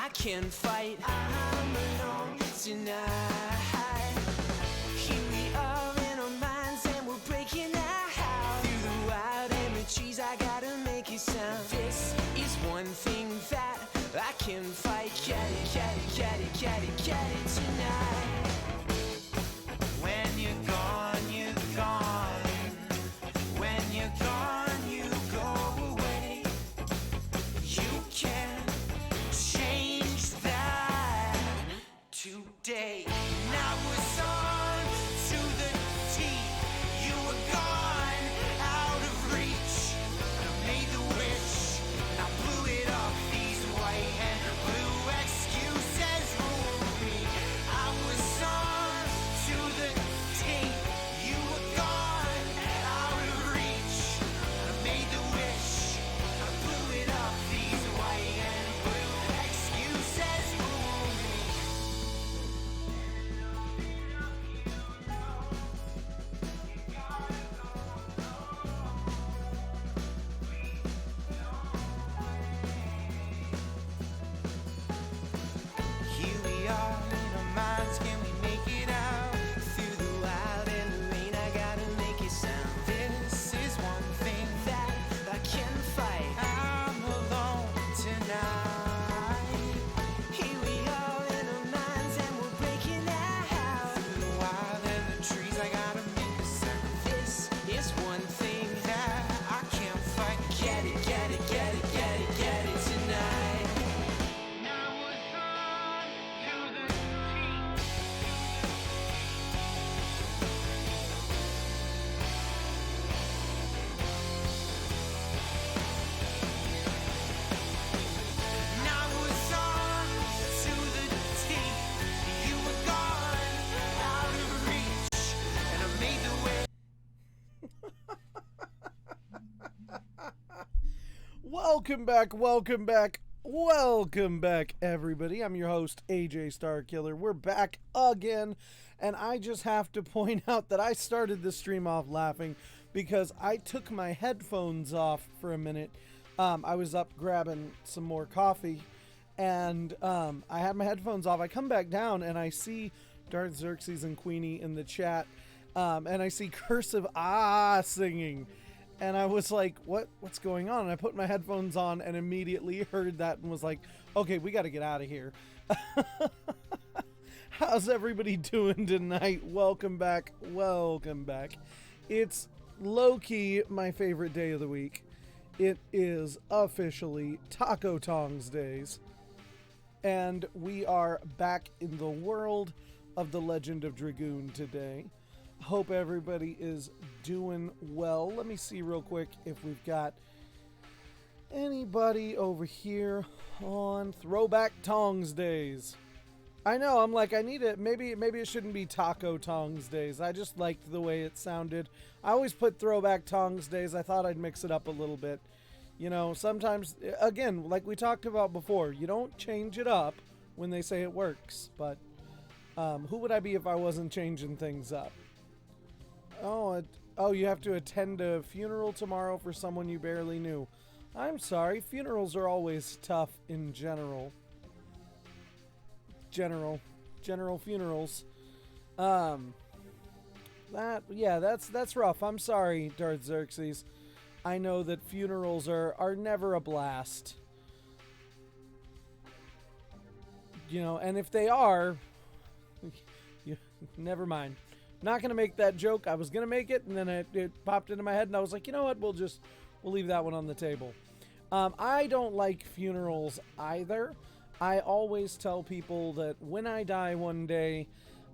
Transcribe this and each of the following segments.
I can fight. I'm alone tonight. Here we are in our minds and we're breaking out. Through the wild and the trees, I gotta make it sound. This is one thing that I can fight. Get it, get it, get it, get it, get it tonight. When you're gone, you're gone. When you're gone, you go away. You can change that today. Now it's on to the teeth. You were gone, out of reach. I made the wish, and I blew it up. These white and blue excuses rule me. I was on to the teeth. You were gone, out of reach. I made the wish, I blew it up. These white and blue excuses rule me. Here we are in our minds, can we make it out? Through the wild and the rain, I gotta make it sound. This is one thing that I can fight. I'm alone tonight. Here we are in our minds and we're breaking out. Through the wild and the trees, I gotta make it sound. This is one thing that I can't fight. Get it, get it, get it, get it, get it tonight. Now it's on to the teeth. Now it's on to the teeth. You were gone, out of reach, and I made the way. Welcome back, welcome back, welcome back, everybody. I'm your host, AJ Starkiller. We're back again, and I just have to point out that I started the stream off laughing because I took my headphones off for a minute. I was up grabbing some more coffee, and I had my headphones off. I come back down, and I see Darth Xerxes and Queenie in the chat, and I see cursive singing. And I was like, what's going on? And I put my headphones on and immediately heard that and was like, okay, we got to get out of here. How's everybody doing tonight? Welcome back. Welcome back. It's low-key my favorite day of the week. It is officially Taco Tongs Days. And we are back in the world of The Legend of Dragoon today. Hope everybody is doing well. Let me see real quick if we've got anybody over here on Throwback Tongs Days. I know, I'm like, I need it. Maybe it shouldn't be Taco Tongs Days. I just liked the way it sounded. I always put Throwback Tongs Days. I thought I'd mix it up a little bit. You know, sometimes, again, like we talked about before, you don't change it up when they say it works. But who would I be if I wasn't changing things up? Oh, you have to attend a funeral tomorrow for someone you barely knew. I'm sorry, funerals are always tough in general. General funerals. That's rough. I'm sorry, Darth Xerxes. I know that funerals are never a blast. You know, and if they are, never mind. Not going to make that joke. I was going to make it, and then it popped into my head, and I was like, you know what? We'll leave that one on the table. I don't like funerals either. I always tell people that when I die one day,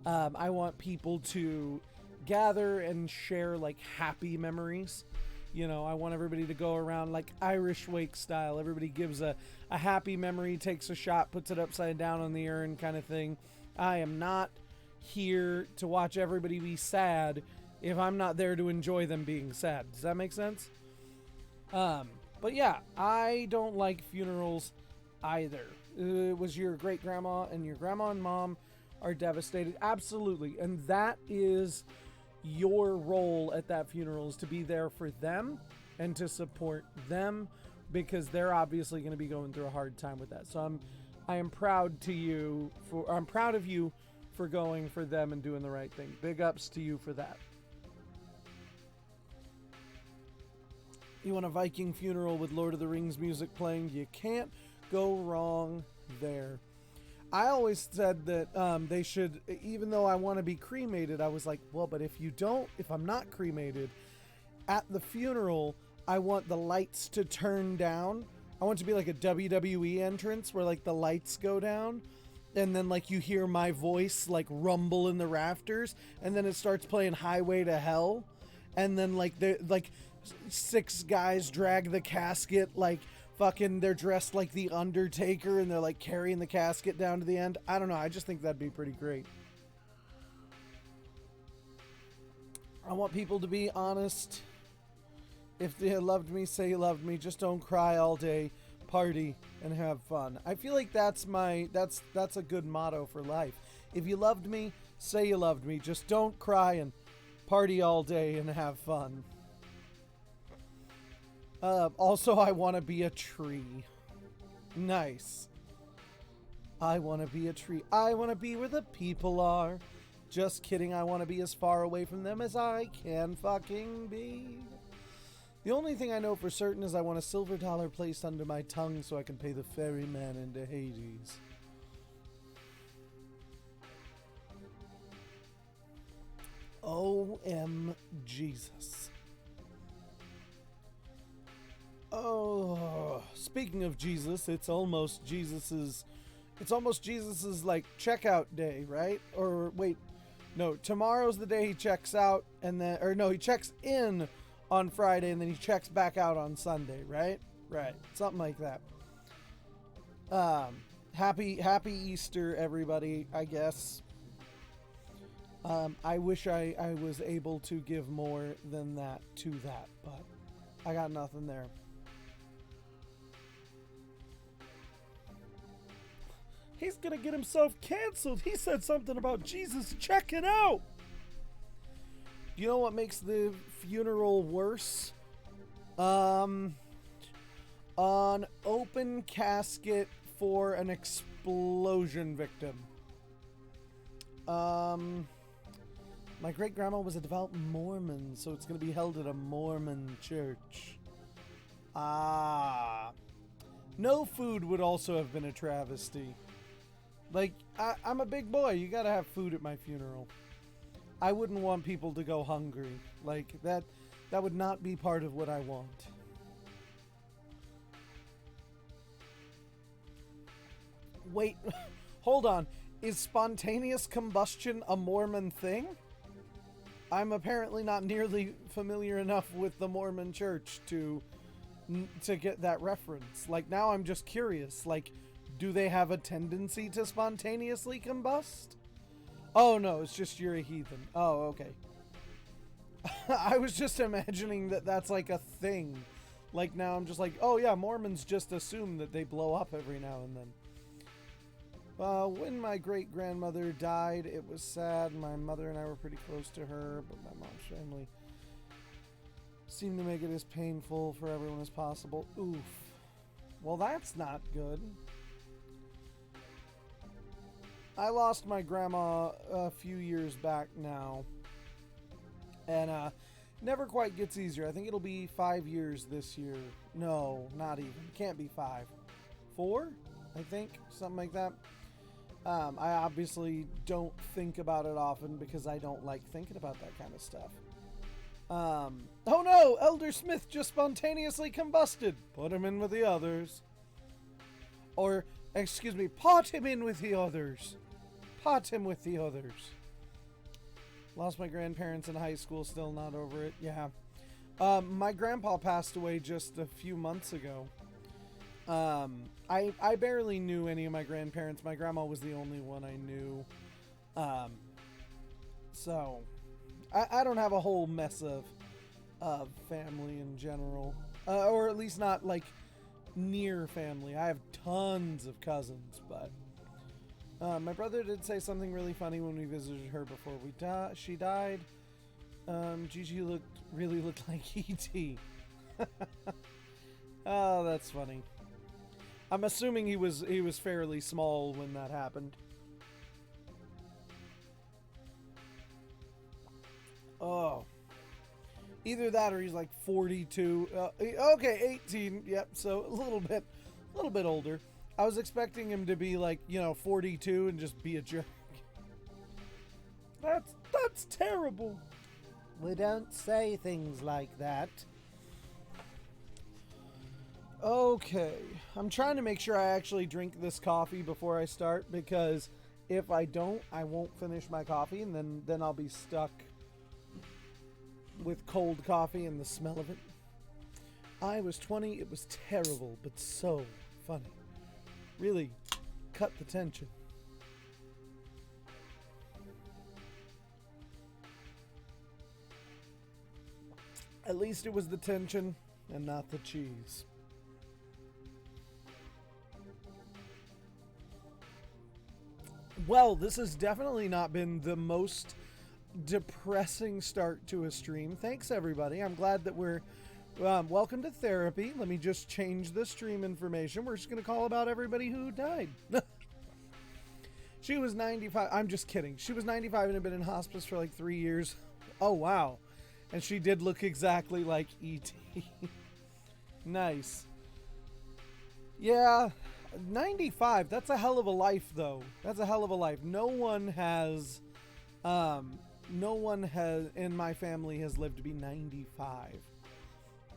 I want people to gather and share, like, happy memories. You know, I want everybody to go around, like, Irish wake style. Everybody gives a happy memory, takes a shot, puts it upside down on the urn kind of thing. I am not here to watch everybody be sad if I'm not there to enjoy them being sad. Does that make sense? But yeah, I don't like funerals either. Was your great grandma and your grandma and mom are devastated? Absolutely. And that is your role at that funeral, is to be there for them and to support them, because they're obviously going to be going through a hard time with that. So I'm I'm proud of you for going for them and doing the right thing. Big ups to you for that. You want a Viking funeral with Lord of the Rings music playing? You can't go wrong there. I always said that they should, even though I want to be cremated, I was like, well, but if I'm not cremated, at the funeral, I want the lights to turn down. I want it to be like a WWE entrance where like the lights go down and then like you hear my voice like rumble in the rafters and then it starts playing Highway to Hell and then like the like 6 guys drag the casket like fucking they're dressed like the Undertaker and they're like carrying the casket down to the end. I don't know. I just think that'd be pretty great. I want people to be honest. If they loved me, say you loved me. Just don't cry all day. Party and have fun. I feel like that's a good motto for life. If you loved me, say you loved me. Just don't cry and party all day and have fun. Also, I want to be a tree. Nice. I want to be a tree. I want to be where the people are. Just kidding. I want to be as far away from them as I can fucking be. The only thing I know for certain is I want a silver dollar placed under my tongue so I can pay the ferryman into Hades. O.M. Jesus. Oh, speaking of Jesus, it's almost Jesus's like checkout day, right? Or wait, no, tomorrow's the day he checks out and then, or no, he checks in on Friday and then he checks back out on Sunday, right? Right. Something like that. Happy Easter, everybody, I guess. I wish I was able to give more than that to that, but I got nothing there. He's gonna get himself canceled. He said something about Jesus checking out. You know what makes the funeral worse? An open casket for an explosion victim. My great grandma was a devout Mormon, so it's going to be held at a Mormon church. No food would also have been a travesty. Like, I'm a big boy. You gotta have food at my funeral. I wouldn't want people to go hungry. Like, that would not be part of what I want. Wait, hold on. Is spontaneous combustion a Mormon thing? I'm apparently not nearly familiar enough with the Mormon church to get that reference. Like, now I'm just curious. Like, do they have a tendency to spontaneously combust? Oh, no, it's just you're a heathen. Oh, okay. I was just imagining that that's like a thing. Like, now I'm just like, oh yeah, Mormons just assume that they blow up every now and then. When my great-grandmother died, it was sad. My mother and I were pretty close to her, but my mom's family seemed to make it as painful for everyone as possible. Oof. Well, that's not good. I lost my grandma a few years back now, and never quite gets easier. I think it'll be 5 years this year. No, not even. Can't be 5. 4, I think, something like that. I obviously don't think about it often because I don't like thinking about that kind of stuff. Oh no! Elder Smith just spontaneously combusted. Put him in with the others. Or, excuse me, pot him in with the others. Pot him with the others. Lost my grandparents in high school, still not over it. Yeah. My grandpa passed away just a few months ago. I barely knew any of my grandparents. My grandma was the only one I knew. So I don't have a whole mess of family in general. Or at least not like near family. I have tons of cousins, but my brother did say something really funny when we visited her before she died. Gigi really looked like E.T. Oh, that's funny. I'm assuming he was fairly small when that happened. Oh. Either that or he's like 42. Okay, 18. Yep, so a little bit older. I was expecting him to be like, 42 and just be a jerk. That's terrible. We don't say things like that. Okay, I'm trying to make sure I actually drink this coffee before I start, because if I don't, I won't finish my coffee, and then I'll be stuck with cold coffee and the smell of it. I was 20, it was terrible, but so funny. Really cut the tension. At least it was the tension and not the cheese. Well, this has definitely not been the most depressing start to a stream. Thanks, everybody. I'm glad that we're... welcome to therapy. Let me just change the stream information. We're just going to call about everybody who died. She was 95. I'm just kidding. She was 95 and had been in hospice for like 3 years. Oh, wow. And she did look exactly like E.T. Nice. Yeah, 95. That's a hell of a life, though. That's a hell of a life. No one has in my family has lived to be 95.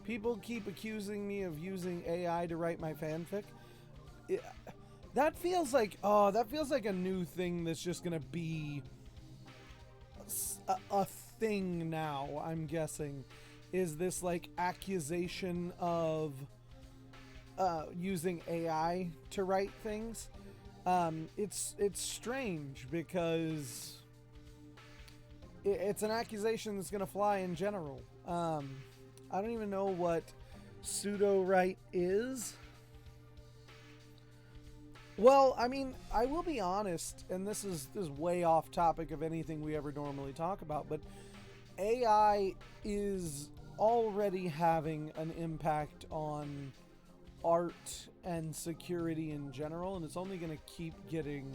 People keep accusing me of using AI to write my fanfic. That feels like a new thing that's just gonna be a thing now. I'm guessing, is this like accusation of using AI to write things? It's strange because it's an accusation that's gonna fly in general. I don't even know what pseudo-write is. Well, I mean, I will be honest, and this is way off topic of anything we ever normally talk about, but AI is already having an impact on art and security in general, and it's only going to keep getting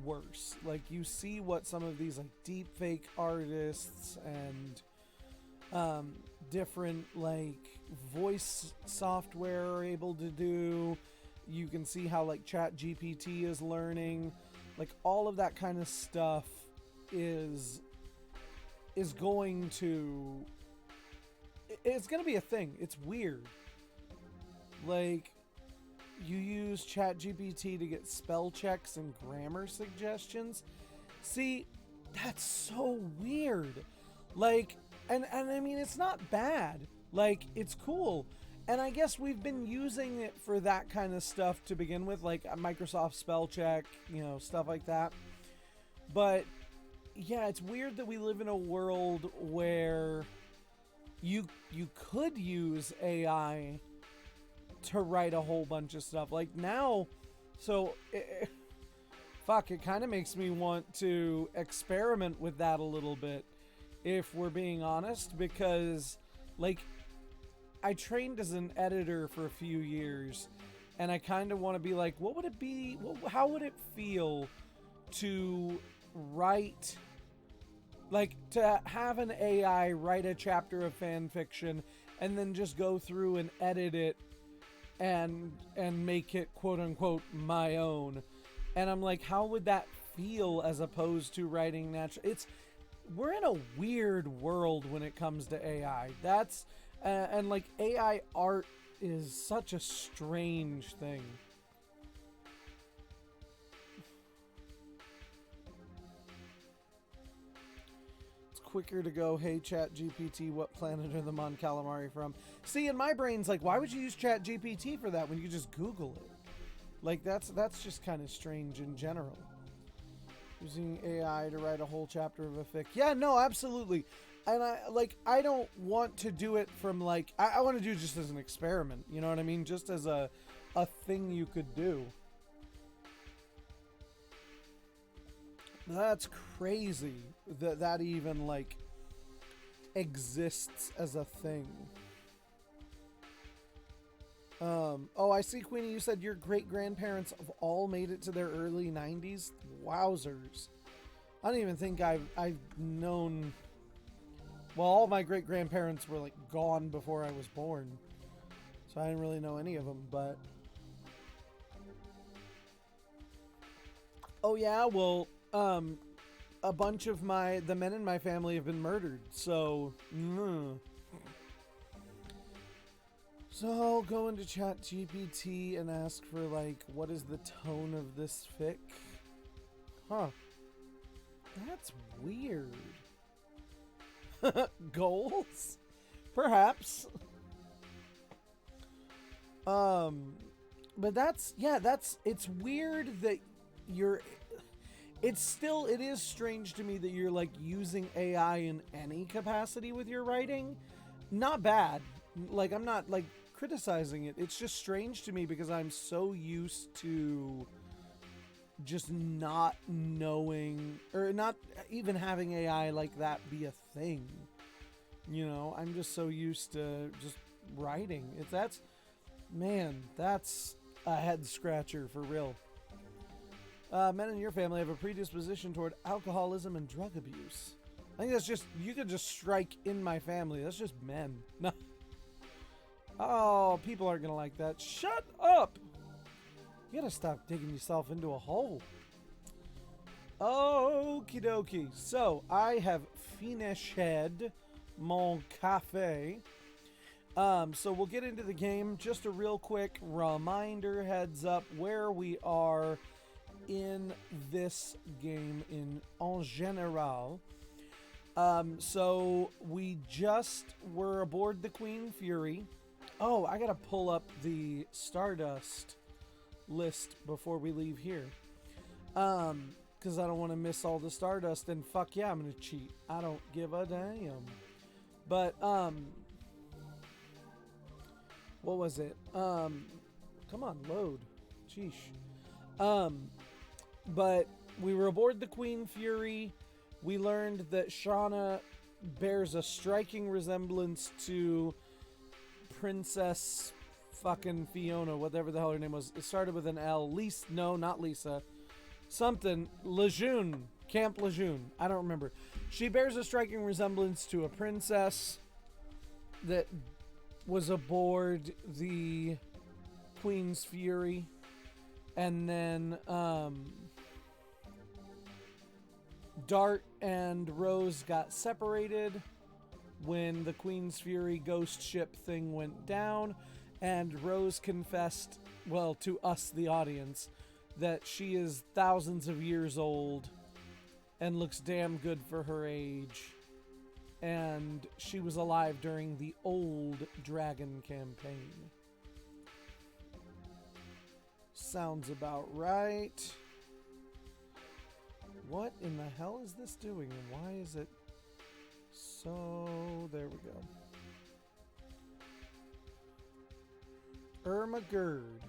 worse. Like, you see what some of these like deepfake artists and different like voice software are able to do. You can see how like ChatGPT is learning. Like, all of that kind of stuff is going to... It's going to be a thing. It's weird. Like, you use ChatGPT to get spell checks and grammar suggestions. See, that's so weird. Like, and I mean, it's not bad. Like, it's cool. And I guess we've been using it for that kind of stuff to begin with, like Microsoft spell check, stuff like that. But yeah, it's weird that we live in a world where you could use AI to write a whole bunch of stuff. Like now, so it kind of makes me want to experiment with that a little bit, if we're being honest, because like, I trained as an editor for a few years, and I kind of want to be like, what would it be? How would it feel to write, like, to have an AI write a chapter of fan fiction and then just go through and edit it and make it quote unquote my own? And I'm like, how would that feel as opposed to writing natural? We're in a weird world when it comes to AI. And like, AI art is such a strange thing. It's quicker to go, hey ChatGPT, what planet are the Mon Calamari from? See, in my brain's like, why would you use ChatGPT for that when you could just Google it? Like, that's just kind of strange in general. Using AI to write a whole chapter of a fic. Yeah, no, absolutely. And I don't want to do it from like, I want to do it just as an experiment. You know what I mean? Just as a thing you could do. That's crazy that even like exists as a thing. Oh, I see, Queenie. You said your great grandparents have all made it to their early 90s. Wowzers! I don't even think I've known. Well, all my great grandparents were like gone before I was born, so I didn't really know any of them. But oh yeah, well, a bunch of the men in my family have been murdered. So. So I'll go into Chat GPT and ask for, like, what is the tone of this fic? Huh. That's weird. Goals? Perhaps. But it's weird that it is strange to me that you're, like, using AI in any capacity with your writing. Not bad. Like, I'm not, like, criticizing it. It's just strange to me because I'm so used to just not knowing or not even having AI like that be a thing. You know, I'm just so used to just writing. That's a head scratcher for real. Men in your family have a predisposition toward alcoholism and drug abuse. I think that's just, you could just strike in my family. That's just men. No. Oh, people aren't gonna like that. Shut up! You gotta stop digging yourself into a hole. Okie dokie. So, I have finished mon café. So we'll get into the game. Just a real quick reminder, heads up, where we are in this game en general. So we just were aboard the Queen Fury. Oh, I gotta pull up the Stardust list before we leave here. Because I don't want to miss all the Stardust, and fuck yeah, I'm gonna cheat. I don't give a damn. But, what was it? Come on, load. Sheesh. But we were aboard the Queen Fury. We learned that Shauna bears a striking resemblance to Princess fucking Fiona, whatever the hell her name was. It started with an L. No, not Lisa. Something. Lejeune. Camp Lejeune. I don't remember. She bears a striking resemblance to a princess that was aboard the Queen's Fury. And then, Dart and Rose got separated when the Queen's Fury ghost ship thing went down, and Rose confessed, well, to us, the audience, that she is thousands of years old and looks damn good for her age, and she was alive during the old Dragon campaign. Sounds about right. What in the hell is this doing, and why is it so... There we go. Irma Gerd.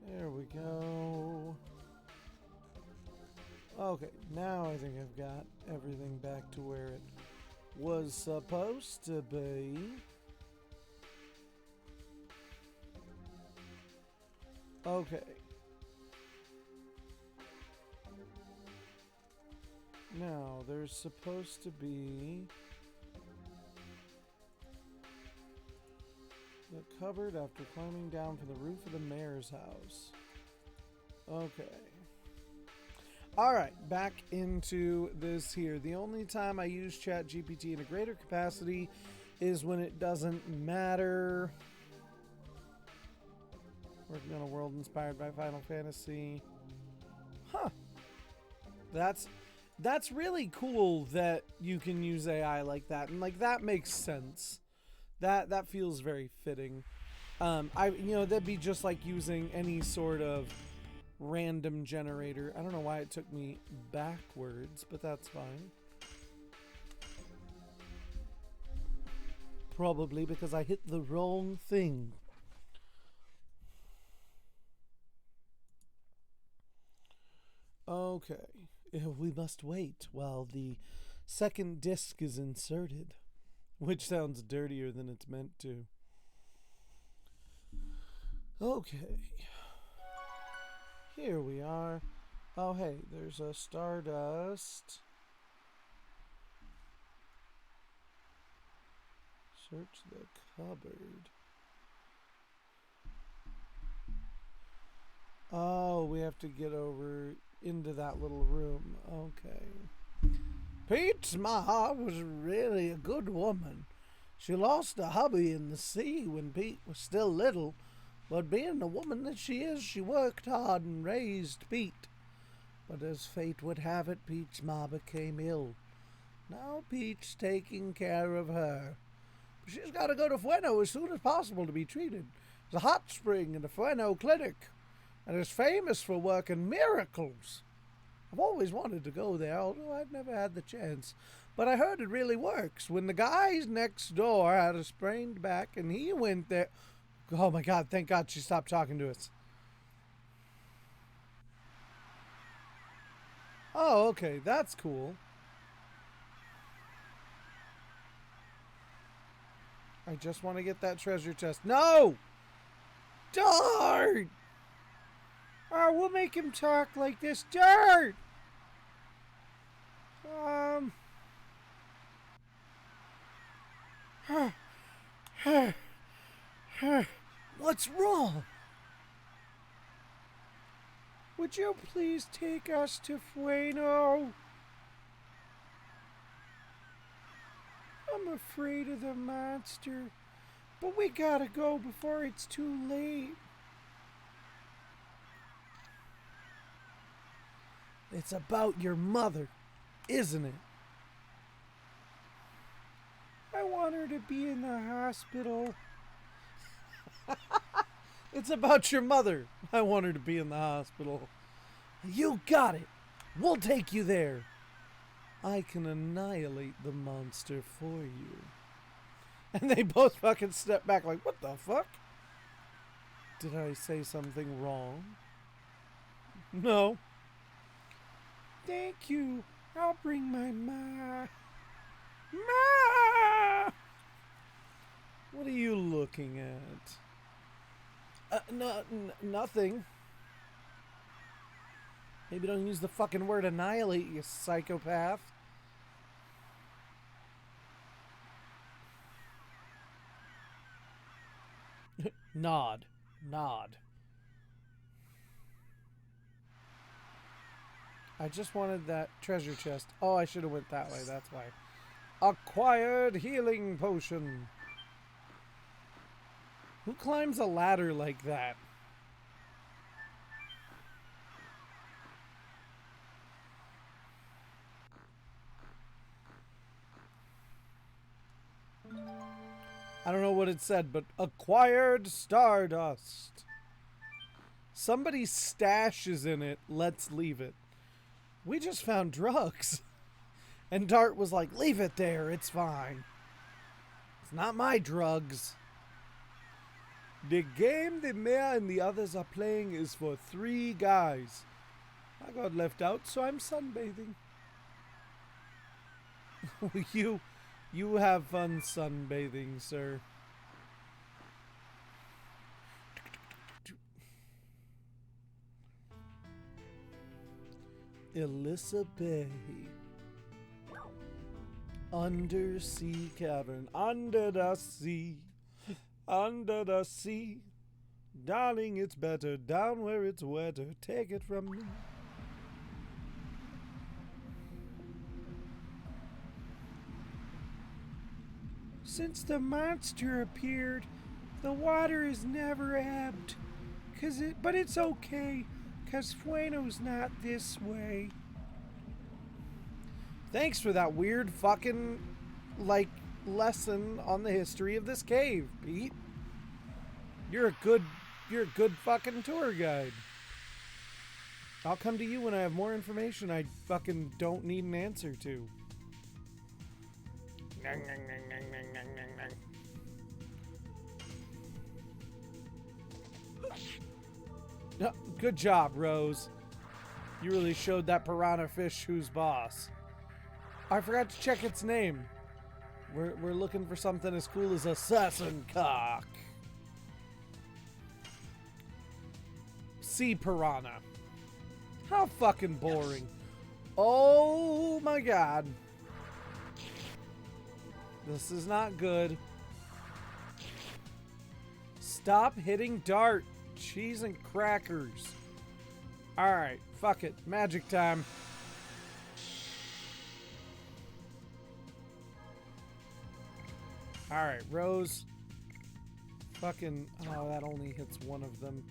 There we go. Okay, now I think I've got everything back to where it was supposed to be. Okay. Now, there's supposed to be the cupboard after climbing down from the roof of the mayor's house. Okay. Alright, back into this here. The only time I use ChatGPT in a greater capacity is when it doesn't matter. Working on a world inspired by Final Fantasy. Huh. That's really cool that you can use AI like that, and like that makes sense. That feels very fitting. That'd be just like using any sort of random generator. I don't know why it took me backwards, but that's fine. Probably because I hit the wrong thing. Okay. We must wait while the second disc is inserted, which sounds dirtier than it's meant to. Okay. Here we are. Oh, hey, there's a Stardust. Search the cupboard. Oh, we have to get over into that little room. Okay. Pete's ma was really a good woman. She lost a hubby in the sea when Pete was still little, but being the woman that she is, she worked hard and raised Pete. But as fate would have it, Pete's ma became ill. Now Pete's taking care of her. But she's got to go to Fueno as soon as possible to be treated. There's a hot spring in the Fueno clinic, and is famous for working miracles. I've always wanted to go there, although I've never had the chance. But I heard it really works. When the guys next door had a sprained back and he went there... Oh my God, thank God she stopped talking to us. Oh, okay, that's cool. I just want to get that treasure chest. No! Darn! Oh, we'll make him talk like this. Darn! What's wrong? Would you please take us to Fueno? I'm afraid of the monster, but we gotta go before it's too late. It's about your mother, isn't it? I want her to be in the hospital. It's about your mother. I want her to be in the hospital. You got it. We'll take you there. I can annihilate the monster for you. And they both fucking step back like, what the fuck? Did I say something wrong? No. Thank you. I'll bring my ma. Ma! What are you looking at? Nothing. Maybe don't use the fucking word annihilate, you psychopath. Nod. Nod. I just wanted that treasure chest. Oh, I should have went that way, that's why. Acquired healing potion. Who climbs a ladder like that? I don't know what it said, but acquired Stardust. Somebody's stash is in it. Let's leave it. We just found drugs. And Dart was like, leave it there. It's fine. It's not my drugs. The game the mayor and the others are playing is for 3 guys. I got left out, so I'm sunbathing. You have fun sunbathing, sir. Elissa Bay. Undersea cavern. Under the sea. Under the sea. Darling, it's better down where it's wetter. Take it from me. Since the monster appeared, the water has never ebbed. But it's okay, 'cause Fueno's not this way. Thanks for that weird fucking, lesson on the history of this cave, Pete. You're a good fucking tour guide. I'll come to you when I have more information I fucking don't need an answer to. Good job, Rose. You really showed that piranha fish who's boss. I forgot to check its name. We're looking for something as cool as Assassin Cock. Sea piranha. How fucking boring. Oh my god. This is not good. Stop hitting dart. Cheese and crackers. Alright, fuck it. Magic time. Alright, Rose. Fucking... Oh, that only hits one of them.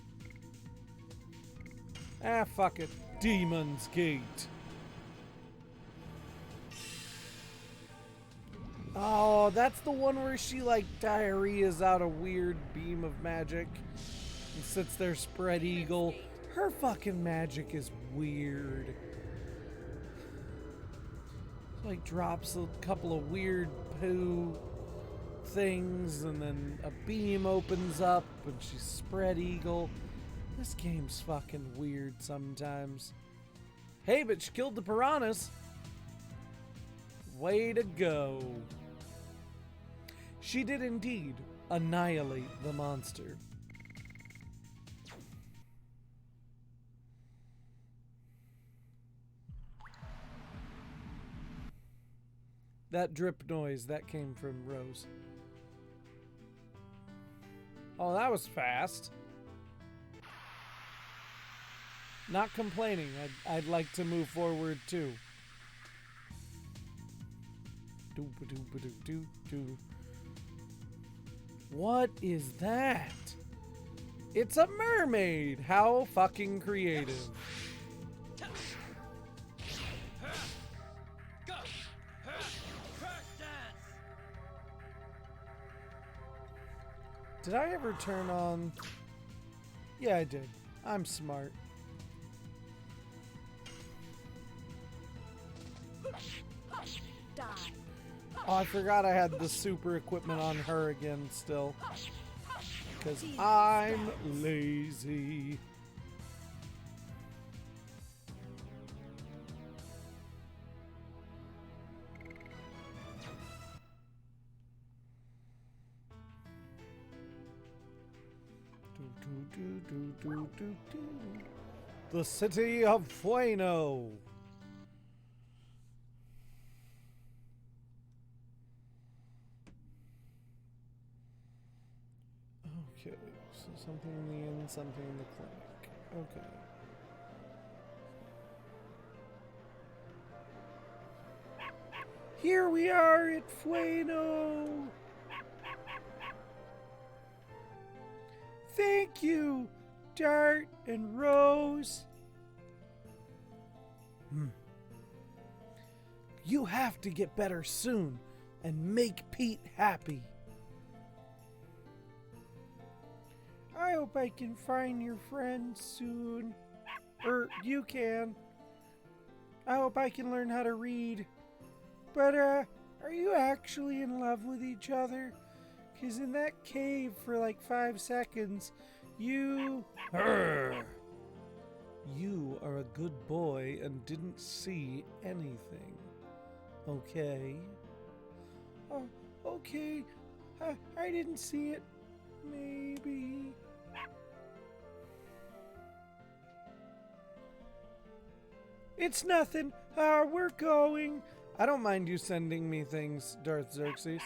Ah, fuck it. Demon's Gate. Oh, that's the one where she, like, diarrheas out a weird beam of magic and sits there spread eagle. Her fucking magic is weird. Like, drops a couple of weird poo things, and then a beam opens up, and she's spread eagle. This game's fucking weird sometimes. Hey, but she killed the piranhas. Way to go. She did indeed annihilate the monster. That drip noise, that came from Rose. Oh, that was fast. Not complaining. I'd like to move forward too. What is that? It's a mermaid. How fucking creative. Did I ever turn on? Yeah, I did. I'm smart. Oh, I forgot I had the super equipment on her again still. Because I'm lazy. The city of Fueno. Okay, so something in the inn, something in the clinic. Okay. Here we are at Fueno. Thank you, Dart and Rose. You have to get better soon and make Pete happy. I hope I can find your friends soon. You can. I hope I can learn how to read. But, are you actually in love with each other? 'Cause in that cave for like 5 seconds, you are a good boy and didn't see anything. Okay? Oh, okay. I didn't see it. Maybe. It's nothing. We're going. I don't mind you sending me things, Darth Xerxes.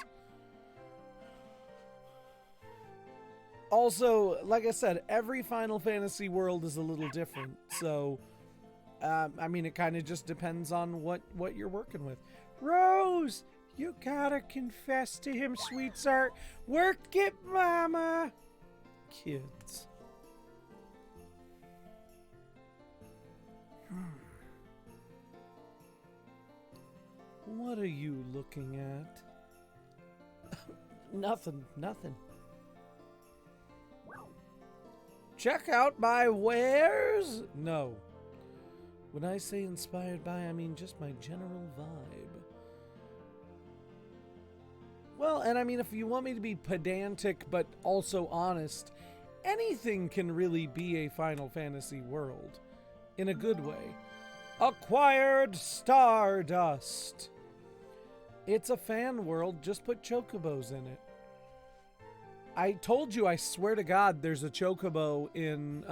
Also, like I said, every Final Fantasy world is a little different. So, I mean, it kind of just depends on what you're working with. Rose, you gotta confess to him, sweetheart. Work it, mama. Kids. What are you looking at? Nothing. Check out my wares? No. When I say inspired by, I mean just my general vibe. Well, and I mean, if you want me to be pedantic but also honest, anything can really be a Final Fantasy world. In a good way. Acquired Stardust. It's a fan world, just put chocobos in it. I told you, I swear to God, there's a chocobo in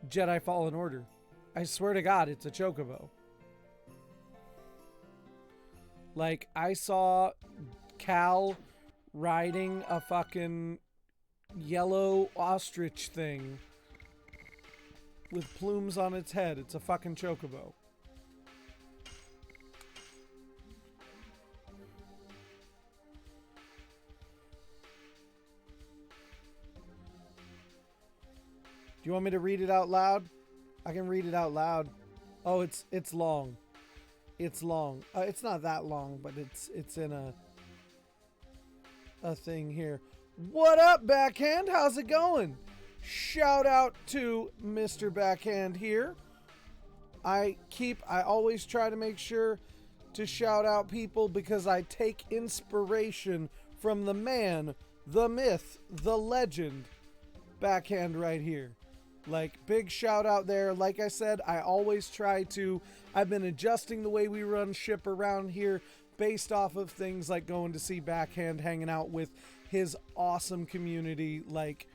Jedi Fallen Order. I swear to God, it's a chocobo. Like, I saw Cal riding a fucking yellow ostrich thing with plumes on its head. It's a fucking chocobo. Do you want me to read it out loud? I can read it out loud. Oh, it's long. It's long. It's not that long, but it's in a thing here. What up, Backhand? How's it going? Shout out to Mr. Backhand here. I always try to make sure to shout out people because I take inspiration from the man, the myth, the legend, Backhand right here. Like, big shout out there. Like I said, I always try to, I've been adjusting the way we run ship around here based off of things like going to see Backhand, hanging out with his awesome community. Like,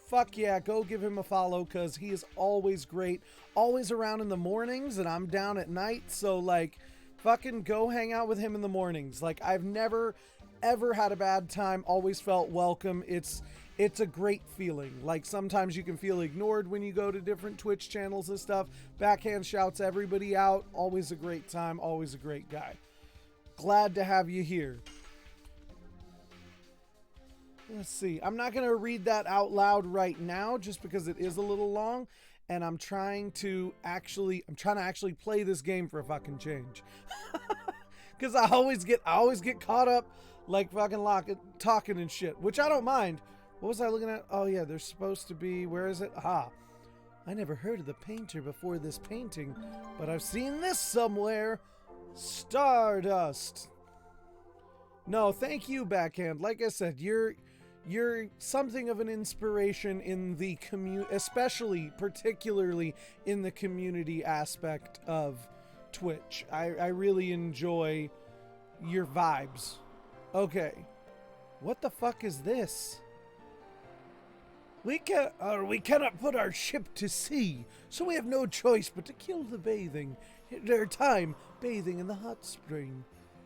fuck yeah, go give him a follow because he is always great. Always around in the mornings and I'm down at night. So, like, fucking go hang out with him in the mornings. Like, I've never, ever had a bad time. Always felt welcome. It's a great feeling. Like, sometimes you can feel ignored when you go to different Twitch channels and stuff. Backhand shouts everybody out. Always a great time. Always a great guy. Glad to have you here. Let's see. I'm not going to read that out loud right now just because it is a little long. And I'm trying to actually play this game for a fucking change. Because I always get caught up like fucking talking and shit, which I don't mind. What was I looking at? Oh yeah, there's supposed to be, where is it? Ah, I never heard of the painter before this painting, but I've seen this somewhere. Stardust. No, thank you, Backhand. Like I said, you're something of an inspiration in the particularly in the community aspect of Twitch. I really enjoy your vibes. Okay. What the fuck is this? We cannot put our ship to sea, so we have no choice but to kill their time bathing in the hot spring.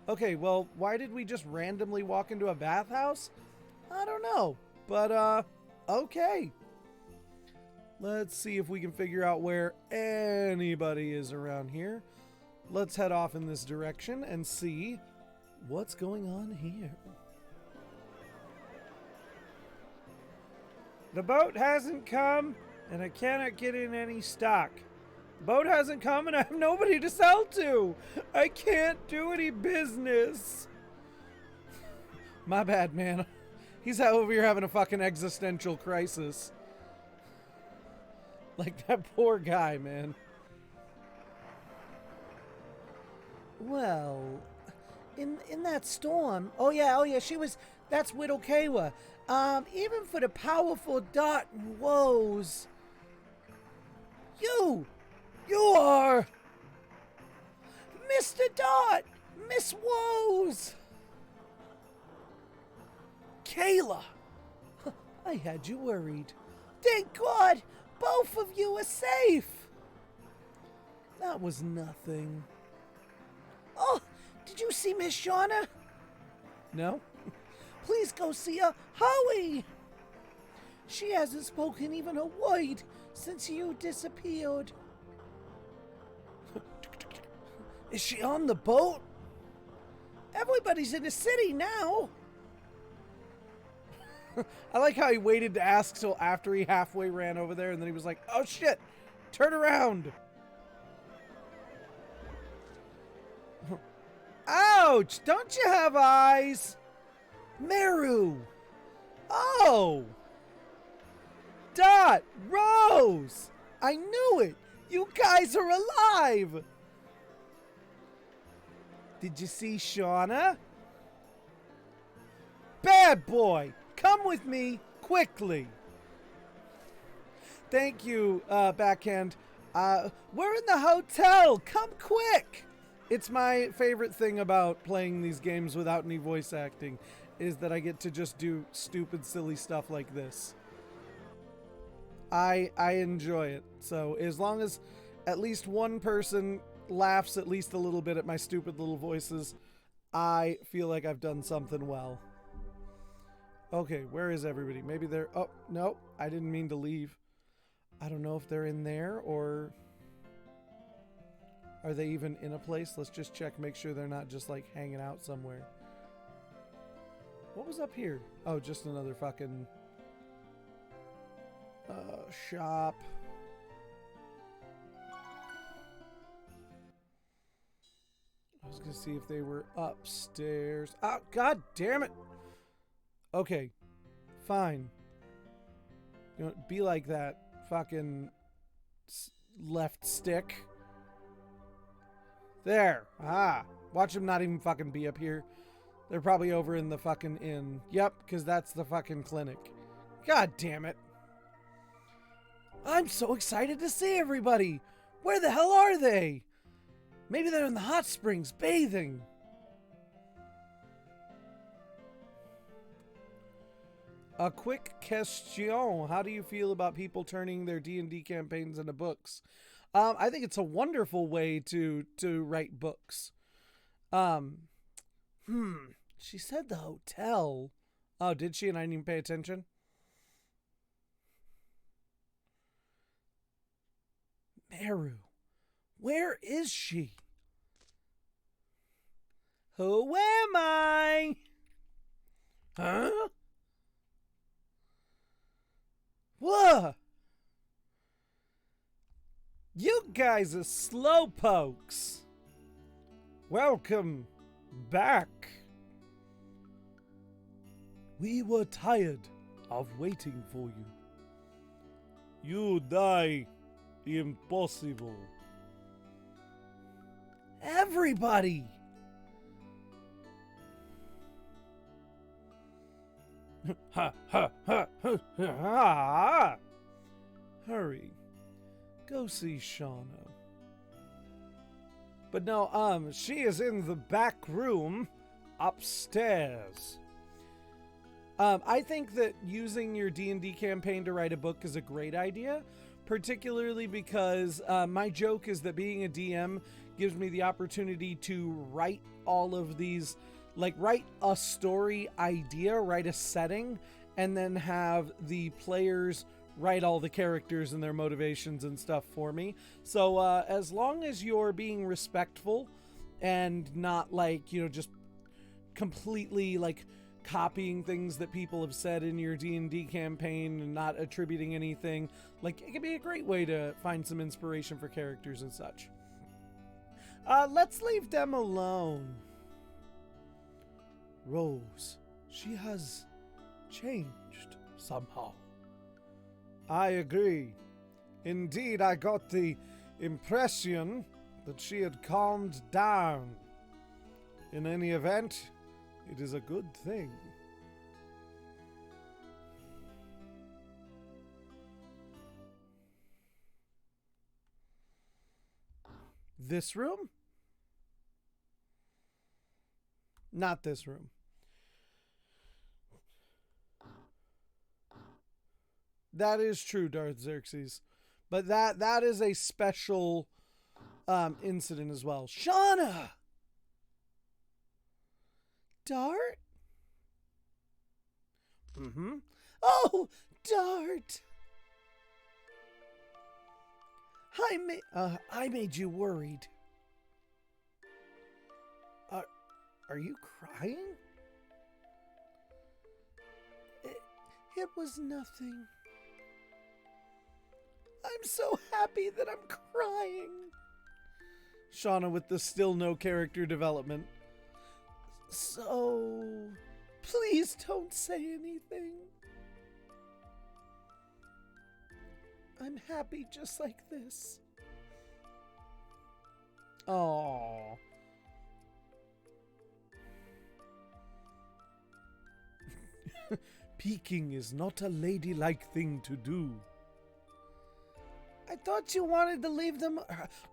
Okay, well, why did we just randomly walk into a bathhouse? I don't know, but, okay. Let's see if we can figure out where anybody is around here. Let's head off in this direction and see what's going on here. The boat hasn't come, and I cannot get in any stock. The boat hasn't come, and I have nobody to sell to. I can't do any business. My bad, man. He's over here having a fucking existential crisis. Like that poor guy, man. Well, in that storm. Oh yeah, that's Widow Kawa. Even for the powerful Dot and Woes. You are Mr. Dot, Miss Woes. Kayla, I had you worried. Thank God, both of you are safe. That was nothing. Oh, did you see Miss Shauna? No? Please go see her. Hurry! She hasn't spoken even a word since you disappeared. Is she on the boat? Everybody's in the city now. I like how he waited to ask till after he halfway ran over there and then he was like, oh shit, turn around. Ouch, don't you have eyes? Meru! Oh! Dot! Rose! I knew it! You guys are alive! Did you see Shauna? Bad boy! Come with me, quickly! Thank you, Backhand. We're in the hotel! Come quick! It's my favorite thing about playing these games without any voice acting, is that I get to just do stupid, silly stuff like this. I enjoy it. So as long as at least one person laughs at least a little bit at my stupid little voices, I feel like I've done something well. Okay, where is everybody? Maybe they're... Oh, no, I didn't mean to leave. I don't know if they're in there or... Are they even in a place? Let's just check, make sure they're not just like hanging out somewhere. What was up here? Oh, just another fucking... shop. I was gonna see if they were upstairs. Oh, god damn it! Okay, fine. You know, be like that. Fucking left stick. There. Ah. Watch them not even fucking be up here. They're probably over in the fucking inn. Yep, because that's the fucking clinic. God damn it. I'm so excited to see everybody. Where the hell are they? Maybe they're in the hot springs bathing. A quick question. How do you feel about people turning their D&D campaigns into books? I think it's a wonderful way to write books. She said the hotel. Oh, did she? And I didn't even pay attention? Meru. Where is she? Who am I? Huh? What? You guys are slowpokes. Welcome back. We were tired of waiting for you. You die. Impossible. Everybody. Ha ha ha ha ha. Hurry. Go see Shauna. But no, she is in the back room upstairs. I think that using your D&D campaign to write a book is a great idea, particularly because my joke is that being a DM gives me the opportunity to write all of these, like write a story idea, write a setting, and then have the players write all the characters and their motivations and stuff for me. So as long as you're being respectful and not like, you know, just completely like copying things that people have said in your D&D campaign and not attributing anything, like it can be a great way to find some inspiration for characters and such. Let's leave them alone. Rose, she has changed somehow. I agree. Indeed, I got the impression that she had calmed down. In any event, it is a good thing. This room? Not this room. That is true, Darth Xerxes. But that is a special incident as well. Shauna! Dart? Mm-hmm. Oh, Dart! I made you worried. Are you crying? It was nothing. I'm so happy that I'm crying. Shauna with the still no character development. So, please don't say anything. I'm happy just like this. Aww. Peeking is not a ladylike thing to do. I thought you wanted to leave them...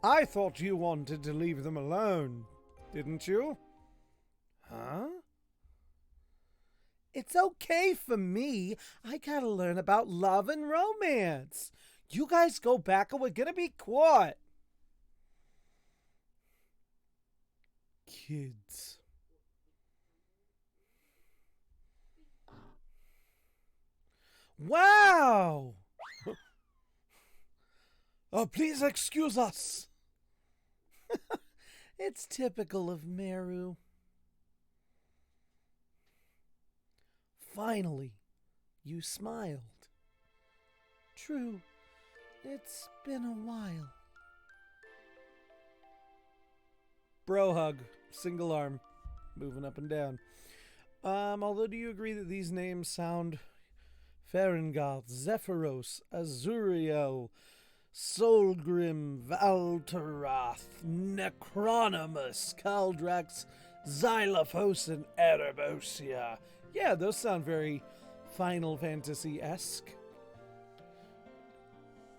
I thought you wanted to leave them alone, didn't you? Huh? It's okay for me. I gotta learn about love and romance. You guys go back or we're gonna be caught. Kids. Wow! Oh, please excuse us. It's typical of Meru. Finally, you smiled. True, it's been a while. Bro hug, single arm, moving up and down. Although, do you agree that these names sound Ferengoth, Zephyros, Azuriel, Solgrim, Valtarath, Necronimus, Caldrax, Xylophos, and Erebos. Yeah, those sound very Final Fantasy-esque.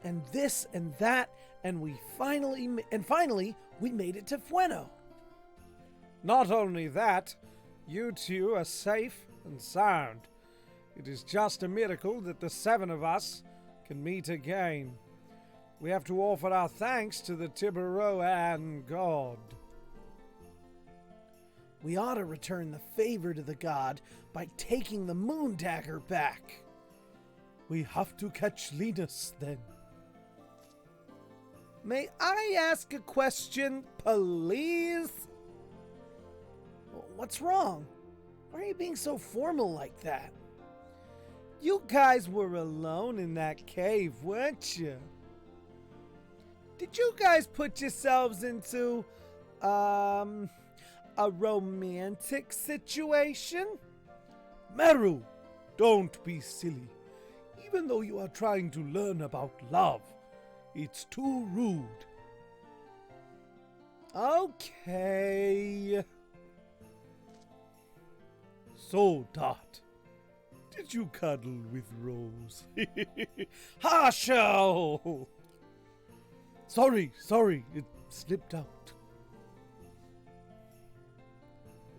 And this and that, and finally we made it to Fueno. Not only that, you two are safe and sound. It is just a miracle that the 7 of us can meet again. We have to offer our thanks to the Tiburoan god. We ought to return the favor to the god by taking the moon dagger back. We have to catch Linus then. May I ask a question, please? What's wrong? Why are you being so formal like that? You guys were alone in that cave, weren't you? Did you guys put yourselves into, a romantic situation? Meru, don't be silly. Even though you are trying to learn about love, it's too rude. Okay. So, Dot, did you cuddle with Rose? Harsho! Sorry, it slipped out.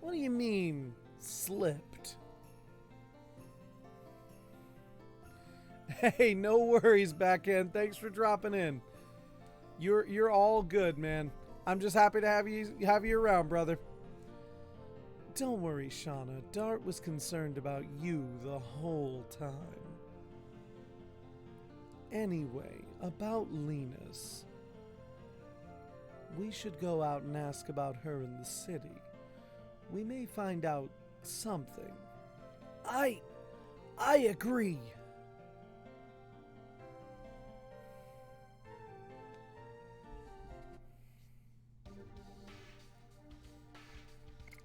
What do you mean, slipped? Hey, no worries, Backhand. Thanks for dropping in. You're all good, man. I'm just happy to have you around, brother. Don't worry, Shauna. Dart was concerned about you the whole time. Anyway, about Linus. We should go out and ask about her in the city. We may find out something. I agree.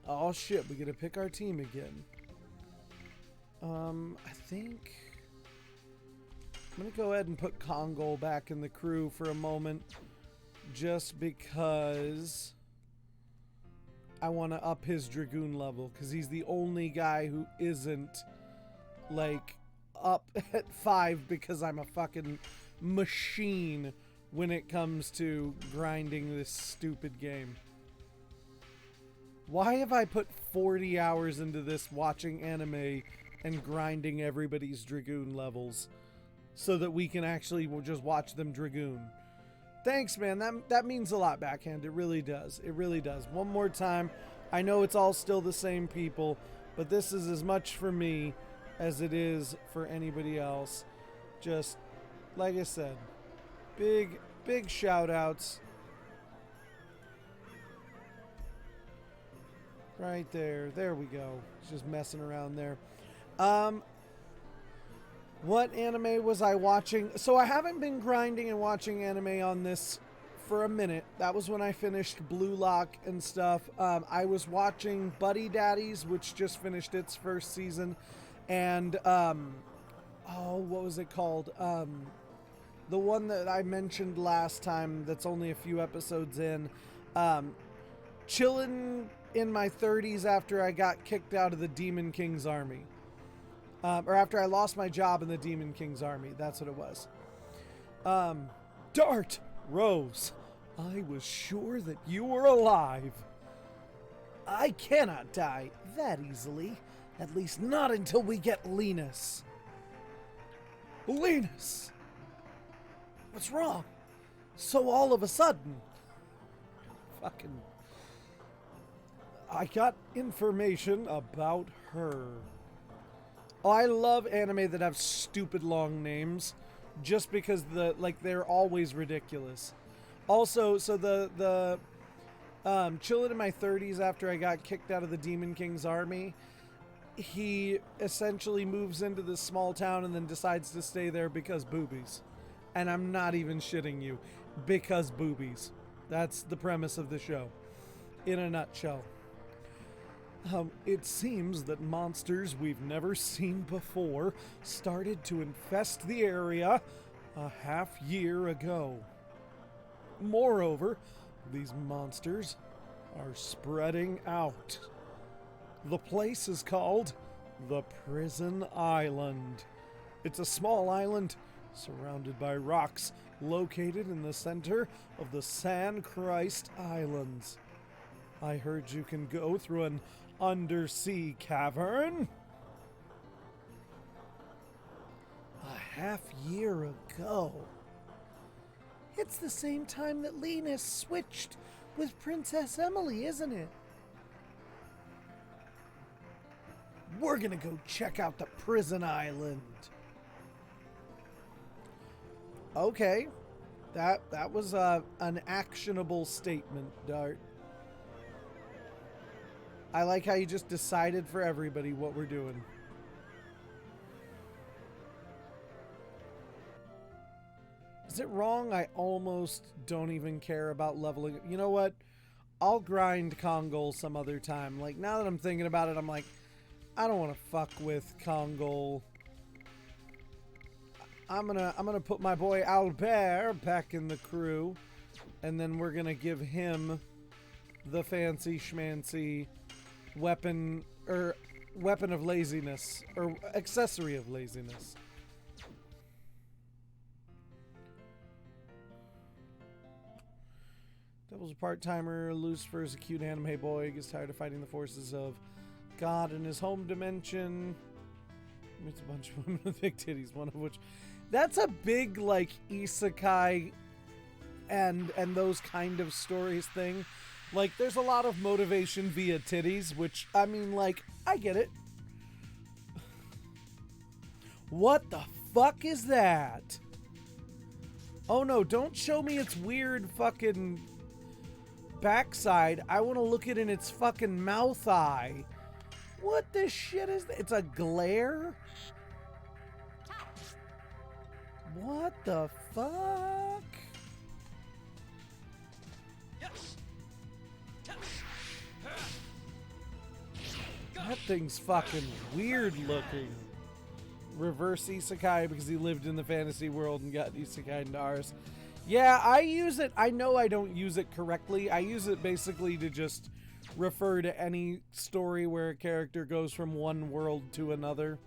Oh shit, we gotta pick our team again. I think I'm gonna go ahead and put Kongol back in the crew for a moment, just because I want to up his Dragoon level, because he's the only guy who isn't, like, up at 5 because I'm a fucking machine when it comes to grinding this stupid game. Why have I put 40 hours into this watching anime and grinding everybody's Dragoon levels so that we can actually just watch them Dragoon? Thanks, man. That means a lot, Backhand. It really does. It really does. One more time. I know it's all still the same people, but this is as much for me as it is for anybody else. Just, like I said, big shout outs. Right there. There we go. Just messing around there. What anime was I watching? So I haven't been grinding and watching anime on this for a minute. That was when I finished Blue Lock and stuff. I was watching Buddy Daddies, which just finished its first season. And, what was it called? The one that I mentioned last time that's only a few episodes in. Chillin' in my 30s after I got kicked out of the Demon King's army. Or after I lost my job in the Demon King's army. That's what it was. Dart! Rose, I was sure that you were alive. I cannot die that easily. At least not until we get Linus. Linus! What's wrong? So all of a sudden... Fucking... I got information about her. Oh, I love anime that have stupid long names. Just because they're always ridiculous. Also, so the chilling in my 30s after I got kicked out of the Demon King's army, he essentially moves into this small town and then decides to stay there because boobies. And I'm not even shitting you. Because boobies. That's the premise of the show. In a nutshell. It seems that monsters we've never seen before started to infest the area a half-year ago. Moreover, these monsters are spreading out. The place is called the Prison Island. It's a small island surrounded by rocks located in the center of the San Christ Islands. I heard you can go through an undersea cavern. A half-year ago. It's the same time that Linus switched with Princess Emily, isn't it? We're gonna go check out the Prison Island. Okay. That was an actionable statement, Dart. I like how you just decided for everybody what we're doing. Is it wrong? I almost don't even care about leveling. You know what? I'll grind Kongol some other time. Like, now that I'm thinking about it, I'm like, I don't want to fuck with Kongol. I'm gonna put my boy Albert back in the crew, and then we're gonna give him the fancy schmancy weapon of laziness, or accessory of laziness. Devil's a part-timer, Lucifer's a cute anime boy, gets tired of fighting the forces of God in his home dimension. Meets a bunch of women with big titties, one of which... That's a big, like, isekai and those kind of stories thing. Like, there's a lot of motivation via titties, which, I mean, like, I get it. What the fuck is that? Oh no, don't show me its weird fucking backside. I want to look at it in its fucking mouth eye. What the shit is that? It's a glare? What the fuck? That thing's fucking weird looking. Reverse isekai because he lived in the fantasy world and got isekai into ours. Yeah, I use it. I know I don't use it correctly. I use it basically to just refer to any story where a character goes from one world to another.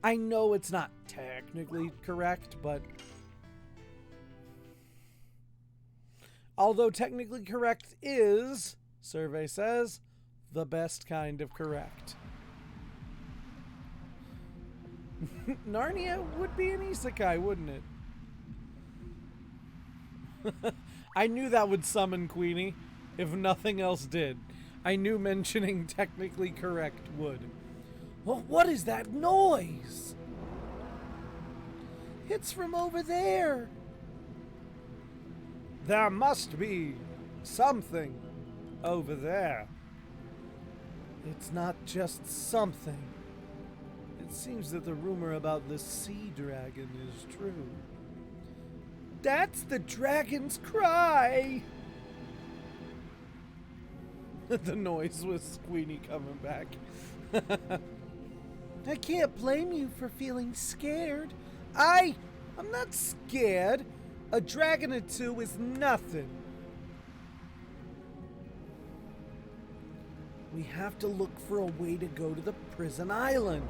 I know it's not technically correct, but... Although technically correct is, survey says, the best kind of correct. Narnia would be an isekai, wouldn't it? I knew that would summon Queenie, if nothing else did. I knew mentioning technically correct would. Well, what is that noise? It's from over there. There must be something over there. It's not just something. It seems that the rumor about the sea dragon is true. That's the dragon's cry! The noise was Queenie coming back. I can't blame you for feeling scared. I'm not scared. A dragon or two is nothing. We have to look for a way to go to the prison island.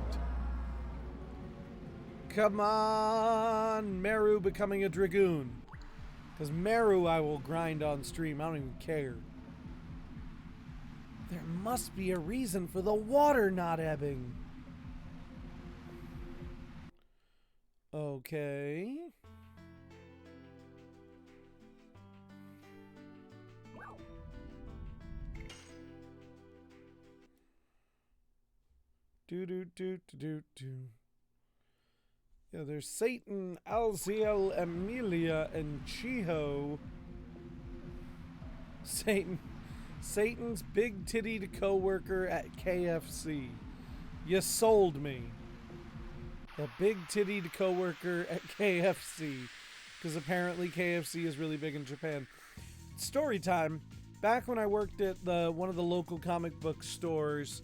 Come on, Meru becoming a dragoon. Because Meru I will grind on stream. I don't even care. There must be a reason for the water not ebbing. Okay. Do. Yeah, there's Satan, Alziel, Amelia, and Chiho. Satan's big-tittied co-worker at KFC. You sold me. The big-tittied co-worker at KFC. Because apparently KFC is really big in Japan. Story time. Back when I worked at one of the local comic book stores,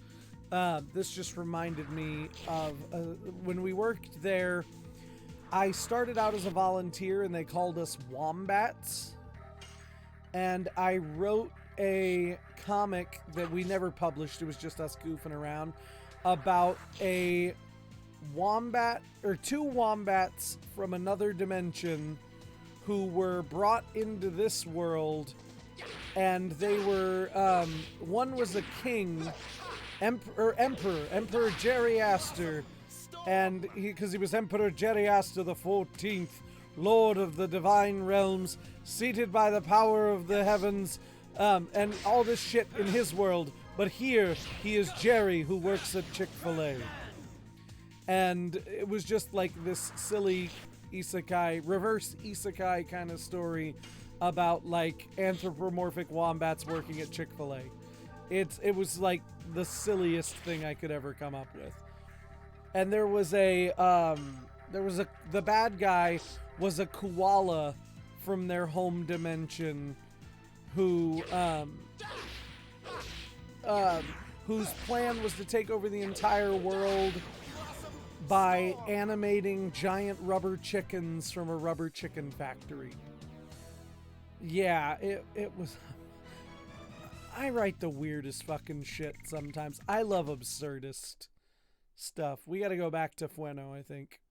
this just reminded me of when we worked there. I started out as a volunteer and they called us wombats. And I wrote a comic that we never published. It was just us goofing around about a wombat or two wombats from another dimension who were brought into this world. And they were, one was a king, Emperor Jerry Aster. And because he was Emperor Jerry Aster the 14th, Lord of the Divine Realms, seated by the power of the heavens, and all this shit in his world. But here, he is Jerry, who works at Chick-fil-A. And it was just like this silly isekai, reverse isekai kind of story about like anthropomorphic wombats working at Chick-fil-A. It was like the silliest thing I could ever come up with. And the bad guy was a koala from their home dimension who whose plan was to take over the entire world by animating giant rubber chickens from a rubber chicken factory. Yeah, it was... I write the weirdest fucking shit sometimes. I love absurdist stuff. We gotta go back to Fueno, I think.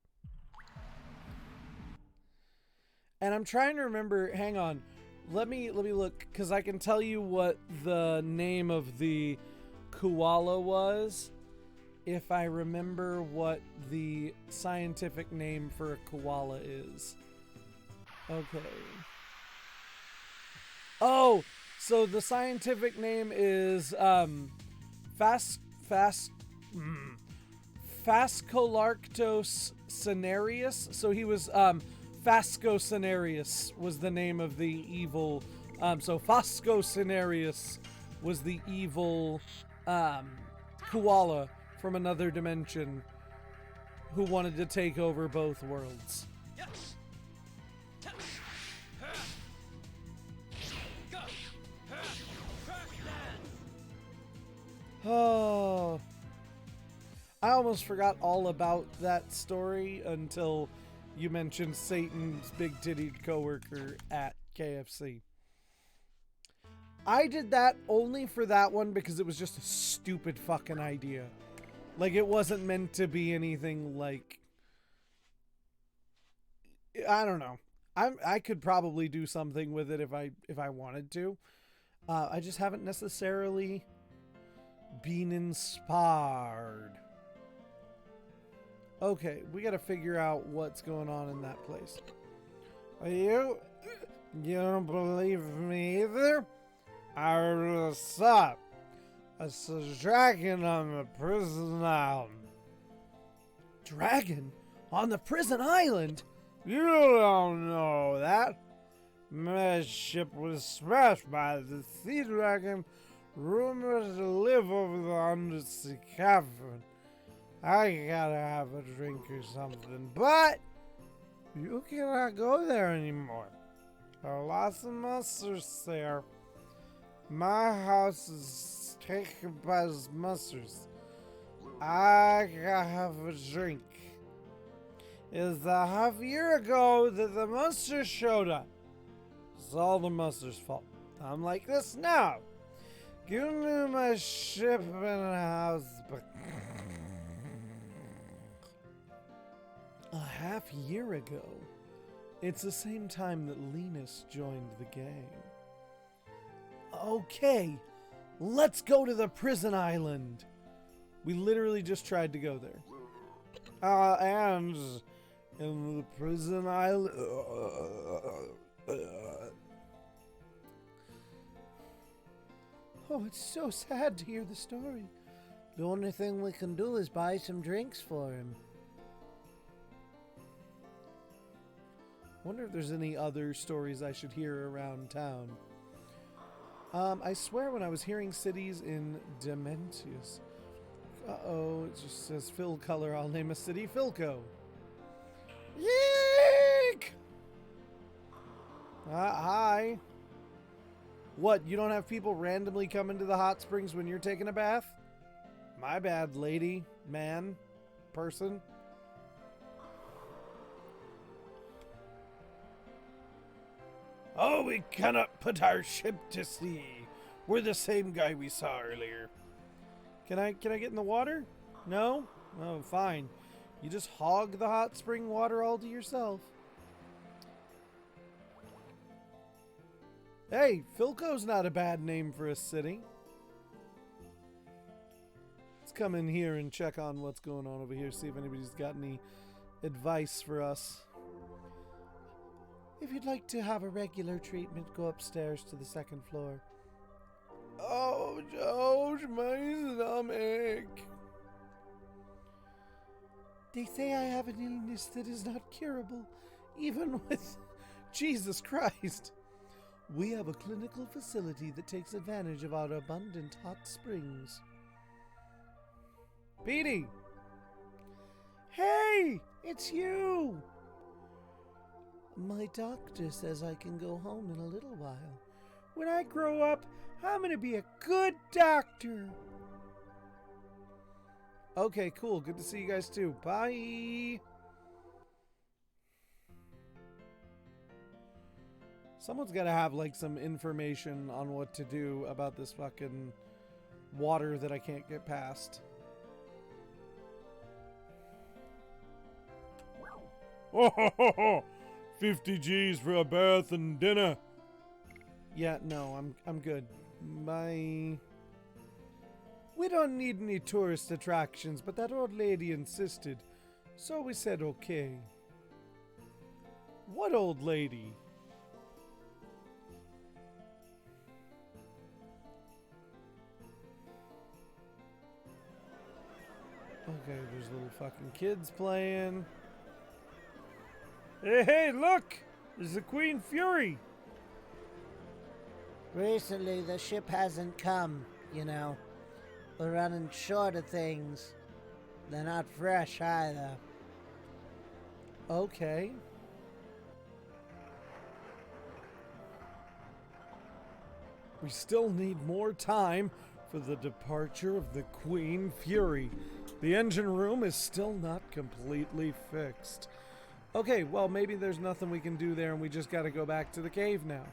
And I'm trying to remember, hang on. Let me look, because I can tell you what the name of the koala was, if I remember what the scientific name for a koala is. Okay. Oh, so the scientific name is Phascolarctos cinereus. So he was Phasco cinereus was the name of the evil. So Phasco cinereus was the evil koala from another dimension who wanted to take over both worlds. Oh, I almost forgot all about that story until you mentioned Satan's big-tittied coworker at KFC. I did that only for that one because it was just a stupid fucking idea. Like, it wasn't meant to be anything like... I don't know. I could probably do something with it if I wanted to. I just haven't necessarily been inspired. Okay, we gotta figure out what's going on in that place. You don't believe me either? I really saw it. It's a dragon on the prison island. Dragon? On the prison island? You don't know that. My ship was smashed by the sea dragon, rumored to live over the undersea cavern. I gotta have a drink or something, but you cannot go there anymore. There are lots of monsters there. My house is taken by the monsters. I gotta have a drink. It's a half year ago that the monsters showed up. It's all the monsters' fault. I'm like this now. Give me my ship and house back. A half year ago. It's the same time that Linus joined the gang. Okay, let's go to the prison island. We literally just tried to go there. And in the prison island. Oh, it's so sad to hear the story. The only thing we can do is buy some drinks for him. Wonder if there's any other stories I should hear around town. I swear when I was hearing cities in Dementius. Uh-oh, it just says fill color. I'll name a city Philco. Yeek! Hi. What, you don't have people randomly come into the hot springs when you're taking a bath? My bad, lady, man, person. Oh, we cannot put our ship to sea. We're the same guy we saw earlier. Can I get in the water? No? Oh, fine. You just hog the hot spring water all to yourself. Hey, Philco's not a bad name for a city. Let's come in here and check on what's going on over here, see if anybody's got any advice for us. If you'd like to have a regular treatment, go upstairs to the second floor. Oh, Josh, my stomach. They say I have an illness that is not curable, even with... Jesus Christ. We have a clinical facility that takes advantage of our abundant hot springs. Petey! Hey! It's you! My doctor says I can go home in a little while. When I grow up, I'm gonna be a good doctor. Okay, cool. Good to see you guys too. Bye! Someone's gotta have, like, some information on what to do about this fucking water that I can't get past. Oh, ho, ho, ho. 50 G's for a bath and dinner. Yeah, no, I'm good. Bye. We don't need any tourist attractions, but that old lady insisted, so we said okay. What old lady? Okay, there's little fucking kids playing. Hey, look! There's the Queen Fury! Recently, the ship hasn't come, you know. We're running short of things. They're not fresh either. Okay. We still need more time for the departure of the Queen Fury. The engine room is still not completely fixed. Okay, well, maybe there's nothing we can do there and we just gotta go back to the cave now.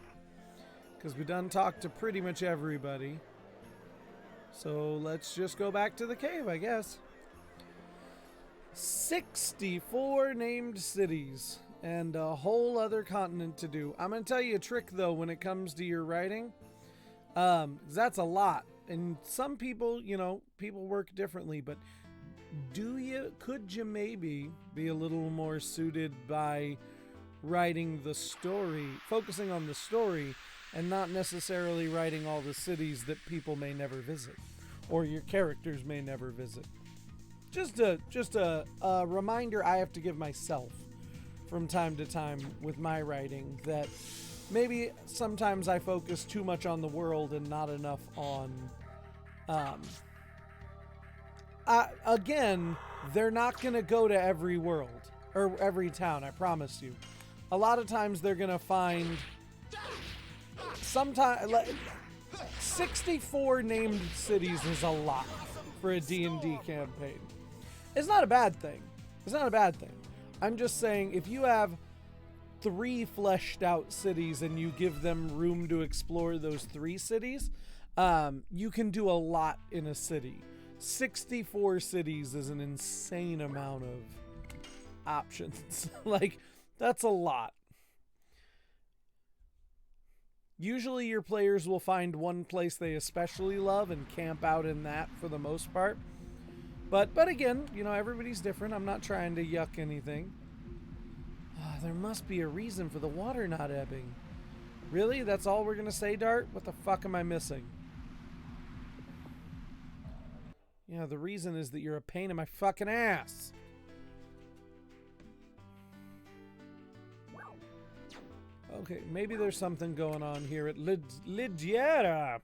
Because we done talked to pretty much everybody. So let's just go back to the cave, I guess. 64 named cities and a whole other continent to do. I'm gonna tell you a trick, though, when it comes to your writing. That's a lot. And some people, you know, people work differently, but could you maybe be a little more suited by writing the story, focusing on the story, and not necessarily writing all the cities that people may never visit, or your characters may never visit? Just a reminder I have to give myself from time to time with my writing, that maybe sometimes I focus too much on the world and not enough on... again, they're not going to go to every world, or every town, I promise you. A lot of times they're going to find... Sometimes... 64 named cities is a lot for a D&D campaign. It's not a bad thing. It's not a bad thing. I'm just saying, if you have 3 fleshed out cities and you give them room to explore those 3 cities, you can do a lot in a city. 64 cities is an insane amount of options. Like, that's a lot. Usually your players will find one place they especially love and camp out in that for the most part. But again, you know, everybody's different. I'm not trying to yuck anything. Ah, there must be a reason for the water not ebbing. Really? That's all we're gonna say, Dart? What the fuck am I missing? Yeah, the reason is that you're a pain in my fucking ass. Okay, maybe there's something going on here at Ligiera.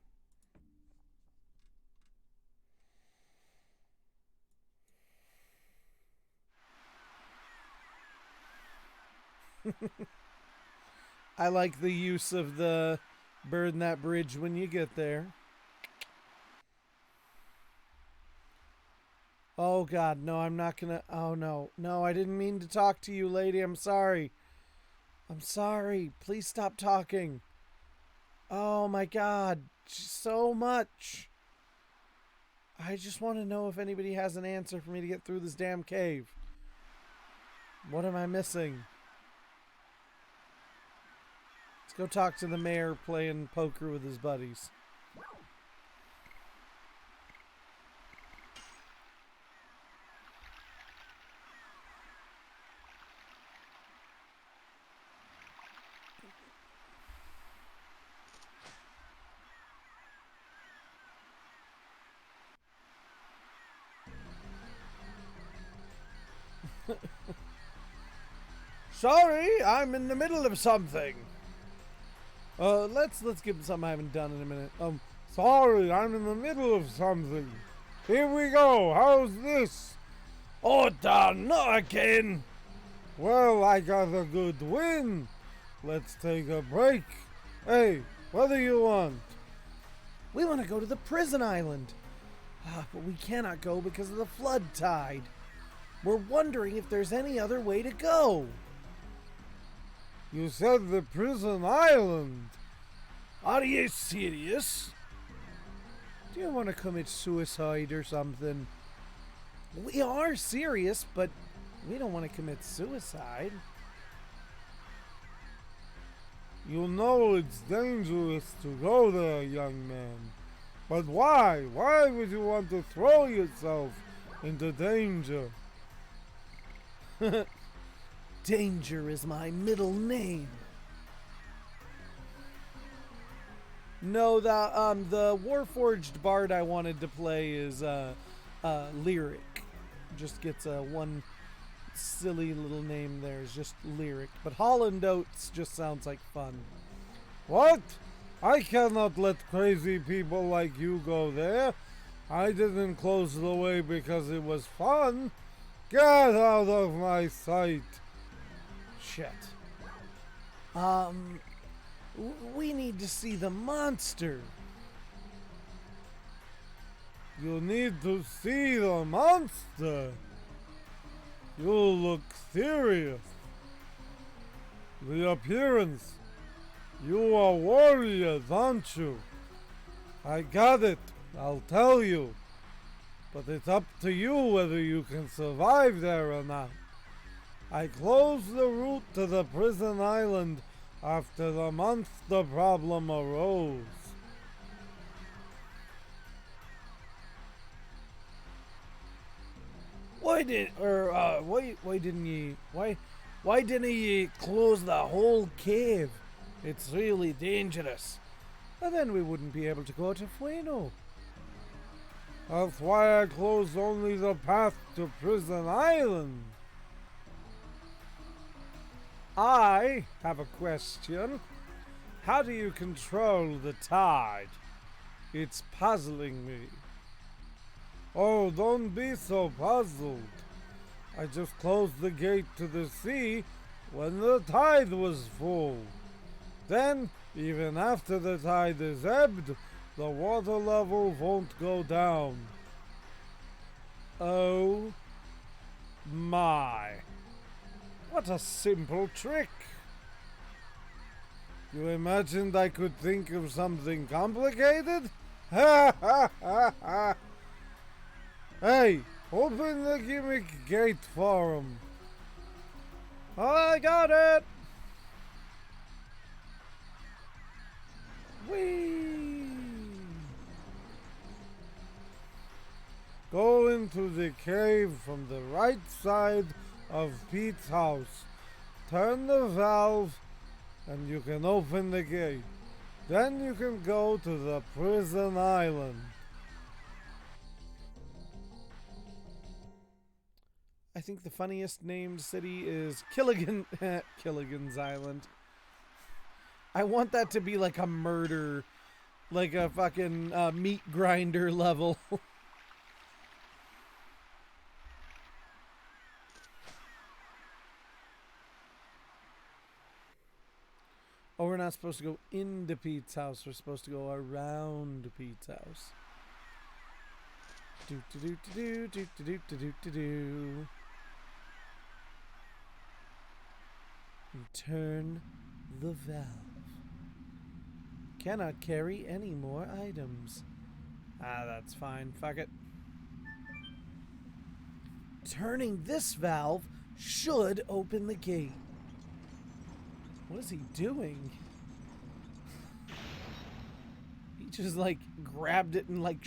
I like the use of the burn that bridge when you get there. Oh god, no, I'm not gonna. Oh no. No, I didn't mean to talk to you, lady. I'm sorry. I'm sorry. Please stop talking. Oh my god, so much. I just want to know if anybody has an answer for me to get through this damn cave. What am I missing? Let's go talk to the mayor playing poker with his buddies. Sorry, I'm in the middle of something. Let's give him something I haven't done in a minute. Sorry, I'm in the middle of something. Here we go. How's this? Oh, darn, not again. Well, I got a good win. Let's take a break. Hey, what do you want? We want to go to the prison island. But we cannot go because of the flood tide. We're wondering if there's any other way to go. You said the prison island. Are you serious? Do you want to commit suicide or something? We are serious, but we don't want to commit suicide. You know it's dangerous to go there, young man. But why? Why would you want to throw yourself into danger? Danger is my middle name. No, the Warforged Bard I wanted to play is Lyric. Just gets one silly little name there. It's just Lyric. But Holland Oates just sounds like fun. What? I cannot let crazy people like you go there. I didn't close the way because it was fun. Get out of my sight. Shit. We need to see the monster. You need to see the monster. You look serious. The appearance. You are warriors, aren't you? I got it. I'll tell you. But it's up to you whether you can survive there or not. I closed the route to the prison island after the monster problem arose. Why didn't you close the whole cave? It's really dangerous. And then we wouldn't be able to go to Fueno. That's why I closed only the path to Prison Island. I have a question. How do you control the tide? It's puzzling me. Oh, don't be so puzzled. I just closed the gate to the sea when the tide was full. Then, even after the tide is ebbed, the water level won't go down. Oh my. What a simple trick. You imagined I could think of something complicated? Ha ha ha ha. Hey, open the gimmick gate for him. I got it. Whee! Go into the cave from the right side of Pete's house. turn the valve, and you can open the gate. Then you can go to the prison island. I think the funniest named city is Killigan. Killigan's Island. I want that to be like a murder, like a fucking meat grinder level. Oh, we're not supposed to go into Pete's house. We're supposed to go around Pete's house. Do do do do do do do do do do. And turn the valve. Cannot carry any more items. Ah, that's fine. Fuck it. Turning this valve should open the gate. What is he doing? He just like grabbed it and like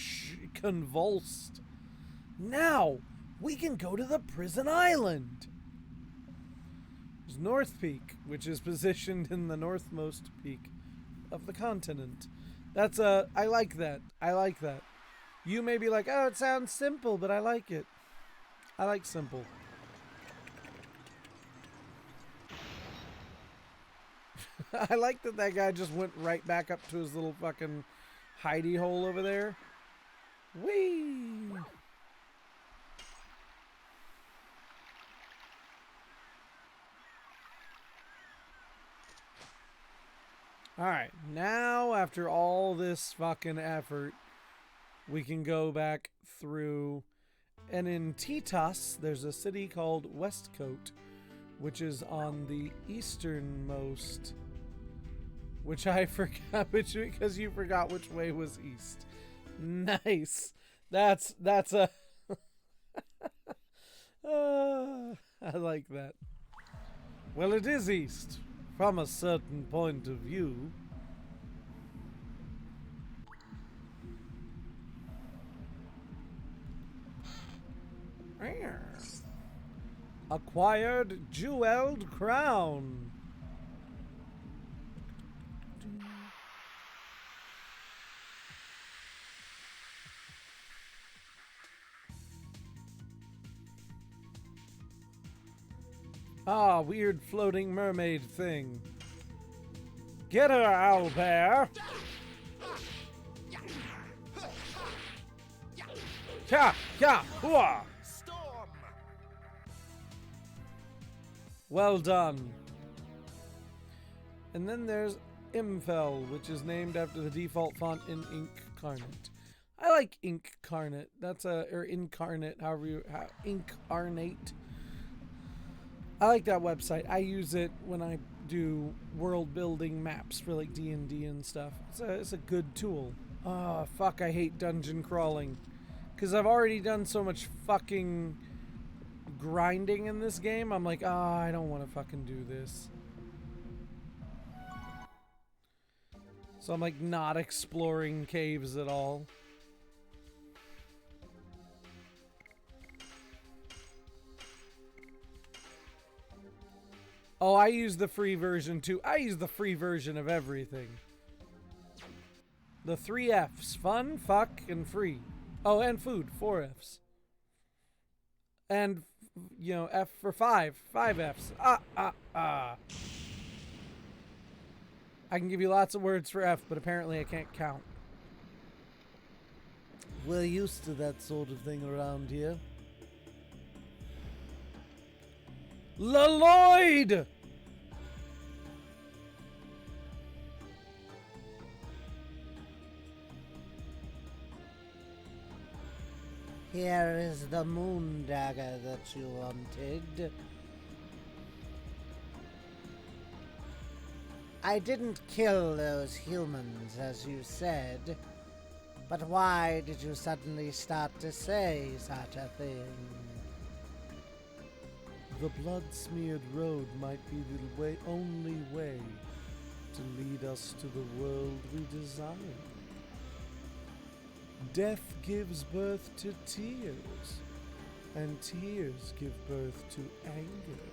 convulsed. Now we can go to the prison island. There's North Peak, which is positioned in the northmost peak of the continent. That's I like that. I like that. You may be like, oh, it sounds simple, but I like it. I like simple. I like that that guy just went right back up to his little fucking hidey hole over there. Whee! Alright, now after all this fucking effort, we can go back through. And in Titas, there's a city called Westcote, which is on the easternmost. Which I forgot, because you forgot which way was east. Nice. That's a... I like that. Well, it is east. From a certain point of view. Acquired jeweled crown. Ah, weird floating mermaid thing. Get her, owlbear! Ka! Ka! Hooah! Storm! Well done. And then there's Imfell, which is named after the default font in Incarnate. I like Incarnate. That's or Incarnate, however you... Incarnate. I like that website. I use it when I do world building maps for like D&D and stuff. It's a good tool. Oh, fuck, I hate dungeon crawling. Because I've already done so much fucking grinding in this game. I'm like, I don't want to fucking do this. So I'm like not exploring caves at all. Oh, I use the free version too. I use the free version of everything. The 3 Fs. Fun, fuck, and free. Oh, and food. 4 Fs. And, you know, F for 5. 5 Fs. I can give you lots of words for F, but apparently I can't count. We're used to that sort of thing around here. Lloyd! Here is the moon dagger that you wanted. I didn't kill those humans, as you said. But why did you suddenly start to say such a thing? The blood-smeared road might be the only way to lead us to the world we desire. Death gives birth to tears, and tears give birth to anger.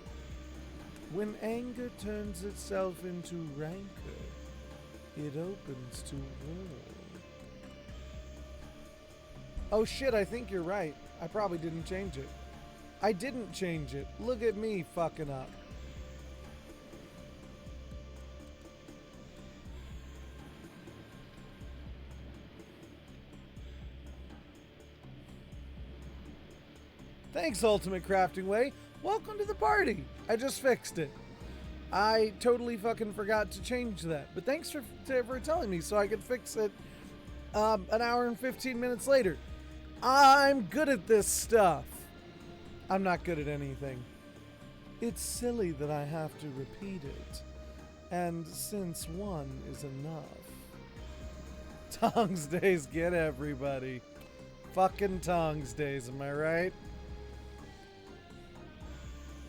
When anger turns itself into rancor, it opens to war. Oh shit, I think you're right. I probably didn't change it. I didn't change it. Look at me fucking up. Thanks, Ultimate Crafting Way. Welcome to the party. I just fixed it. I totally fucking forgot to change that. But thanks for telling me so I could fix it an hour and 15 minutes later. I'm good at this stuff. I'm not good at anything. It's silly that I have to repeat it. And since one is enough. Tongs Days get everybody. Fucking Tongs Days, am I right?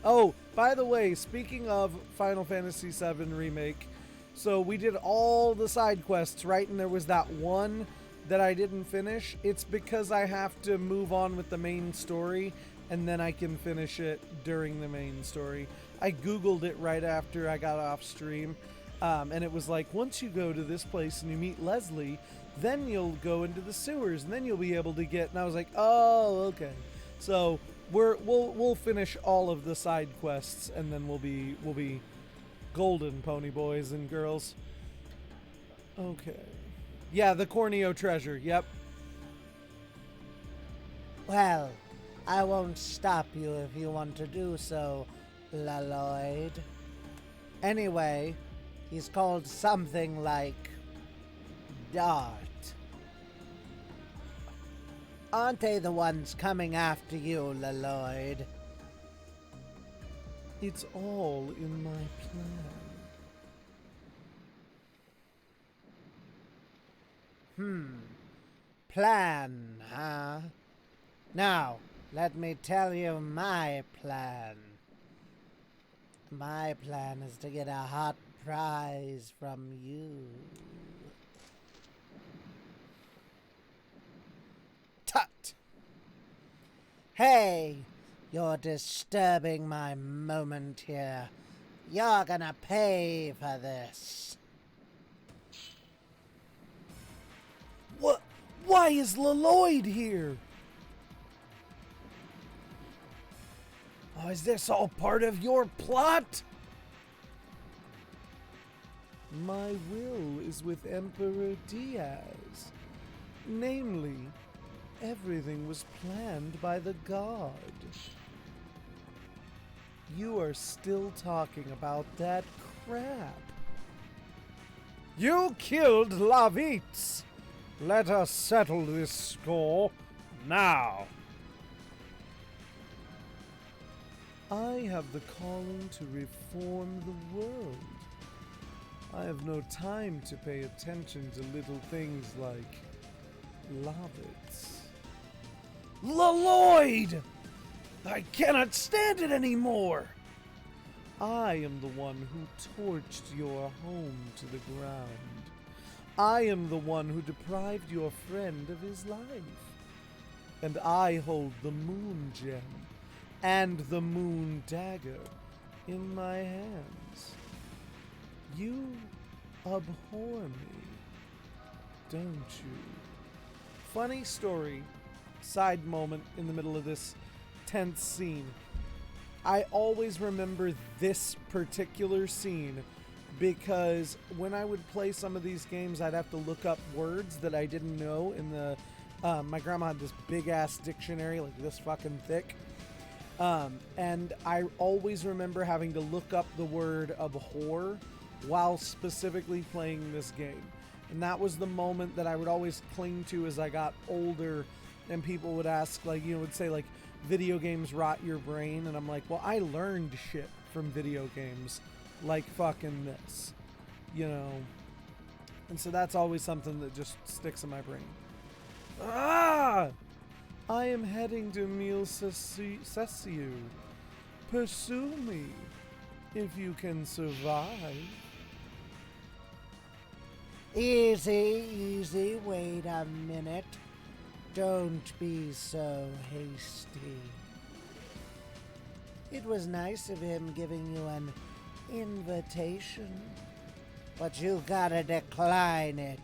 Oh, by the way, speaking of Final Fantasy VII Remake, so we did all the side quests, right? And there was that one that I didn't finish. It's because I have to move on with the main story, and then I can finish it during the main story. I Googled it right after I got off stream, and it was like, once you go to this place and you meet Leslie, then you'll go into the sewers, and then you'll be able to get... And I was like, oh, okay. So... We'll finish all of the side quests, and then we'll be golden, pony boys and girls. Okay. Yeah, the Corneo treasure. Yep. Well, I won't stop you if you want to do so, Lloyd. Anyway, he's called something like Dart. Aren't they the ones coming after you, Lloyd? It's all in my plan. Plan, huh? Now, let me tell you my plan. My plan is to get a hot prize from you. Tut! Hey, you're disturbing my moment here. You're gonna pay for this. What? Why is Lloyd here? Oh, is this all part of your plot? My will is with Emperor Diaz. Namely, everything was planned by the god. You are still talking about that crap. You killed Lavitz. Let us settle this score now. I have the calling to reform the world. I have no time to pay attention to little things like Lavitz. Lloyd! I cannot stand it anymore! I am the one who torched your home to the ground. I am the one who deprived your friend of his life. And I hold the moon gem and the moon dagger in my hands. You abhor me, don't you? Funny story, side moment in the middle of this tense scene. I always remember this particular scene because when I would play some of these games, I'd have to look up words that I didn't know in the... my grandma had this big-ass dictionary, like this fucking thick. And I always remember having to look up the word abhor while specifically playing this game. And that was the moment that I would always cling to as I got older, and people would ask, like, you know, would say, like, video games rot your brain, and I'm like, well, I learned shit from video games, like fucking this, you know? And so that's always something that just sticks in my brain. Ah! I am heading to Mille Cessiu. Pursue me, if you can survive. Easy, easy, wait a minute. Don't be so hasty. It was nice of him giving you an invitation, but you gotta decline it.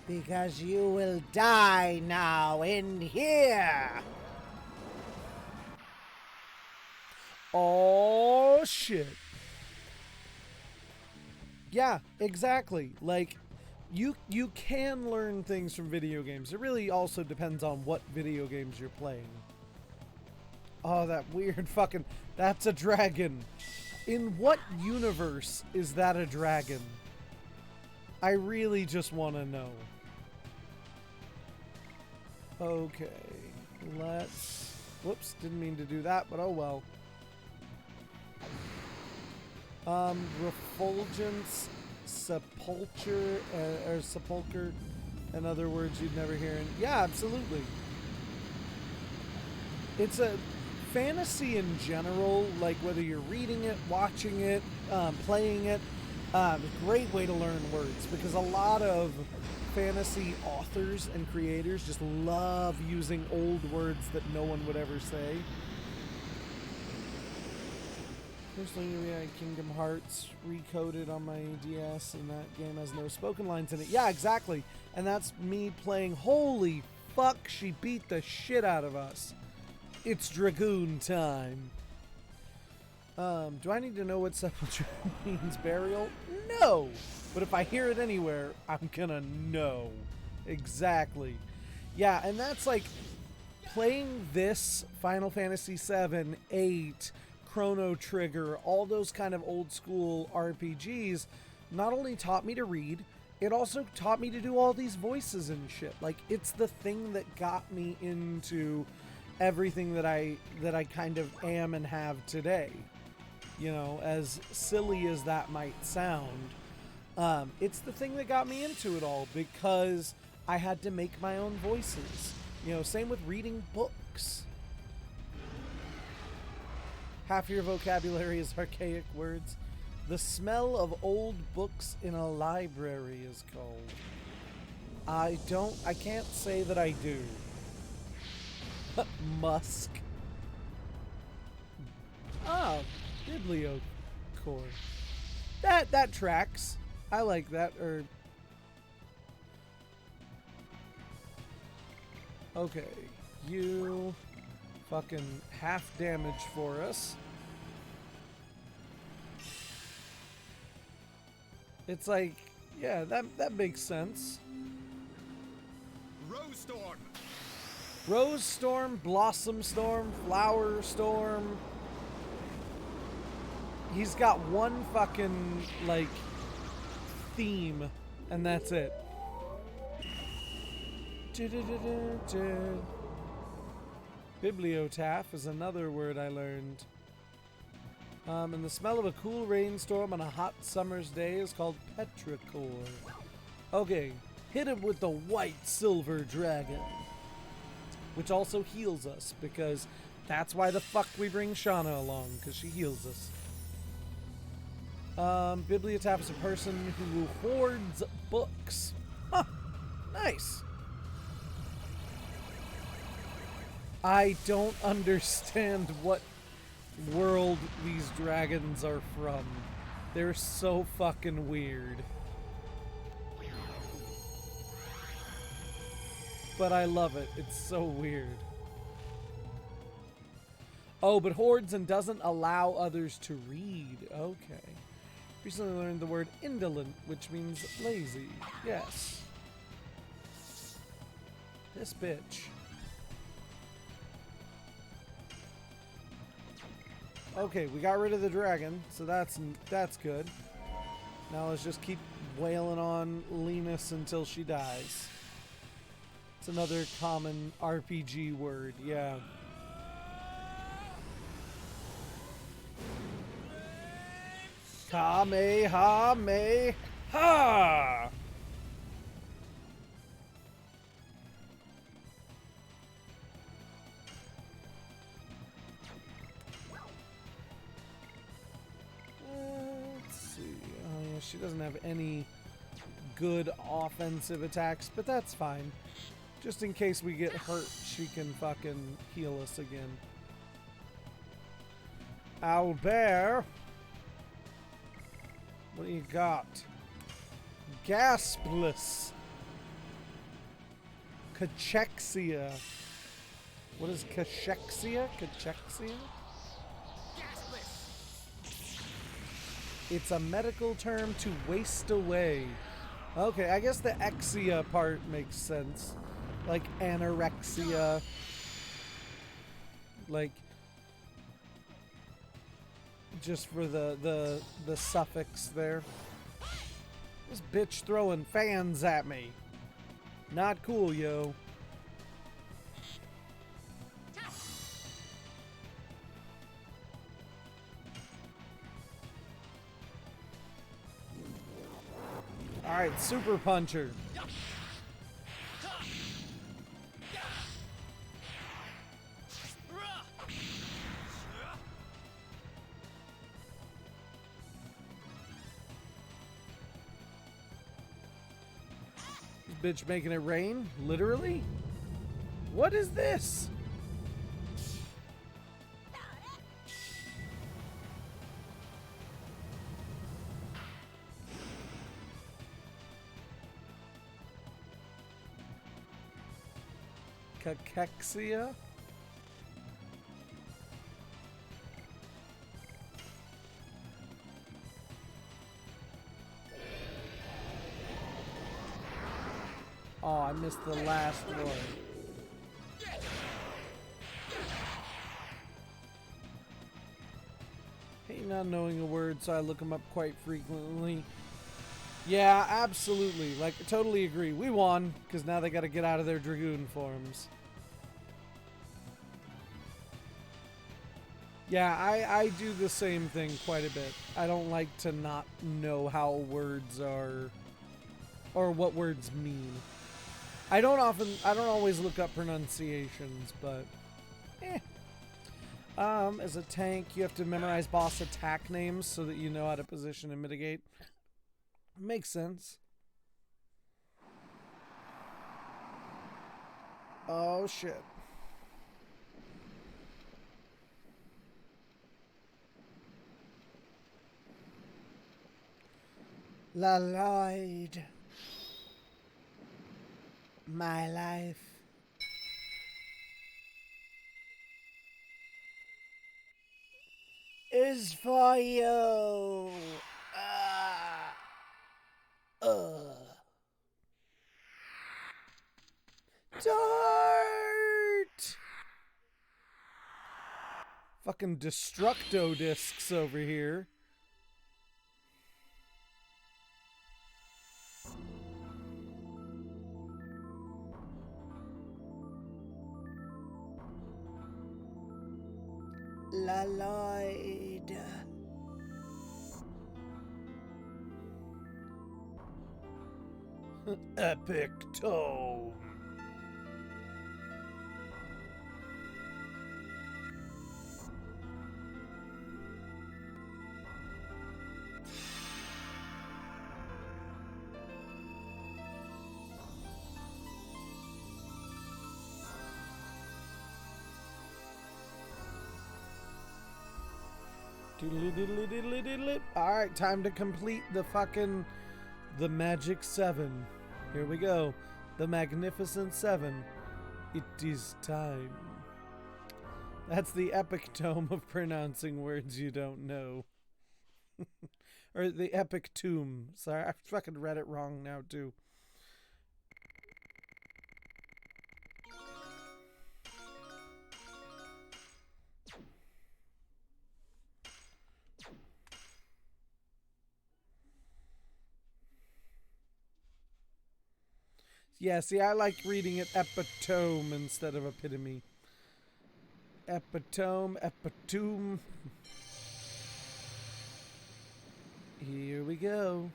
Because you will die now in here. Oh, shit. Yeah, exactly. Like, you can learn things from video games. It really also depends on what video games you're playing. Oh, that weird fucking... That's a dragon. In what universe is that a dragon? I really just want to know. Okay, let's... Whoops, didn't mean to do that, but oh well. Refulgence, sepulcher, or sepulcher, and other words you'd never hear. Yeah, absolutely. It's a fantasy in general, like whether you're reading it, watching it, playing it, great way to learn words, because a lot of fantasy authors and creators just love using old words that no one would ever say. Personally, Kingdom Hearts recoded on my DS, and that game has no spoken lines in it. Yeah, exactly. And that's me playing. Holy fuck, she beat the shit out of us. It's Dragoon time. Do I need to know what sepulture means? Burial? No! But if I hear it anywhere, I'm gonna know. Exactly. Yeah, and that's like playing this Final Fantasy VII, 8, Chrono Trigger, all those kind of old school RPGs not only taught me to read, it also taught me to do all these voices and shit. Like, it's the thing that got me into everything that I kind of am and have today. You know, as silly as that might sound, it's the thing that got me into it all, because I had to make my own voices. You know, same with reading books. Half your vocabulary is archaic words. The smell of old books in a library is called. I can't say that I do. Musk. Oh, bibliocore. That tracks. I like that. Okay, you fucking half damage for us. It's like, yeah, that makes sense. Rose Storm. Rose Storm, Blossom Storm, Flower Storm. He's got one fucking, like, theme, and that's it. Bibliotaph is another word I learned. And the smell of a cool rainstorm on a hot summer's day is called petrichor. Okay, hit him with the white silver dragon. Which also heals us, because that's why the fuck we bring Shauna along, because she heals us. Bibliotaph is a person who hoards books. Huh, nice. I don't understand what world these dragons are from. They're so fucking weird. But I love it. It's so weird. Oh, but hoards and doesn't allow others to read. Okay. Recently learned the word indolent, which means lazy. Yes. This bitch. Okay, we got rid of the dragon, so that's good. Now let's just keep wailing on Linus until she dies. It's another common RPG word, yeah. Kamehameha! Let's see. Oh yeah, she doesn't have any good offensive attacks, but that's fine. Just in case we get hurt, she can fucking heal us again. Owlbear. What do you got? Gaspless. Cachexia. What is cachexia? Cachexia? It's a medical term to waste away. Okay, I guess the exia part makes sense. Like anorexia. Like just for the suffix there. This bitch throwing fans at me. Not cool, yo. Alright, Super Puncher. This bitch making it rain? Literally? What is this? Cachexia? Oh, I missed the last one. Hate not knowing a word, so I look them up quite frequently. Yeah, absolutely. Like, totally agree. We won, because now they got to get out of their Dragoon forms. Yeah, I do the same thing quite a bit. I don't like to not know how words are, or what words mean. I don't always look up pronunciations, but as a tank, you have to memorize boss attack names so that you know how to position and mitigate. Makes sense. Oh shit. Lloyd. My life is for you. Dart! Fucking Destructo discs over here. Lloyd. Epic Tome. Diddly diddly diddly diddly. Alright, time to complete the Magic 7. Here we go. The Magnificent 7. It is time. That's the epic tome of pronouncing words you don't know. Or the epic tomb. Sorry, I fucking read it wrong now too. Yeah, see, I like reading it epitome instead of epitome. Epitome, epitome. Here we go.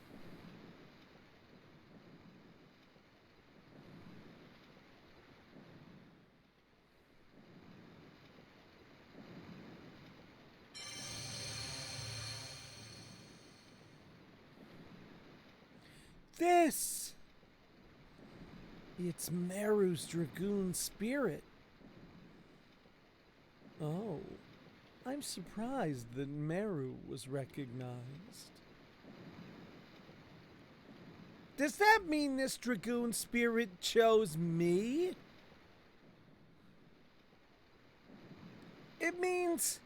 This It's Meru's dragoon spirit. Oh, I'm surprised that Meru was recognized. Does that mean this dragoon spirit chose me? It means,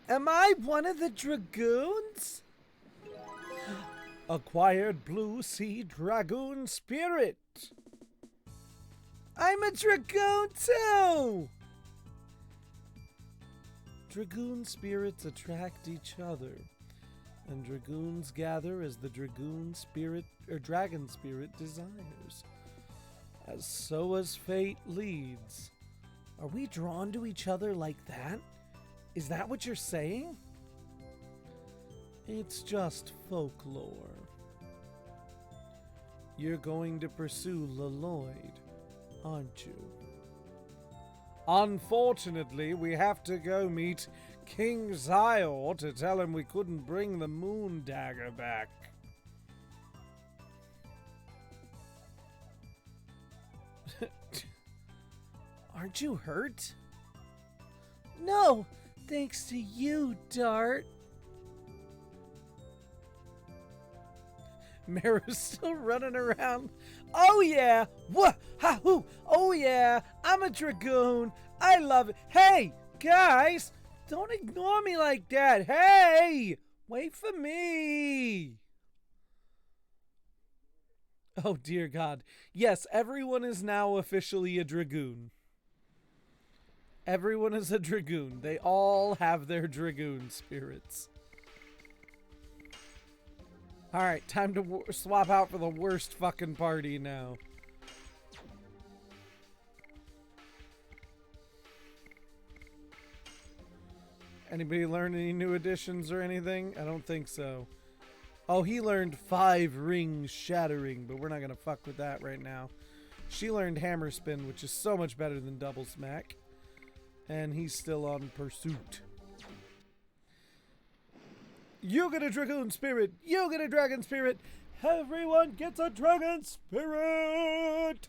am I one of the dragoons? Acquired Blue Sea Dragoon Spirit. I'm a dragoon too! Dragoon spirits attract each other, and dragoons gather as the dragoon spirit or dragon spirit desires. So as fate leads. Are we drawn to each other like that? Is that what you're saying? It's just folklore. You're going to pursue Lloyd, aren't you? Unfortunately, we have to go meet King Zyor to tell him we couldn't bring the moon dagger back. Aren't you hurt? No, thanks to you, Dart. Meru's still running around. Oh yeah! What? Ha hoo! Oh yeah! I'm a dragoon. I love it. Hey, guys! Don't ignore me like that. Hey! Wait for me! Oh dear God. Yes, everyone is now officially a dragoon. Everyone is a dragoon. They all have their dragoon spirits. Alright, time to swap out for the worst fucking party now. Anybody learn any new additions or anything? I don't think so. Oh, he learned 5 rings shattering, but we're not gonna fuck with that right now. She learned hammer spin, which is so much better than double smack. And he's still on pursuit. You get a dragoon spirit. You get a dragon spirit. Everyone gets a dragon spirit.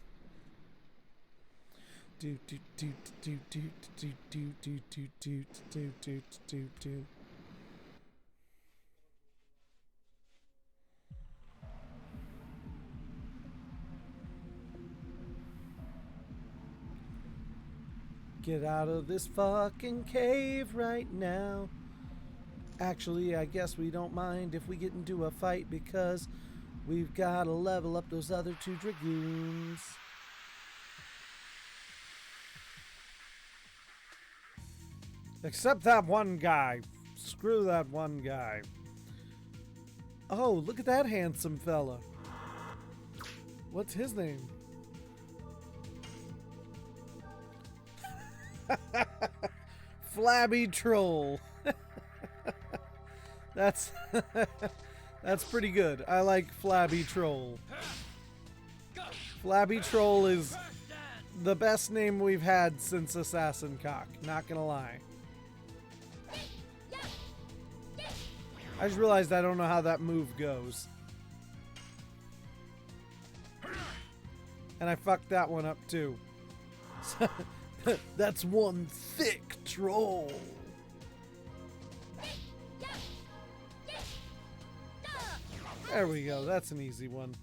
Do do do do do do do do do do do do do do. Get out of this fucking cave right now. Actually, I guess we don't mind if we get into a fight because we've got to level up those other 2 dragoons. Except that one guy. Screw that one guy. Oh, look at that handsome fella. What's his name? Flabby Troll. That's that's pretty good. I like Flabby Troll. Flabby Troll is the best name we've had since Assassin Cock. Not gonna lie. I just realized I don't know how that move goes. And I fucked that one up too. That's one thick troll. There we go. That's an easy one.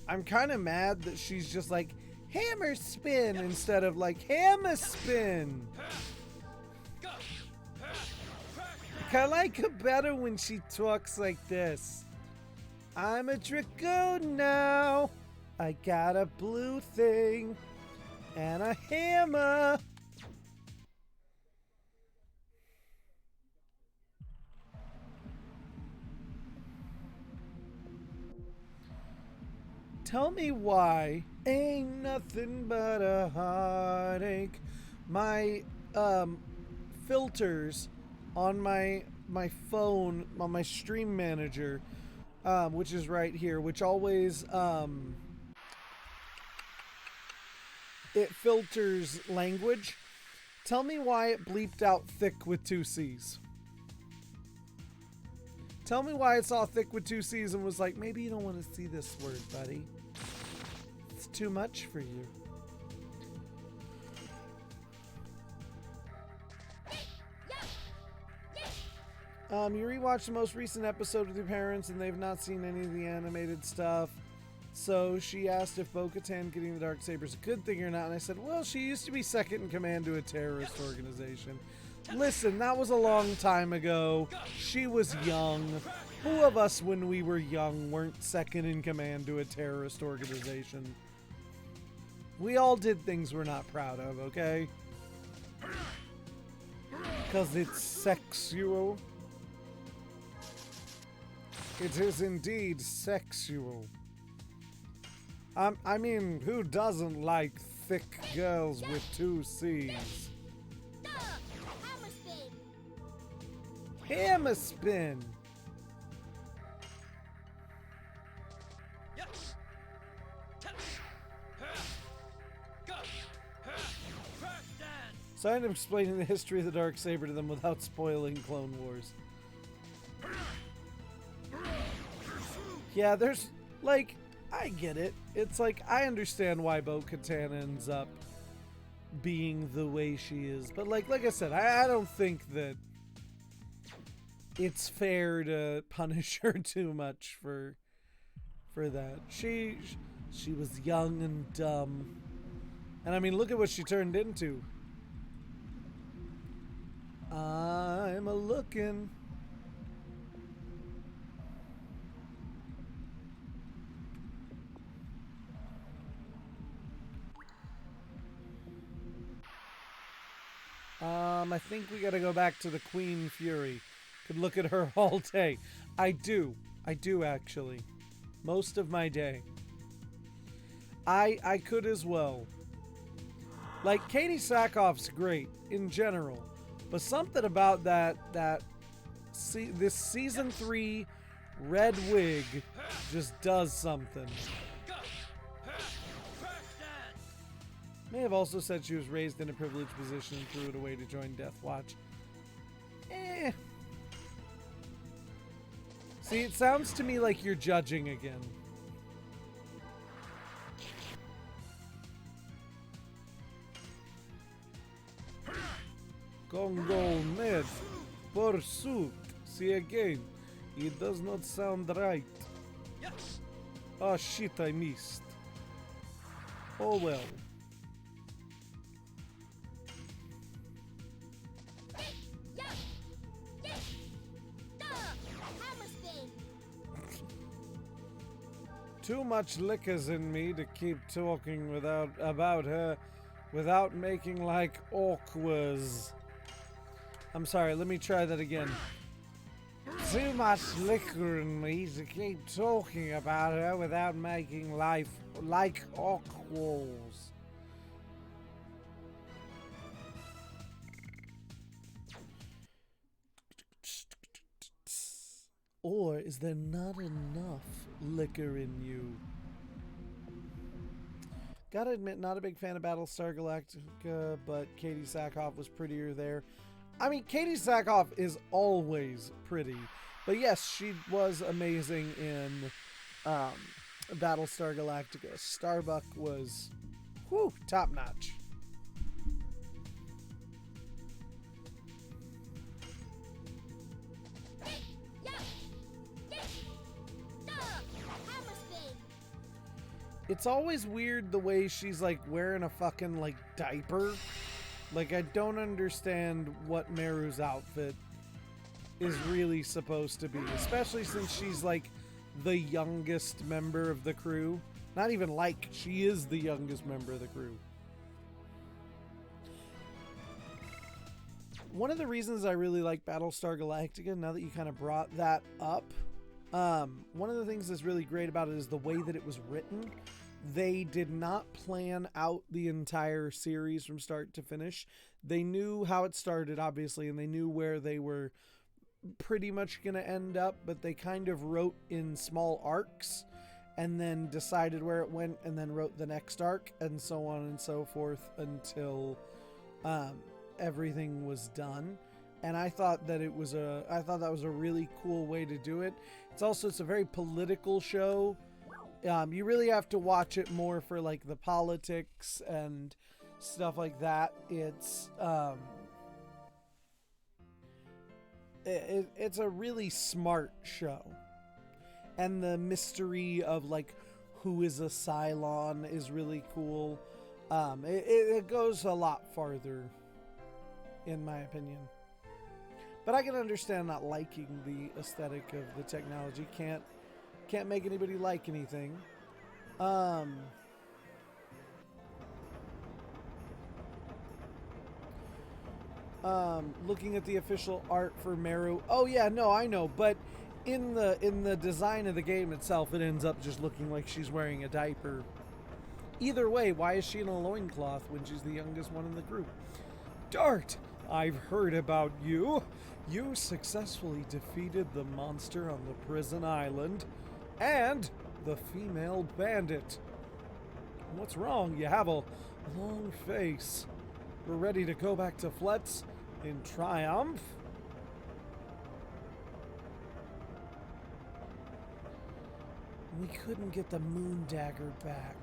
I'm kind of mad that she's just like, hammer spin instead of like, hammer spin. I like her better when she talks like this. I'm a dragoon now. I got a blue thing and a hammer. Tell me why ain't nothing but a heartache. My filters on my phone, on my stream manager, which is right here, which always it filters language. Tell me why it bleeped out thick with 2 C's. Tell me why I saw Thick with Two C's and was like, maybe you don't want to see this word, buddy. It's too much for you. You rewatched the most recent episode with your parents and they've not seen any of the animated stuff. So she asked if Bo-Katan getting the Darksaber is a good thing or not, and I said, well, she used to be second in command to a terrorist organization. Listen, that was a long time ago. She was young. Who of us when we were young weren't second in command to a terrorist organization? We all did things we're not proud of, okay? Because it's sexual. It is indeed sexual. I mean, who doesn't like thick girls with 2 C's? Hammer spin! So I ended up explaining the history of the Darksaber to them without spoiling Clone Wars. Yeah, there's, like, I get it. It's like, I understand why Bo-Katan ends up being the way she is. But like I said, I don't think that it's fair to punish her too much for that. She was young and dumb. And I mean, look at what she turned into. I'm a-lookin'. I think we gotta go back to the Queen Fury. Could look at her all day. I do actually. Most of my day. I could as well. Like, Katie Sackhoff's great in general, but something about this season 3 red wig just does something. May have also said she was raised in a privileged position and threw it away to join Death Watch. See, it sounds to me like you're judging again. Congo Med. Pursuit. See again. It does not sound right. Oh shit, I missed. Oh well. Too much liquor's in me to keep talking about her without making like awkwards. I'm sorry, let me try that again. Too much liquor in me to keep talking about her without making life like awkwards. Or is there not enough liquor in you? Gotta admit, not a big fan of Battlestar Galactica, but Katie Sackhoff was prettier there. I mean, Katie Sackhoff is always pretty, but yes, she was amazing in Battlestar Galactica. Starbuck was, whew, top notch. It's always weird the way she's like wearing a fucking like diaper. Like, I don't understand what Meru's outfit is really supposed to be, especially since she's like the youngest member of the crew. Not even like, she is the youngest member of the crew. One of the reasons I really like Battlestar Galactica, now that you kind of brought that up, one of the things that's really great about it is the way that it was written. They did not plan out the entire series from start to finish. They knew how it started, obviously, and they knew where they were pretty much going to end up, but they kind of wrote in small arcs and then decided where it went and then wrote the next arc and so on and so forth until everything was done. and I thought that was a really cool way to do it. It's a very political show. You really have to watch it more for like the politics and stuff like that. It's a really smart show, and the mystery of like who is a Cylon is really cool. It goes a lot farther, in my opinion. But I can understand not liking the aesthetic of the technology. Can't make anybody like anything. Looking at the official art for Meru. Oh yeah, no, I know, but in the design of the game itself, it ends up just looking like she's wearing a diaper. Either way, why is she in a loincloth when she's the youngest one in the group? Dart, I've heard about you. You successfully defeated the monster on the prison island and the female bandit. What's wrong? You have a long face. We're ready to go back to Fletz in triumph. We couldn't get the moon dagger back.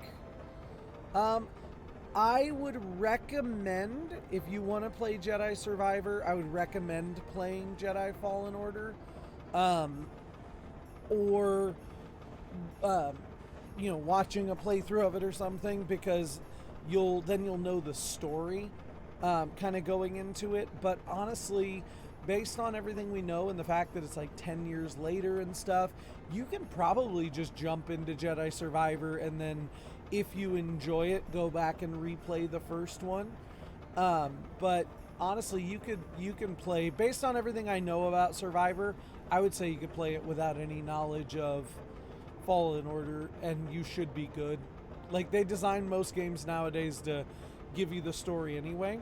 I would recommend, if you want to play Jedi Survivor, I would recommend playing Jedi Fallen Order. Or watching a playthrough of it or something, because you'll know the story kind of going into it. But honestly, based on everything we know and the fact that it's like 10 years later and stuff, you can probably just jump into Jedi Survivor, and then if you enjoy it, go back and replay the first one. But honestly, you can play, based on everything I know about Survivor, I would say you could play it without any knowledge of Fallen Order, and you should be good. Like, they design most games nowadays to give you the story anyway.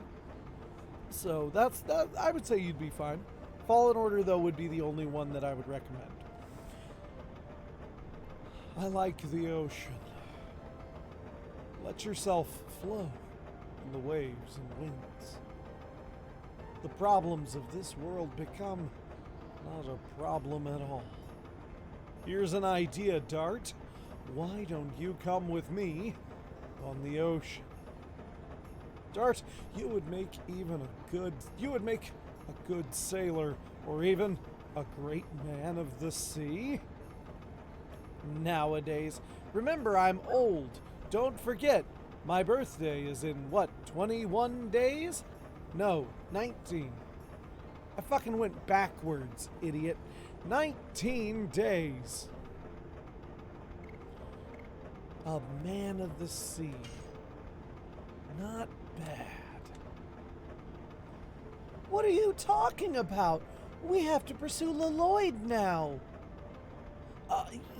So that I would say you'd be fine. Fallen Order, though, would be the only one that I would recommend. I like the ocean. Let yourself flow in the waves and winds. The problems of this world become not a problem at all. Here's an idea, Dart. Why don't you come with me on the ocean? Dart, you would make a good sailor, or even a great man of the sea. Nowadays, remember, I'm old. Don't forget, my birthday is in, 21 days? No, 19. I fucking went backwards, idiot. 19 days. A man of the sea. Not bad. What are you talking about? We have to pursue Lloyd now.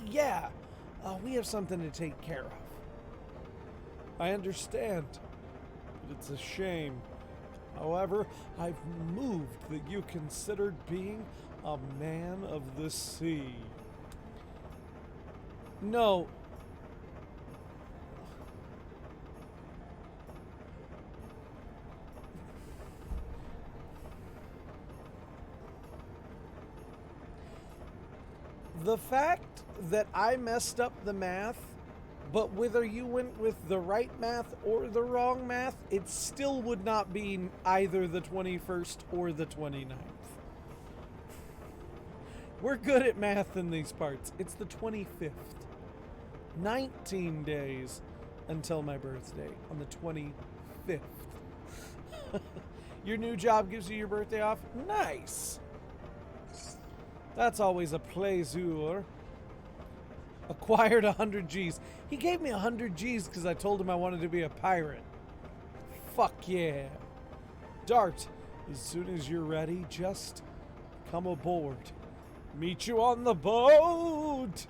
Yeah. We have something to take care of. I understand, but it's a shame. However, I've moved that you considered being a man of the sea. No. The fact that I messed up the math, but whether you went with the right math or the wrong math, it still would not be either the 21st or the 29th. We're good at math in these parts. It's the 25th. 19 days until my birthday on the 25th. Your new job gives you your birthday off? Nice. That's always a pleasure. Acquired 100 G's. He gave me 100 G's because I told him I wanted to be a pirate. Fuck yeah. Dart, as soon as you're ready, just come aboard. Meet you on the boat.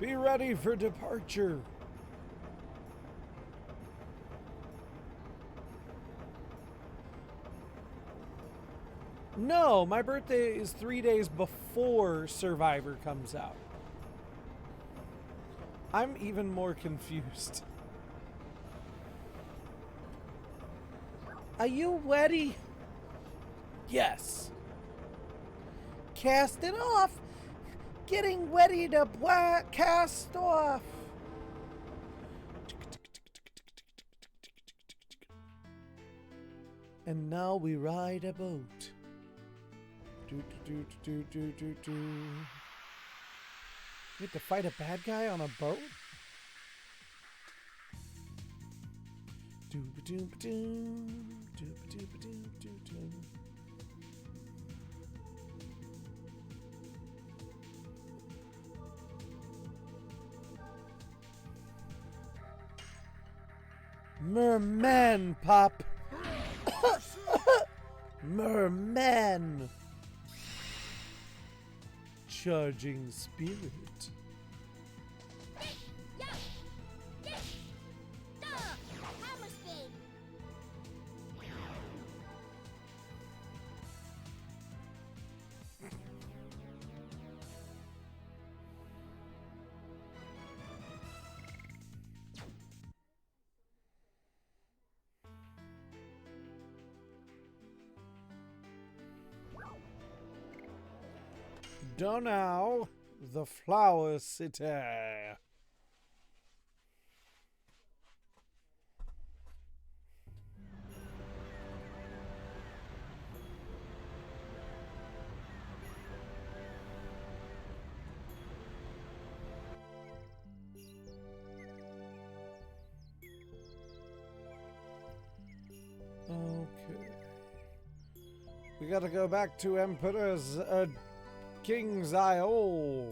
Be ready for departure. No, my birthday is 3 days before Survivor comes out. I'm even more confused. Are you ready? Yes. Cast it off. Getting ready to cast off. And now we ride a boat. Do, do, do, do, do, do. We have to fight a bad guy on a boat? Doo-ba-doo-ba-doo, doo-ba-doo-ba-doo-doo-doo. Merman pop. Merman. Charging spirit. Donau, the Flower City. Okay. We gotta go back to Emperor's King's Isle.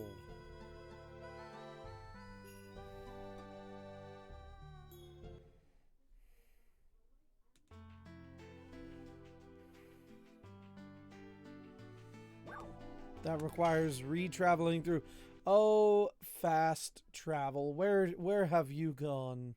That requires re-traveling through. Oh, fast travel. Where have you gone?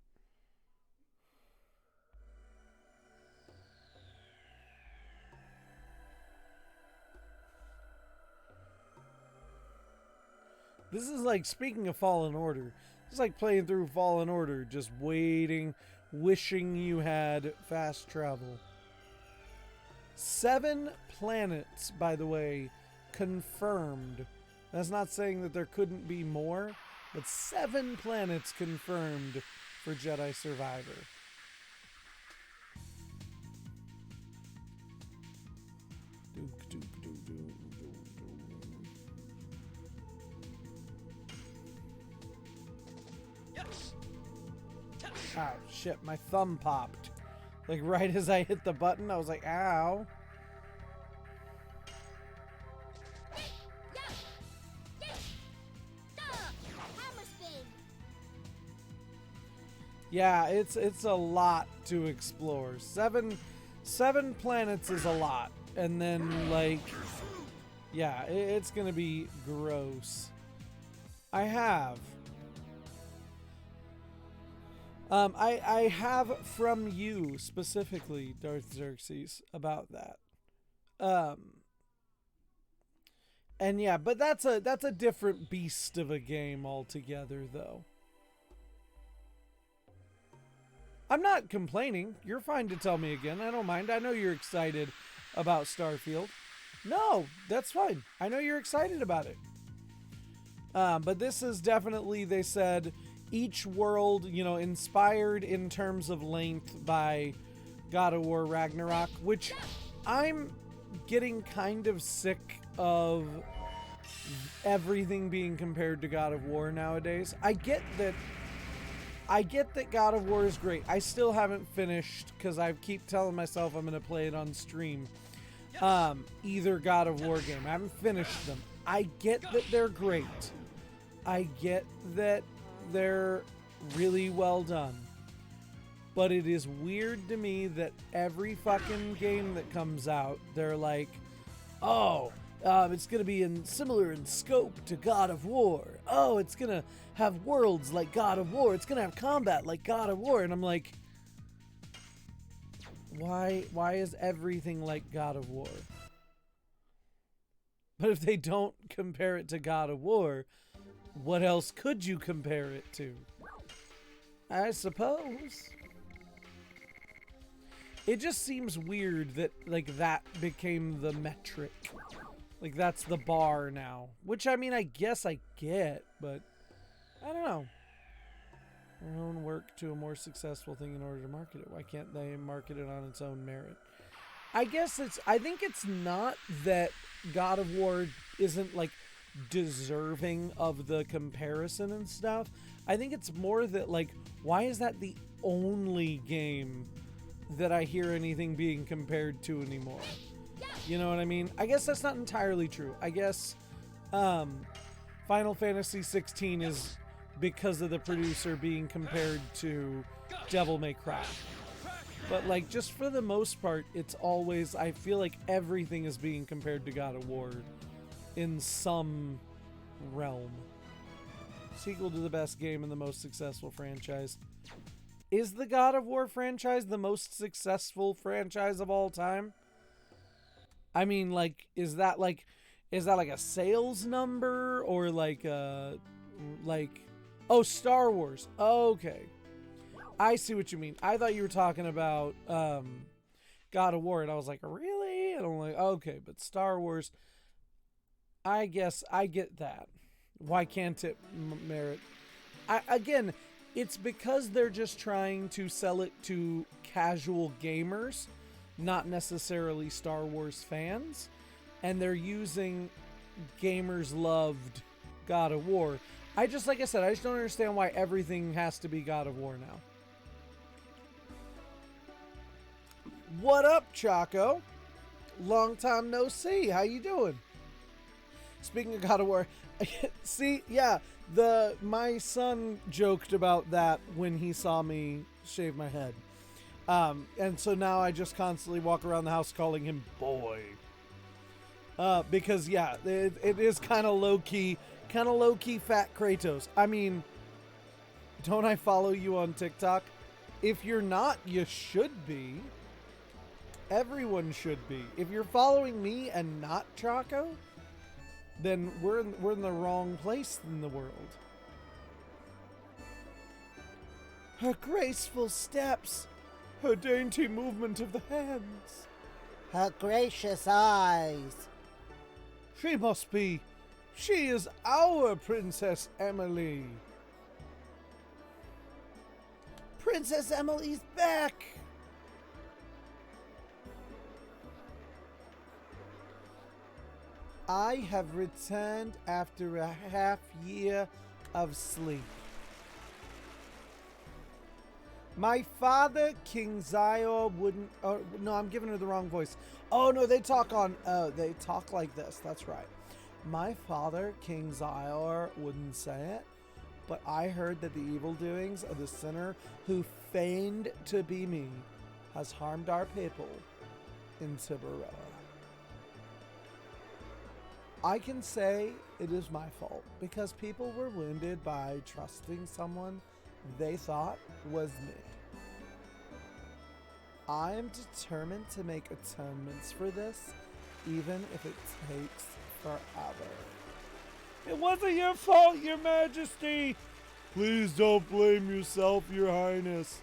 This is like, speaking of Fallen Order, it's like playing through Fallen Order, just waiting, wishing you had fast travel. 7 planets, by the way, confirmed. That's not saying that there couldn't be more, but 7 planets confirmed for Jedi Survivor. Ow, shit, my thumb popped. Like right as I hit the button, I was like, ow. Yeah, it's a lot to explore. Seven planets is a lot. And then, like, yeah, it's gonna be gross. I have I have from you specifically, Darth Xerxes, about that. And yeah, but that's a different beast of a game altogether, though. I'm not complaining. You're fine to tell me again. I don't mind. I know you're excited about Starfield. No, that's fine. I know you're excited about it. But this is definitely, they said, each world, you know, inspired in terms of length by God of War Ragnarok, which I'm getting kind of sick of everything being compared to God of War nowadays. I get that God of War is great. I still haven't finished, because I keep telling myself I'm going to play it on stream. Either God of War game. I haven't finished them. I get that they're great. I get that they're really well done. But it is weird to me that every fucking game that comes out, they're like, oh, it's going to be similar in scope to God of War. Oh, it's going to have worlds like God of War. It's going to have combat like God of War. And I'm like, why is everything like God of War? But if they don't compare it to God of War, what else could you compare it to? I suppose. It just seems weird that, like, that became the metric. Like, that's the bar now. Which, I mean, I guess I get, but I don't know. Our own work to a more successful thing in order to market it. Why can't they market it on its own merit? I think it's not that God of War isn't, like, deserving of the comparison and stuff. I think it's more that, like, why is that the only game that I hear anything being compared to anymore? You know what I mean? I guess that's not entirely true. I guess Final Fantasy 16 is because of the producer being compared to Devil May Cry. But, like, just for the most part, it's always, I feel like everything is being compared to God of War in some realm. Sequel to the best game and the most successful franchise. Is the God of War franchise the most successful franchise of all time? I mean, like, is that like a sales number, or like oh, Star Wars. Okay. I see what you mean. I thought you were talking about God of War, and I was like, really? And I'm like, okay, but Star Wars, I guess I get that. Why can't it merit? Again, it's because they're just trying to sell it to casual gamers, not necessarily Star Wars fans, and they're using gamers loved God of War. Like I said, I just don't understand why everything has to be God of War now. What up, Chaco? Long time no see. How you doing? Speaking of God of War, see, yeah, my son joked about that when he saw me shave my head. And so now I just constantly walk around the house calling him boy. Because, yeah, it is kind of low-key fat Kratos. I mean, don't I follow you on TikTok? If you're not, you should be. Everyone should be. If you're following me and not Chaco, then we're in the wrong place in the world. Her graceful steps, her dainty movement of the hands, Her gracious eyes. She is our Princess Emily. Princess Emily's back. I have returned after a half year of sleep. My father, King Zior, wouldn't... Oh, no, I'm giving her the wrong voice. Oh, no, they talk like this. That's right. My father, King Zior, wouldn't say it, but I heard that the evil doings of the sinner who feigned to be me has harmed our people in Tiberoa. I can say it is my fault because people were wounded by trusting someone they thought was me. I am determined to make atonements for this, even if it takes forever. It wasn't your fault, Your Majesty! Please don't blame yourself, Your Highness.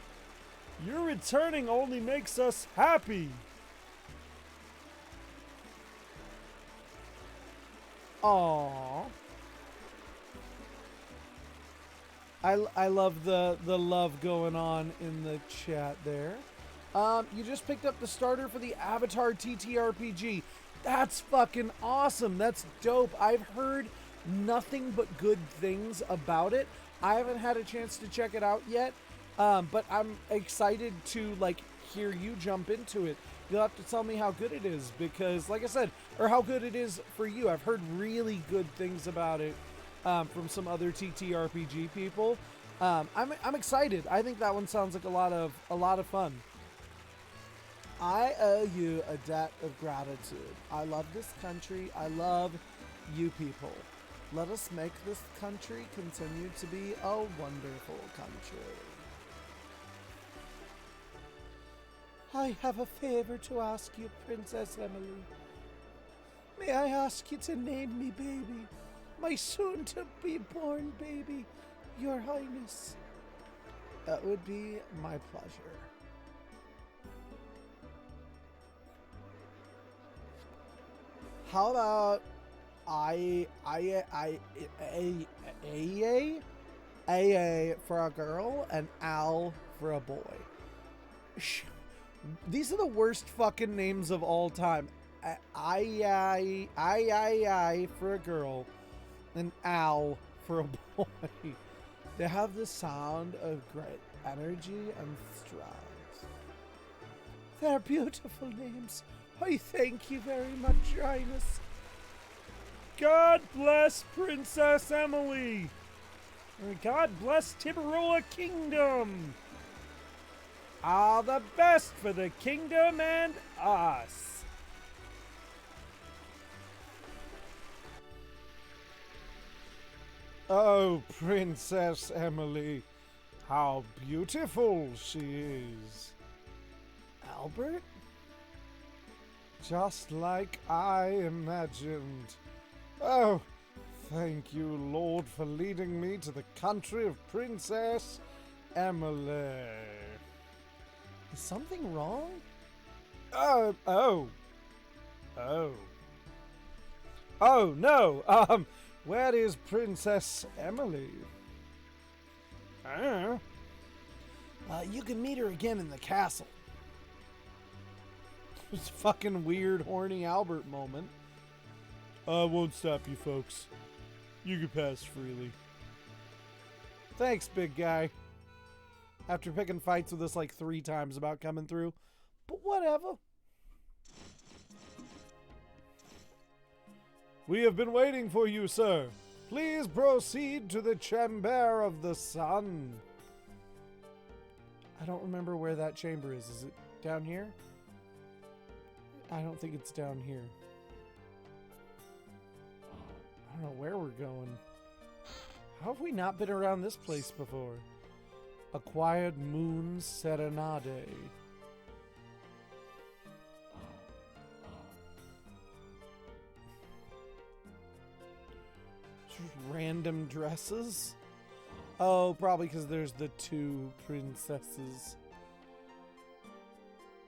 Your returning only makes us happy. Aww. I love the love going on in the chat there. You just picked up the starter for the Avatar TTRPG. That's fucking awesome. That's dope. I've heard nothing but good things about it. I haven't had a chance to check it out yet, but I'm excited to like hear you jump into it. You'll have to tell me how good it is because, like I said, or how good it is for you. I've heard really good things about it from some other TTRPG people. I'm excited. I think that one sounds like a lot of fun. I owe you a debt of gratitude. I love this country. I love you people. Let us make this country continue to be a wonderful country. I have a favor to ask you, Princess Emily. May I ask you to name me baby, my soon-to-be-born baby, Your Highness? That would be my pleasure. How about AA for a girl and Al for a boy. These are the worst fucking names of all time. I for a girl and Al for a boy. They have the sound of great energy and strength. They're beautiful names. I thank you very much, Your Highness. God bless Princess Emily. And God bless Tiburoa Kingdom. All the best for the kingdom and us. Oh, Princess Emily, how beautiful she is. Albert? Just like I imagined. Oh, thank you, Lord, for leading me to the country of Princess Emily. Is something wrong? Oh, no, where is Princess Emily? You can meet her again in the castle. It's a fucking weird, horny Albert moment. I won't stop you folks. You can pass freely. Thanks, big guy. After picking fights with us like 3 times about coming through. But whatever. We have been waiting for you, sir. Please proceed to the Chamber of the Sun. I don't remember where that chamber is. Is it down here? I don't think it's down here. I don't know where we're going. How have we not been around this place before? A quiet moon serenade. Just random dresses? Oh, probably because there's the 2 princesses.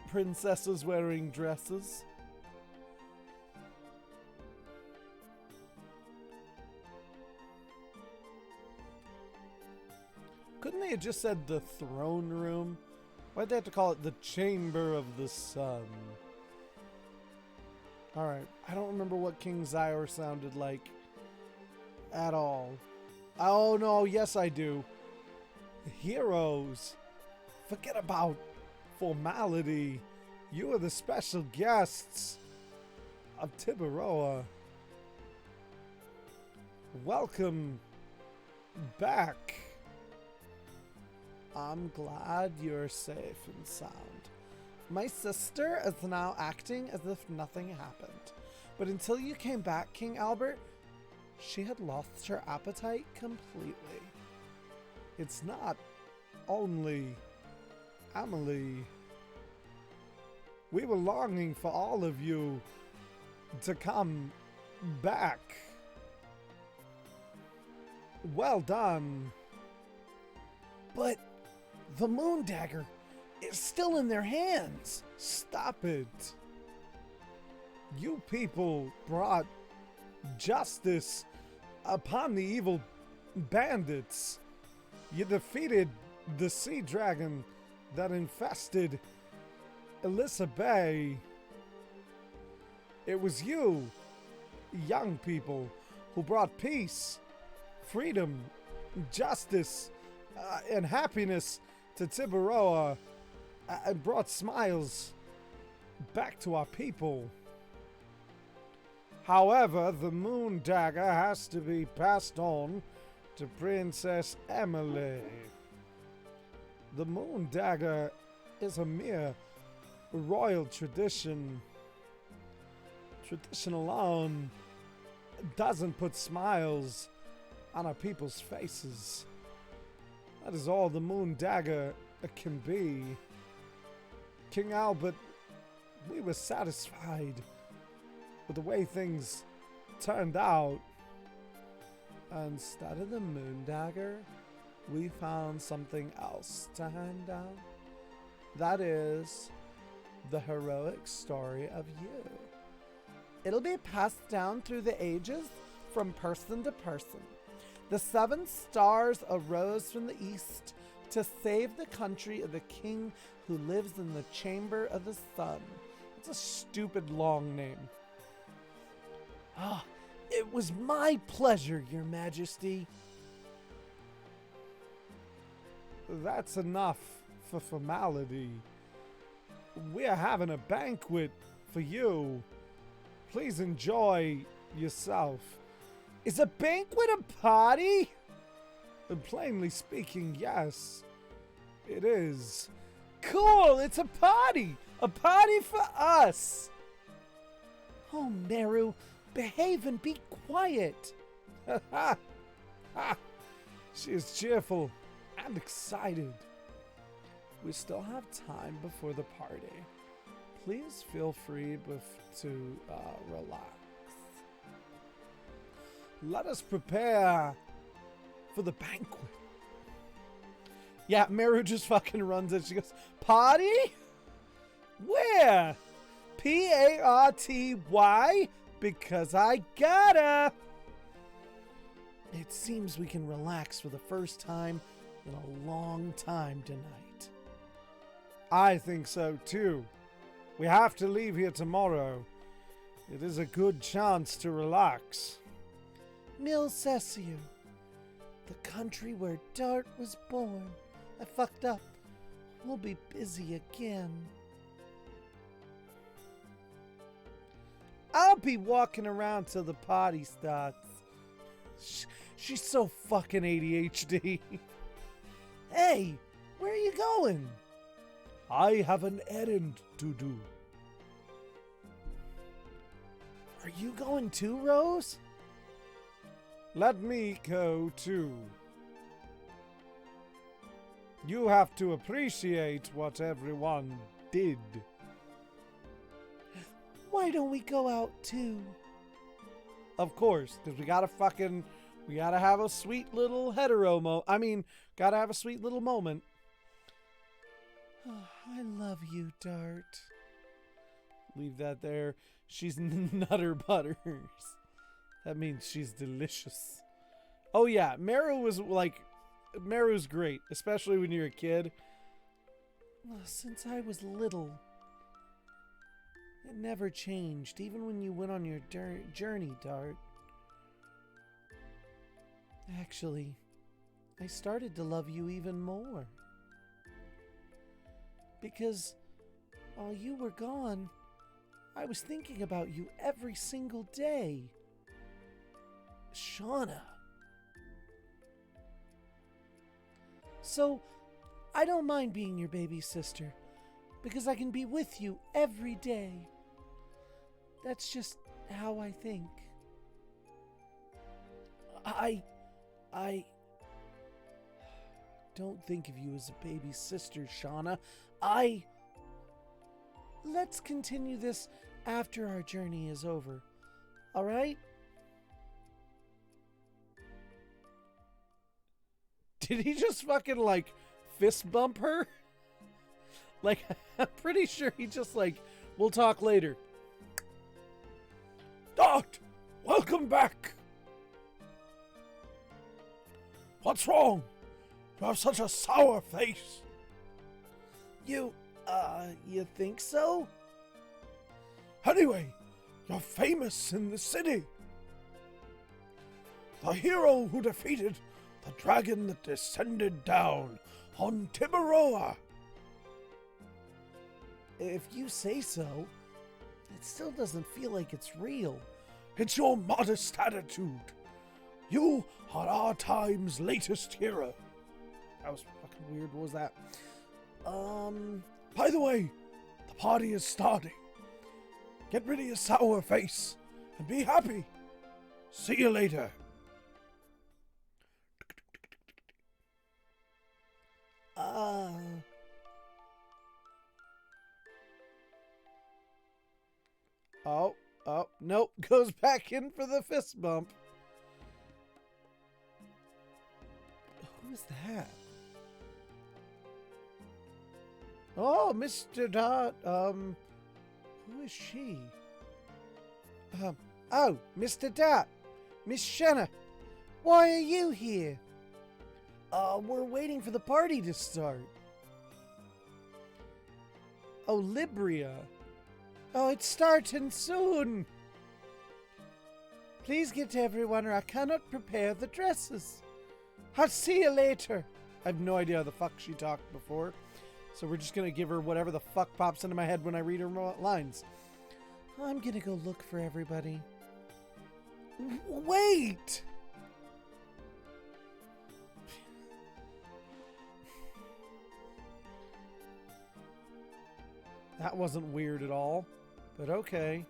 Princesses wearing dresses. Couldn't they have just said the throne room? Why'd they have to call it the Chamber of the Sun? Alright, I don't remember what King Zyor sounded like at all. Oh no, yes I do. Heroes. Forget about formality. You are the special guests of Tiburoa. Welcome back. I'm glad you're safe and sound. My sister is now acting as if nothing happened. But until you came back, King Albert, she had lost her appetite completely. It's not only Emily. We were longing for all of you to come back. Well done. But the moon dagger is still in their hands. Stop it. You people brought justice upon the evil bandits. You defeated the sea dragon that infested Elissa Bay. It was you, young people, who brought peace, freedom, justice, and happiness to Tiburoa, and brought smiles back to our people. However, the moon dagger has to be passed on to Princess Emily. The moon dagger is a mere royal tradition. Tradition alone doesn't put smiles on our people's faces. That is all the moon dagger can be. King Albert, we were satisfied with the way things turned out. Instead of the moon dagger, we found something else to hand down. That is the heroic story of you. It'll be passed down through the ages from person to person. The 7 stars arose from the east to save the country of the king who lives in the chamber of the sun. It's a stupid long name. Ah, it was my pleasure, Your Majesty. That's enough for formality. We're having a banquet for you. Please enjoy yourself. Is a banquet a party? Plainly speaking, yes, it is. Cool, it's a party! A party for us! Oh, Meru, behave and be quiet. She is cheerful and excited. We still have time before the party. Please feel free to relax. Let us prepare for the banquet. Yeah, Meru just fucking runs it. She goes, party? Where? P-A-R-T-Y? Because I gotta. It seems we can relax for the first time in a long time tonight. I think so too. We have to leave here tomorrow. It is a good chance to relax. Milcesio, the country where Dart was born. I fucked up. We'll be busy again. I'll be walking around till the party starts. She's so fucking ADHD. Hey, where are you going? I have an errand to do. Are you going too, Rose? Let me go too. You have to appreciate what everyone did. Why don't we go out too? Of course, because we gotta have a sweet little gotta have a sweet little moment. Oh, I love you, Dart. Leave that there. She's Nutter Butters. That means she's delicious. Oh yeah, Meru's great, especially when you're a kid. Since I was little. It never changed, even when you went on your journey, Dart. Actually, I started to love you even more. Because while you were gone, I was thinking about you every single day. Shauna. So, I don't mind being your baby sister, because I can be with you every day. That's just how I think. I don't think of you as a baby sister, Shauna. Let's continue this after our journey is over. All right? Did he just fucking fist bump her? I'm pretty sure he just we'll talk later. Dart, welcome back. What's wrong? You have such a sour face. You think so? Anyway, you're famous in the city. The hero who defeated the dragon that descended down on Tiburoa. If you say so, it still doesn't feel like it's real. It's your modest attitude. You are our time's latest hero. That was fucking weird. What was that? By the way, the party is starting. Get rid of your sour face and be happy. See you later. Oh, nope. Goes back in for the fist bump. Who is that? Oh, Mr. Dot, who is she? Oh, Mr. Dart, Miss Shanna, why are you here? We're waiting for the party to start. Oh, Libria. Oh, it's starting soon. Please get to everyone or I cannot prepare the dresses. I'll see you later. I have no idea how the fuck she talked before. So we're just going to give her whatever the fuck pops into my head when I read her lines. I'm going to go look for everybody. Wait! That wasn't weird at all, but okay.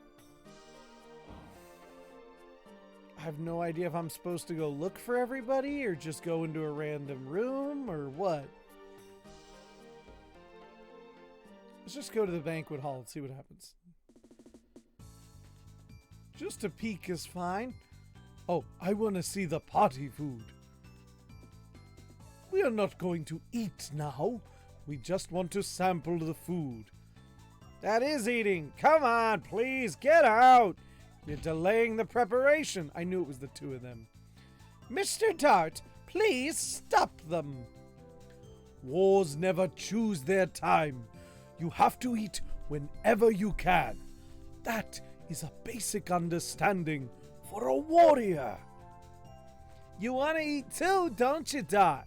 I have no idea if I'm supposed to go look for everybody or just go into a random room or what. Let's just go to the banquet hall and see what happens. Just a peek is fine. Oh, I want to see the party food. We are not going to eat now. We just want to sample the food. That is eating. Come on, please, get out. You're delaying the preparation. I knew it was the two of them. Mr. Dart, please stop them. Wars never choose their time. You have to eat whenever you can. That is a basic understanding for a warrior. You want to eat too, don't you, Dot?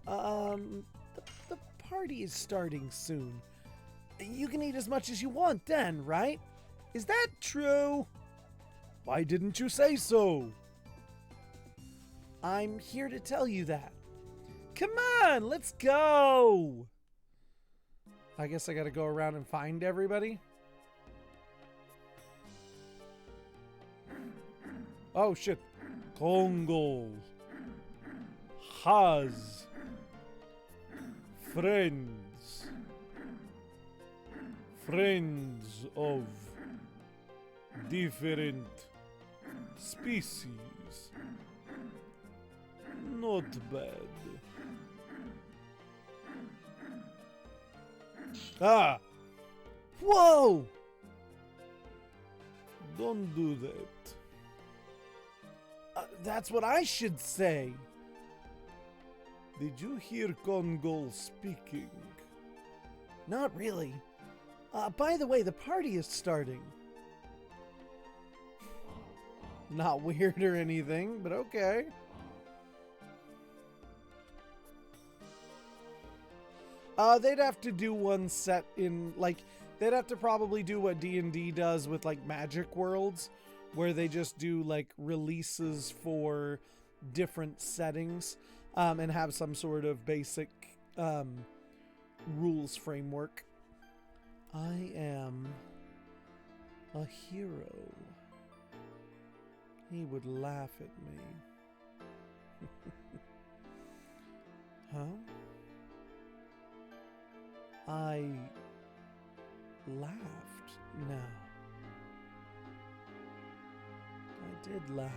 The party is starting soon. You can eat as much as you want then, right? Is that true? Why didn't you say so? I'm here to tell you that. Come on, let's go. I guess I gotta go around and find everybody. Oh shit. Congo has friends of different species. Not bad. Ah! Whoa! Don't do that. That's what I should say. Did you hear Congo speaking? Not really. By the way, the party is starting. Not weird or anything, but okay. They'd have to do one set in, like, they'd have to probably do what D&D does with, like, Magic Worlds, where they just do, like, releases for different settings, and have some sort of basic, rules framework. I am a hero. He would laugh at me. Huh? I laughed. No. I did laugh.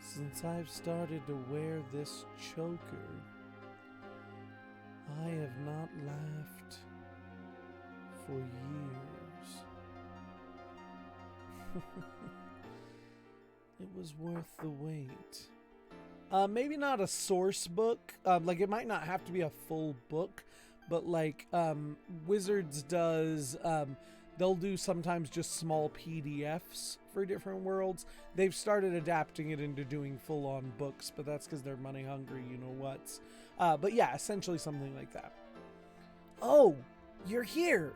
Since I've started to wear this choker, I have not laughed for years. It was worth the wait. Maybe not a source book. Like, it might not have to be a full book, but like Wizards does, they'll do sometimes just small PDFs for different worlds. They've started adapting it into doing full-on books, but that's because they're money hungry, you know what's. But yeah, essentially something like that. Oh, you're here.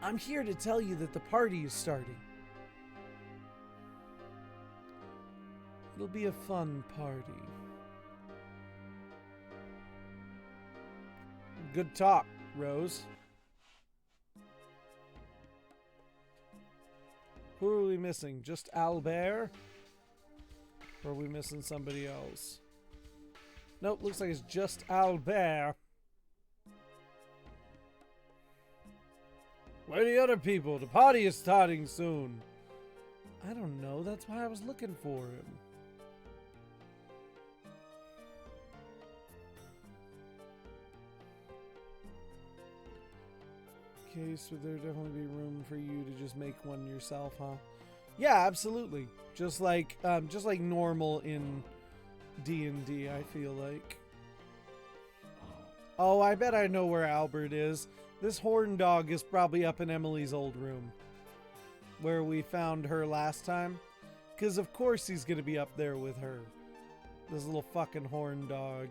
I'm here to tell you that the party is starting. It'll be a fun party. Good talk, Rose. Who are we missing? Just Albert? Or are we missing somebody else? Nope, looks like it's just Albert. Where are the other people? The party is starting soon. I don't know. That's why I was looking for him. case, would there definitely be room for you to just make one yourself, huh? Yeah, absolutely. Just like normal in D&D, I feel like. Oh, I bet I know where Albert is. This horn dog is probably up in Emily's old room, where we found her last time. Because of course he's going to be up there with her. This little fucking horn dog.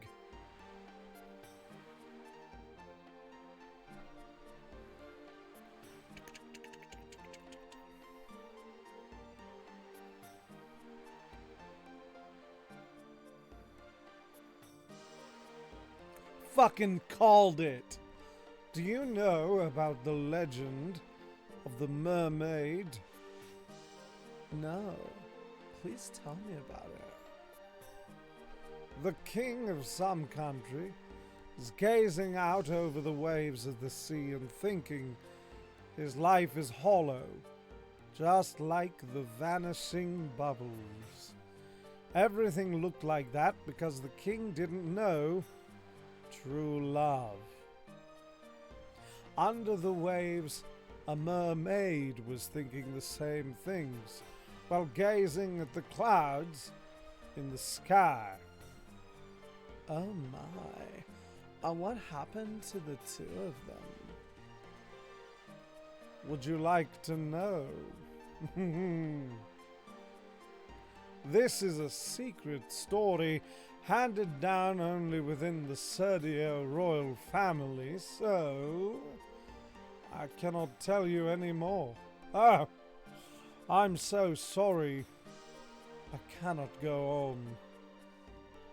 Fucking called it. Do you know about the legend of the mermaid? No. Please tell me about it. The king of some country is gazing out over the waves of the sea and thinking his life is hollow, just like the vanishing bubbles. Everything looked like that because the king didn't know true love. Under the waves, a mermaid was thinking the same things while gazing at the clouds in the sky. Oh my. What happened to the two of them? Would you like to know? This is a secret story handed down only within the Serdio royal family, so I cannot tell you any more. Oh, I'm so sorry. I cannot go on.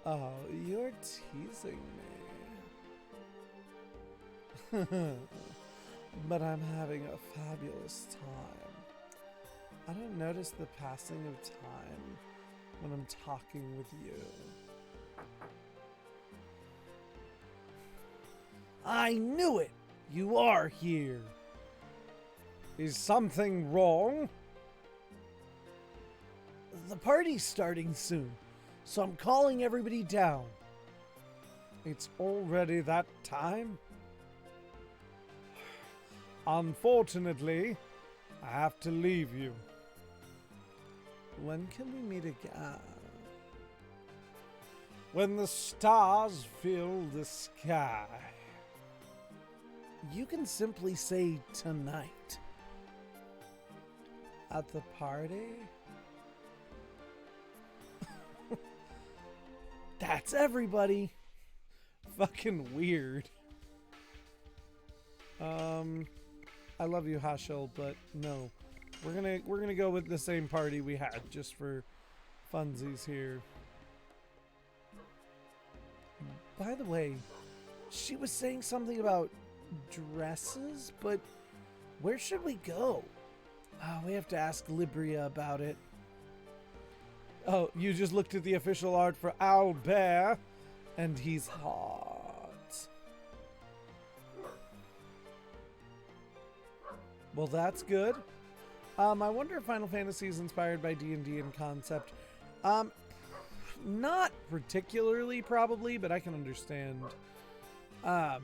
Oh, you're teasing me. But I'm having a fabulous time. I don't notice the passing of time when I'm talking with you. I knew it! You are here! Is something wrong? The party's starting soon, so I'm calling everybody down. It's already that time? Unfortunately, I have to leave you. When can we meet again? When the stars fill the sky. You can simply say tonight. At the party? That's everybody. Fucking weird. I love you, Hashel, but no. We're gonna go with the same party we had just for funsies here. By the way, she was saying something about dresses, but where should we go? Oh, we have to ask Libria about it. Oh, you just looked at the official art for Albert, and he's hot. Well, that's good. I wonder if Final Fantasy is inspired by D&D in concept. Not particularly, probably, but I can understand. I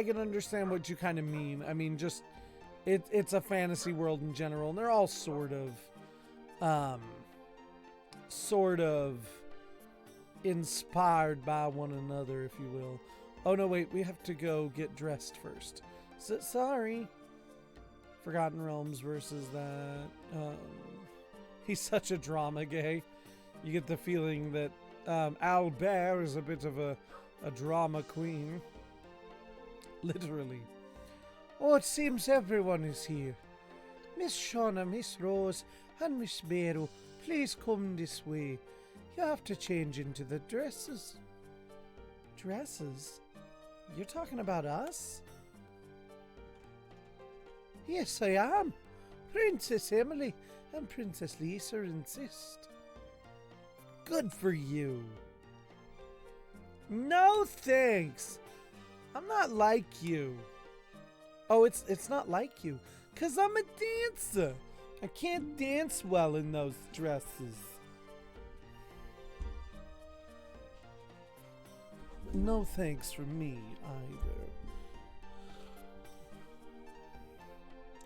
can understand what you kind of mean. I mean, just it's a fantasy world in general, and they're all sort of inspired by one another, if you will. Oh no, wait, we have to go get dressed first. So, sorry. Forgotten Realms versus that. He's such a drama gay. You get the feeling that Albert is a bit of a drama queen. Literally. Oh, it seems everyone is here. Miss Shauna, Miss Rose, and Miss Barrow, please come this way. You have to change into the dresses. Dresses? You're talking about us? Yes, I am. Princess Emily and Princess Lisa insist. Good for you. No thanks. I'm not like you. Oh, it's not like you, 'cause I'm a dancer. I can't dance well in those dresses. No thanks from me either.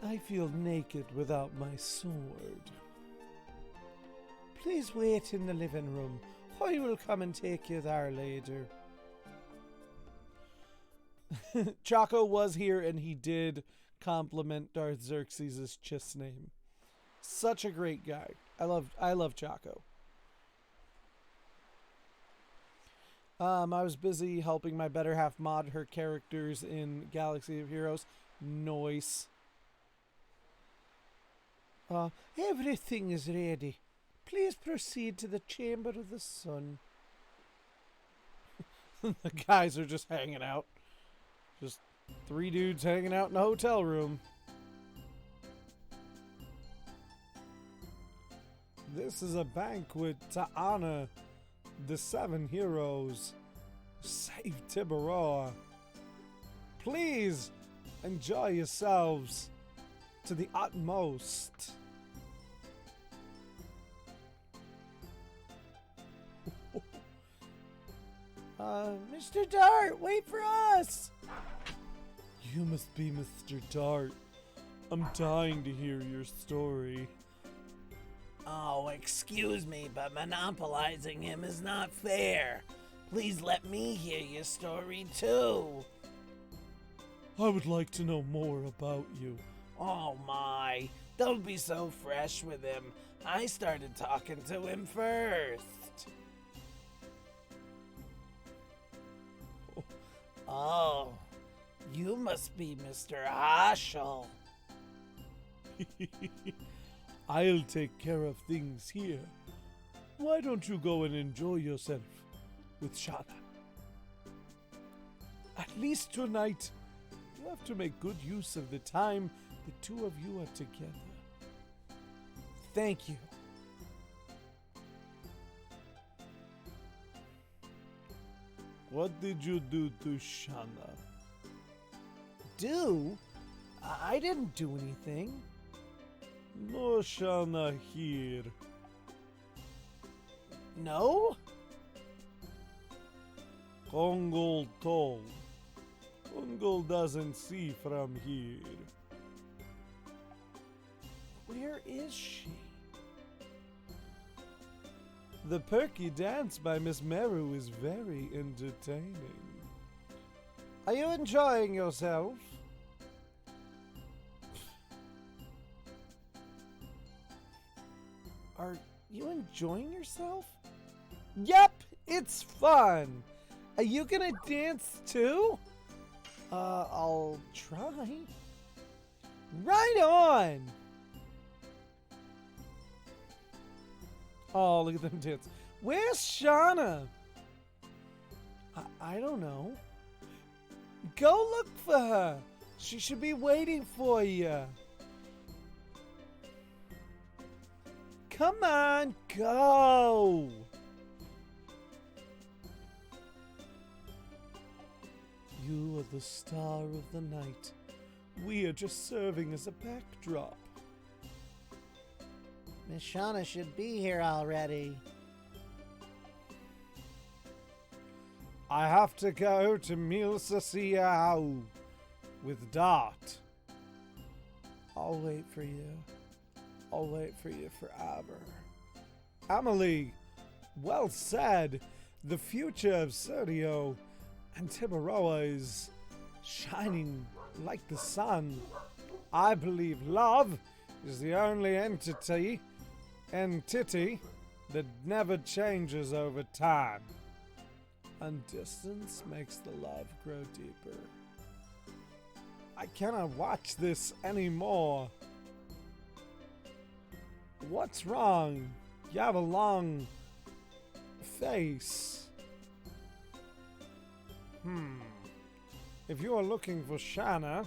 I feel naked without my sword. Please wait in the living room. I will come and take you there later. Chaco was here and he did compliment Darth Xerxes' chess name. Such a great guy. I love Chaco. I was busy helping my better half mod her characters in Galaxy of Heroes. Noise. Everything is ready. Please proceed to the Chamber of the Sun. The guys are just hanging out. Just 3 dudes hanging out in a hotel room. This is a banquet to honor the 7 heroes. Save Tiburoa. Please enjoy yourselves to the utmost. Mr. Dart, wait for us! You must be Mr. Dart. I'm dying to hear your story. Oh, excuse me, but monopolizing him is not fair. Please let me hear your story too. I would like to know more about you. Oh my, don't be so fresh with him. I started talking to him first. Oh, you must be Mr. Haschel. I'll take care of things here. Why don't you go and enjoy yourself with Shana? At least tonight, you have to make good use of the time the 2 of you are together. Thank you. What did you do to Shana? Do? I didn't do anything. No Shana here. No? Kongol told. Kongol doesn't see from here. Where is she? The perky dance by Miss Meru is very entertaining. Are you enjoying yourself? Are you enjoying yourself? Yep, it's fun. Are you gonna dance too? I'll try. Right on! Oh, look at them dance. Where's Shauna? I don't know. Go look for her. She should be waiting for you. Come on, go! You are the star of the night. We are just serving as a backdrop. Miss Shauna should be here already. I have to go to Milsasiau with Dart. I'll wait for you. I'll wait for you forever. Amelie, well said. The future of Sergio and Tiburoa is shining like the sun. I believe love is the only entity that never changes over time. And distance makes the love grow deeper. I cannot watch this anymore. What's wrong? You have a long face. If you are looking for Shanna,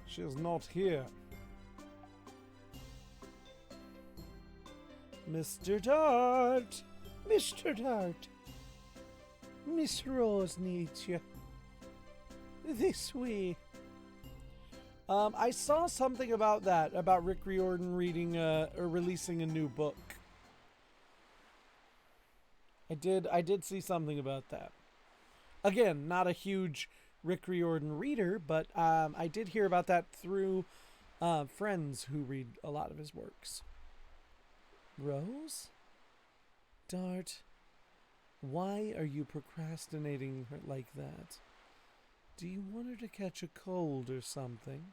she is not here. Mr. Dart! Mr. Dart! Miss Rose needs you. This way. I saw something about that, about Rick Riordan reading or releasing a new book. I did see something about that. Again, not a huge Rick Riordan reader, but I did hear about that through friends who read a lot of his works. Rose? Dart, why are you procrastinating her like that? Do you want her to catch a cold or something?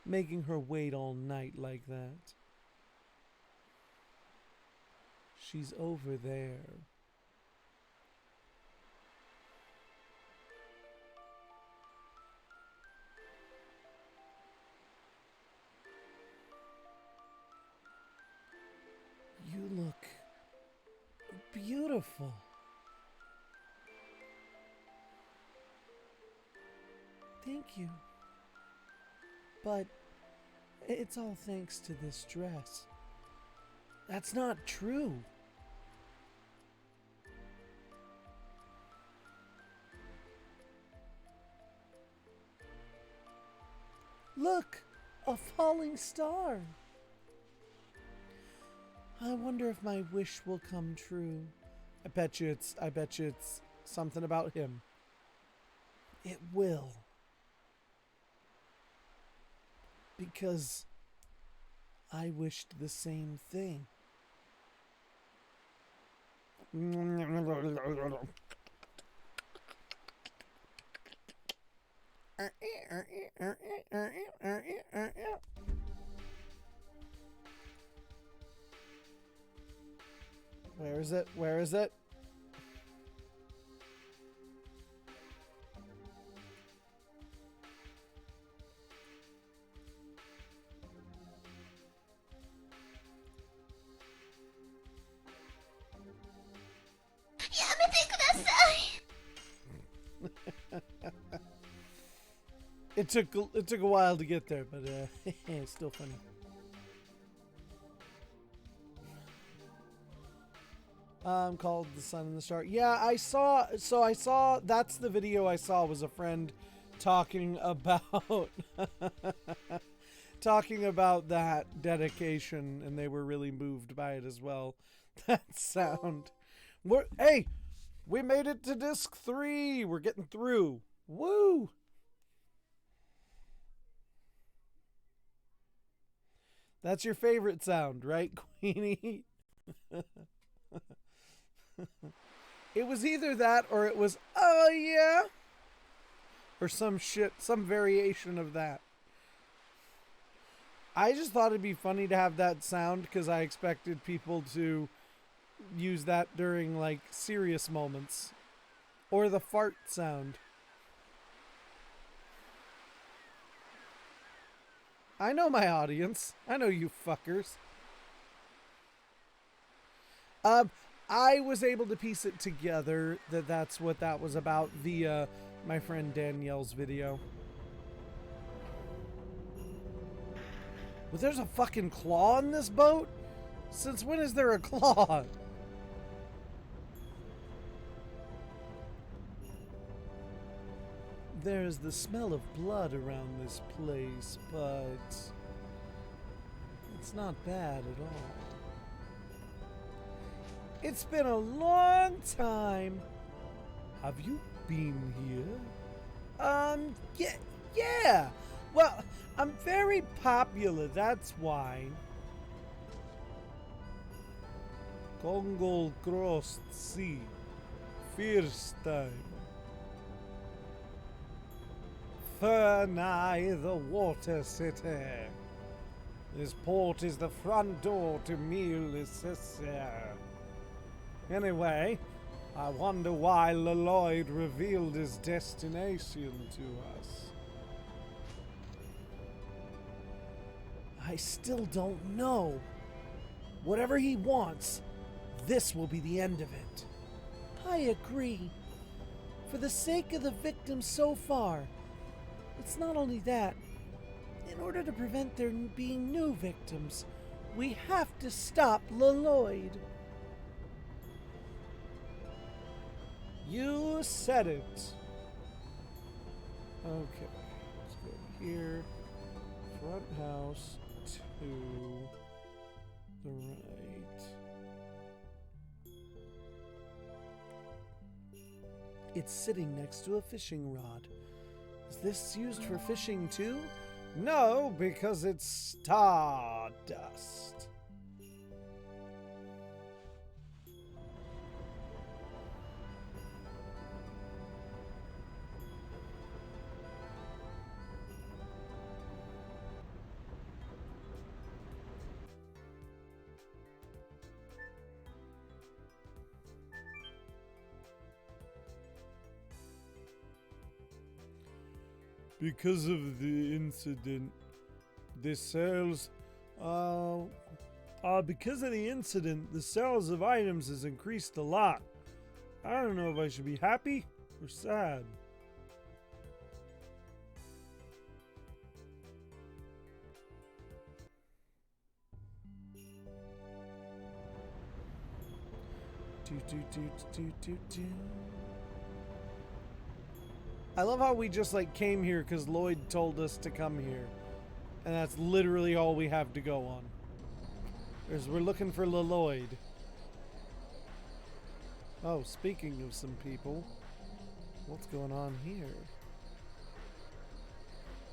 Making her wait all night like that? She's over there. You look beautiful. Thank you. But it's all thanks to this dress. That's not true. Look, a falling star. I wonder if my wish will come true. I bet you it's something about him. It will. Because I wished the same thing. Where is it? Where is it? It took a while to get there, but it's still funny. Called The Sun and the Star. Yeah, I saw that's the video I saw, was a friend talking about talking about that dedication, and they were really moved by it as well. That sound. Hey, we made it to disc 3. We're getting through. Woo! That's your favorite sound, right, Queenie? It was either that or it was, oh yeah, or some variation of that. I just thought it'd be funny to have that sound because I expected people to use that during like serious moments, or the fart sound. I know my audience. I know you fuckers. I was able to piece it together that that's what that was about via my friend Danielle's video. Well, there's a fucking claw in this boat? Since when is there a claw? There's the smell of blood around this place, but it's not bad at all. It's been a long time. Have you been here? Yeah. Well, I'm very popular, that's why. Kongol crossed sea. First time. Fernigh the water city. This port is the front door to Mulessia. Anyway, I wonder why Lloyd revealed his destination to us. I still don't know. Whatever he wants, this will be the end of it. I agree. For the sake of the victims so far, it's not only that. In order to prevent there being new victims, we have to stop Lloyd. You said it. Okay, let's go here. Front house to the right. It's sitting next to a fishing rod. Is this used for fishing too? No, because it's stardust. Because of the incident, the sales, because of the incident, the sales of items has increased a lot. I don't know if I should be happy or sad. I love how we just like came here because Lloyd told us to come here. And that's literally all we have to go on. We're looking for Lloyd. Oh, speaking of some people, what's going on here?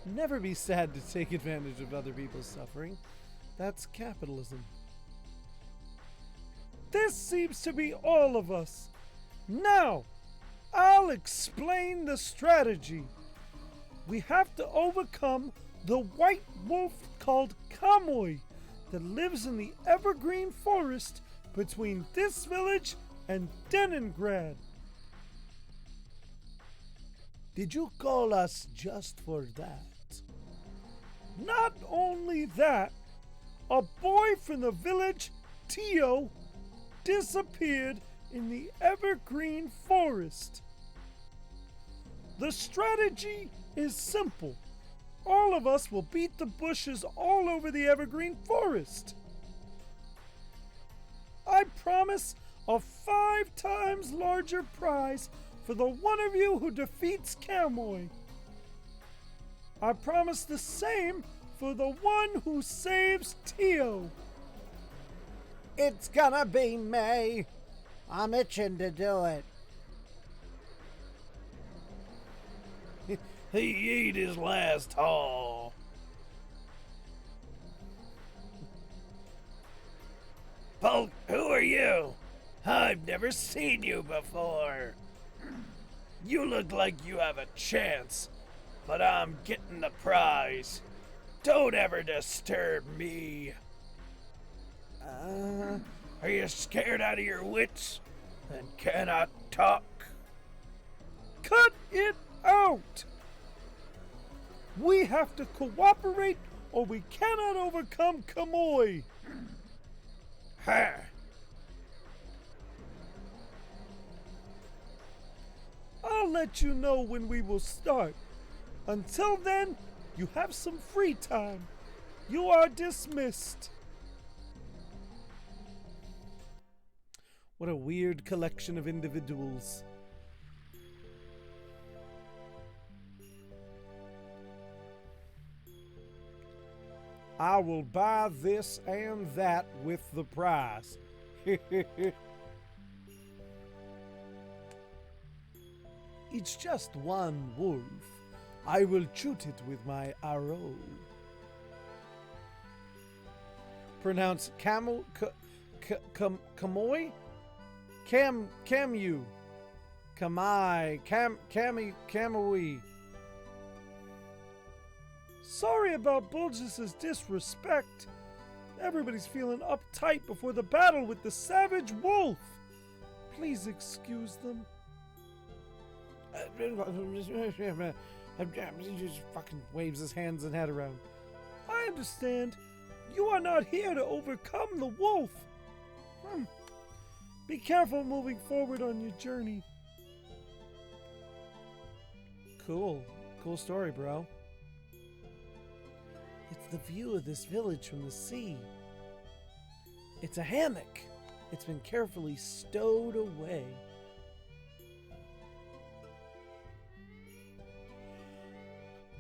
Never be sad to take advantage of other people's suffering. That's capitalism. This seems to be all of us. Now, I'll explain the strategy. We have to overcome the white wolf called Kamoy that lives in the evergreen forest between this village and Leningrad. Did you call us just for that? Not only that, a boy from the village, Tio, disappeared in the evergreen forest. The strategy is simple. All of us will beat the bushes all over the evergreen forest. I promise a 5 times larger prize for the one of you who defeats Kamoy. I promise the same for the one who saves Tio. It's gonna be me. I'm itching to do it. He ate his last haul. Bulk, who are you? I've never seen you before. You look like you have a chance, but I'm getting the prize. Don't ever disturb me. Are you scared out of your wits and cannot talk? Cut it out! We have to cooperate or we cannot overcome Kamoy. Ha! I'll let you know when we will start. Until then, you have some free time. You are dismissed. What a weird collection of individuals. I will buy this and that with the prize. It's just one wolf. I will shoot it with my arrow. Pronounce camel, Kamoy? Camu. Kamai. Kamui. Sorry about Bulgis's disrespect. Everybody's feeling uptight before the battle with the savage wolf. Please excuse them. He just fucking waves his hands and head around. I understand. You are not here to overcome the wolf. Be careful moving forward on your journey. Cool. Cool story, bro. It's the view of this village from the sea. It's a hammock. It's been carefully stowed away.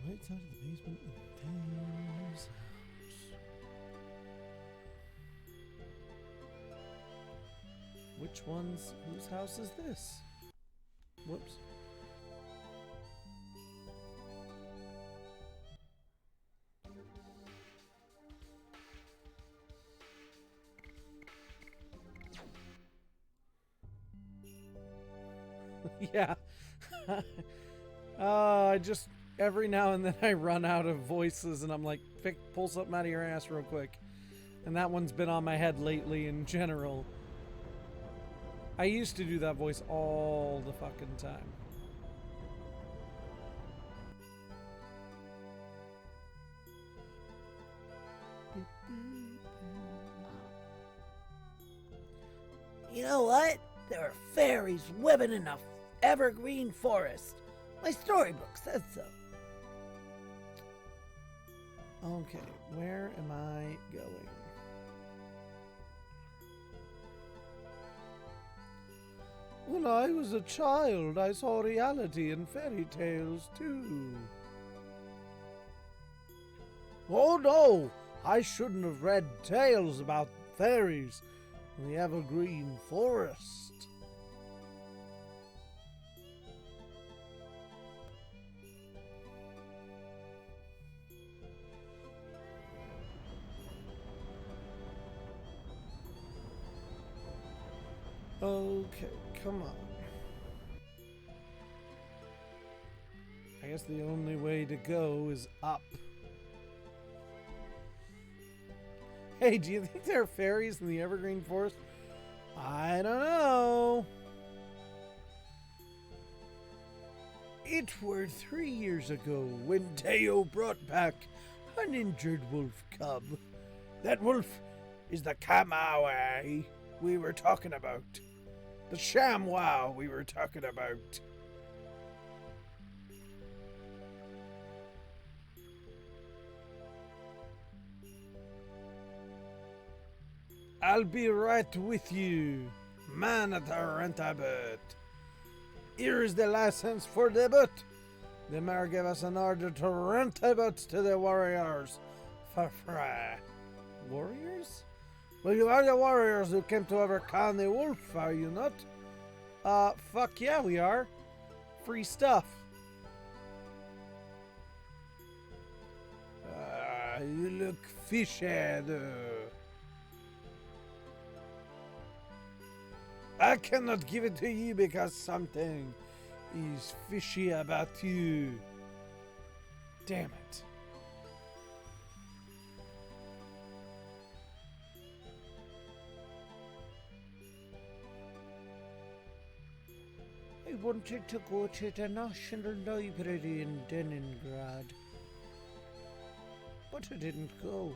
Right side of the basement of Taylor's house. Which one's, whose house is this? Whoops. Yeah. I just, every now and then I run out of voices and I'm like, pull something out of your ass real quick. And that one's been on my head lately in general. I used to do that voice all the fucking time. You know what? There are fairies living in a evergreen forest. My storybook says so. Okay, where am I going? When I was a child, I saw reality in fairy tales too. Oh no! I shouldn't have read tales about fairies in the evergreen forest. Okay, come on. I guess the only way to go is up. Hey, do you think there are fairies in the evergreen forest? I don't know. It were 3 years ago when Teo brought back an injured wolf cub. That wolf is the Kamawai we were talking about. The ShamWow we were talking about. I'll be right with you, man at the rent-a-boat. Here is the license for the boat. The mayor gave us an order to rent a boat to the warriors for free. Warriors? Well, you are the warriors who came to overcome the wolf, are you not? Fuck yeah, we are. Free stuff. You look fishy, though. I cannot give it to you because something is fishy about you. Damn it. I wanted to go to the National Library in Leningrad, but I didn't go.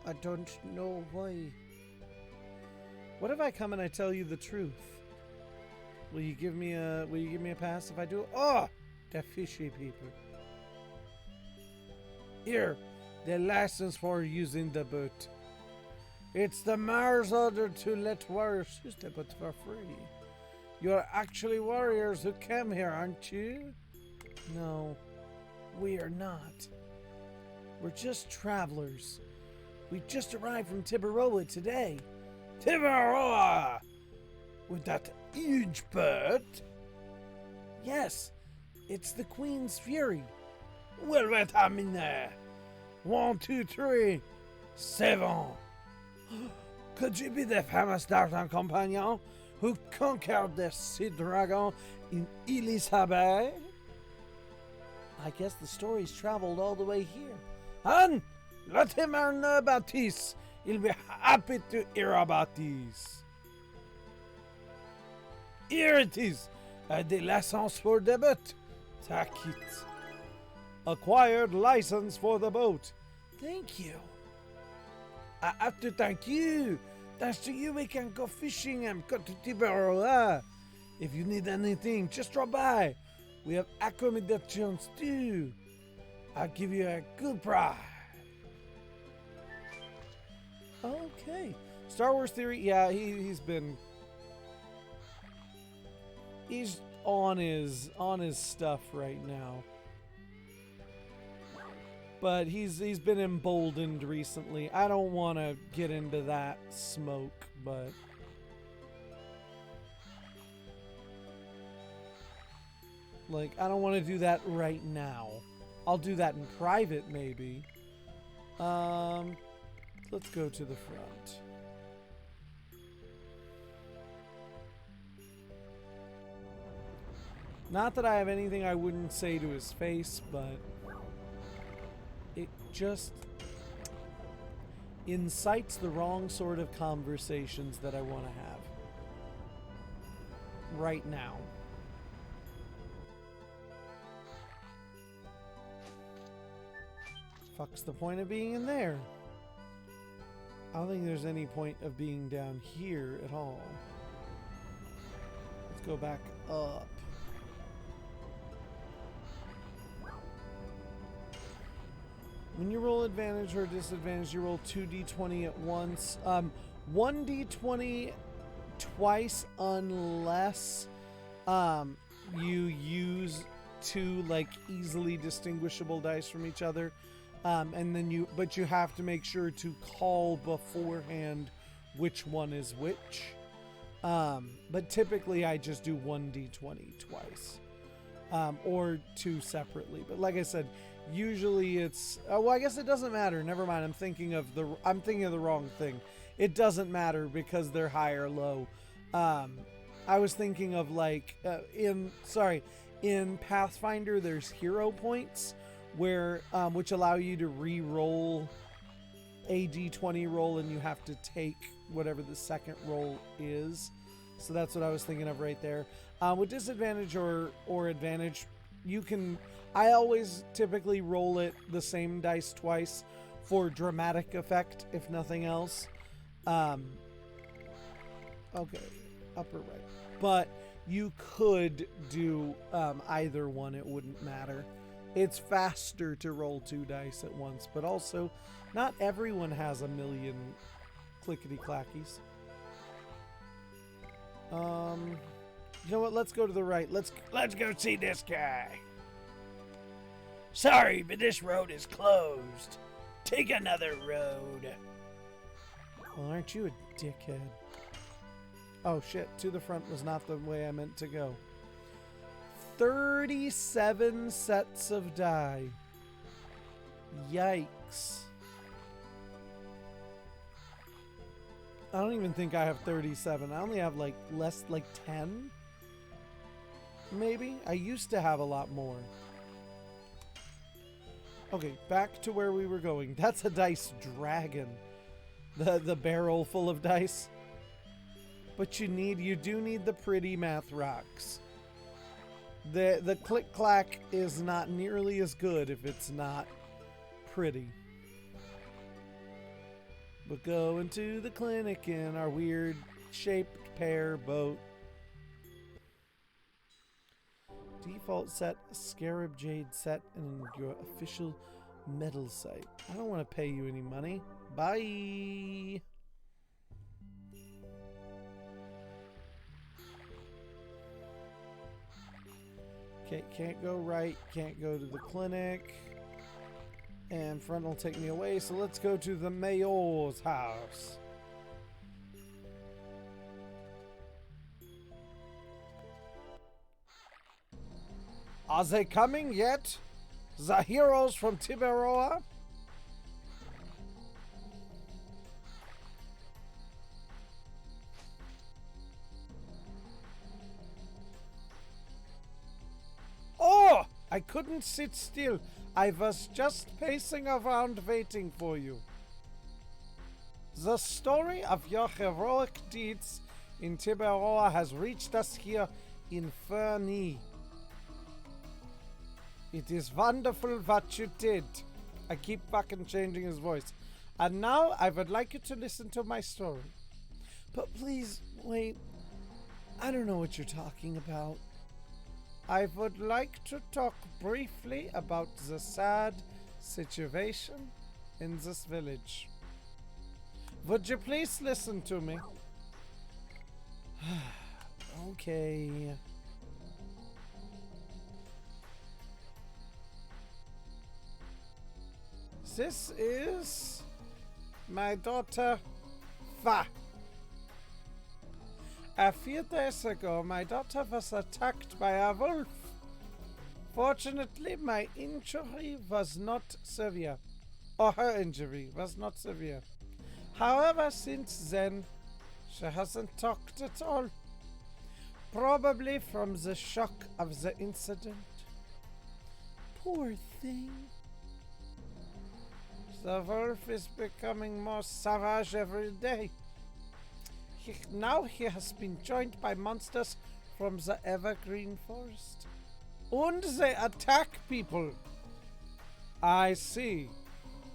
I don't know why. What if I come and I tell you the truth? Will you give me a pass if I do? Oh, the fishy people. Here, the license for using the boat. It's the mayor's order to let warriors use the boat for free. You're actually warriors who came here, aren't you? No, we are not. We're just travelers. We just arrived from Tiburoa today. Tiburoa! With that huge bird? Yes, it's the Queen's Fury. Well, wait a minute. 1, 2, 3, 7. Could you be the famous D'Artagnan companion who conquered the sea dragon in Elizabeth? I guess the story's traveled all the way here. And let him know about this. He'll be happy to hear about this. Here it is. The license for the boat. Take it. Acquired license for the boat. Thank you. I have to thank you. Thanks to you, we can go fishing and go to Tiburoa. If you need anything, just drop by. We have accommodations too. I'll give you a good price. Okay. Star Wars Theory, yeah, he's on his stuff right now. But he's been emboldened recently. I don't want to get into that smoke, but like I don't want to do that right now. I'll do that in private maybe. Let's go to the front. Not that I have anything I wouldn't say to his face, but it just incites the wrong sort of conversations that I want to have right now. Fuck's the point of being in there? I don't think there's any point of being down here at all. Let's go back up. When you roll advantage or disadvantage, you roll 2d20 at once. 1d20 twice unless you use two like easily distinguishable dice from each other. And then but you have to make sure to call beforehand which one is which. But typically I just do 1d20 twice. Or two separately. But like I said, usually it's well, I guess it doesn't matter. Never mind. I'm thinking of the wrong thing. It doesn't matter because they're high or low. I was thinking of like in Pathfinder there's hero points where which allow you to re-roll a d20 roll, and you have to take whatever the second roll is. So that's what I was thinking of right there. With disadvantage or advantage, you can. I always typically roll it the same dice twice for dramatic effect, if nothing else. Okay, upper right. But you could do either one; it wouldn't matter. It's faster to roll two dice at once, but also not everyone has a million clickety-clackies. You know what? Let's go to the right. Let's go see this guy. Sorry, but this road is closed. Take another road. Well, aren't you a dickhead? Oh shit, to the front was not the way I meant to go. 37 sets of die. Yikes. I don't even think I have 37. I only have like 10. Maybe. I used to have a lot more. Okay, back to where we were going. That's a dice dragon. The barrel full of dice. But you do need the pretty math rocks. The click clack is not nearly as good if it's not pretty. We're going to the clinic in our weird shaped pear boat. Default set, scarab jade set, and your official medal site. I don't want to pay you any money. Bye. Okay, can't go right, can't go to the clinic. And front will take me away, so let's go to the mayor's house. Are they coming yet? The heroes from Tiberoa? Oh! I couldn't sit still. I was just pacing around waiting for you. The story of your heroic deeds in Tiberoa has reached us here in Fernie. It is wonderful what you did. I keep fucking changing his voice. And now I would like you to listen to my story. But please, wait. I don't know what you're talking about. I would like to talk briefly about the sad situation in this village. Would you please listen to me? Okay. This is my daughter, Fa. A few days ago, my daughter was attacked by a wolf. Fortunately, my injury was not severe. Or her injury was not severe. However, since then, she hasn't talked at all. Probably from the shock of the incident. Poor thing. The wolf is becoming more savage every day. Now he has been joined by monsters from the evergreen forest. And they attack people. I see.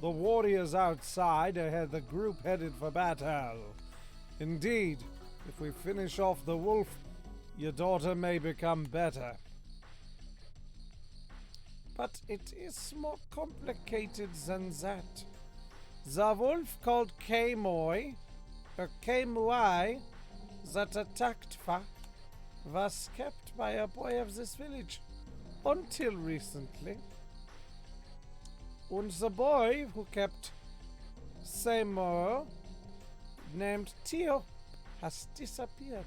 The warriors outside ahead, the group headed for battle. Indeed, if we finish off the wolf, your daughter may become better. But it is more complicated than that. The wolf called Kamoi, or Kamui, that attacked Fa, was kept by a boy of this village until recently. And the boy who kept Seymour, named Tio, has disappeared.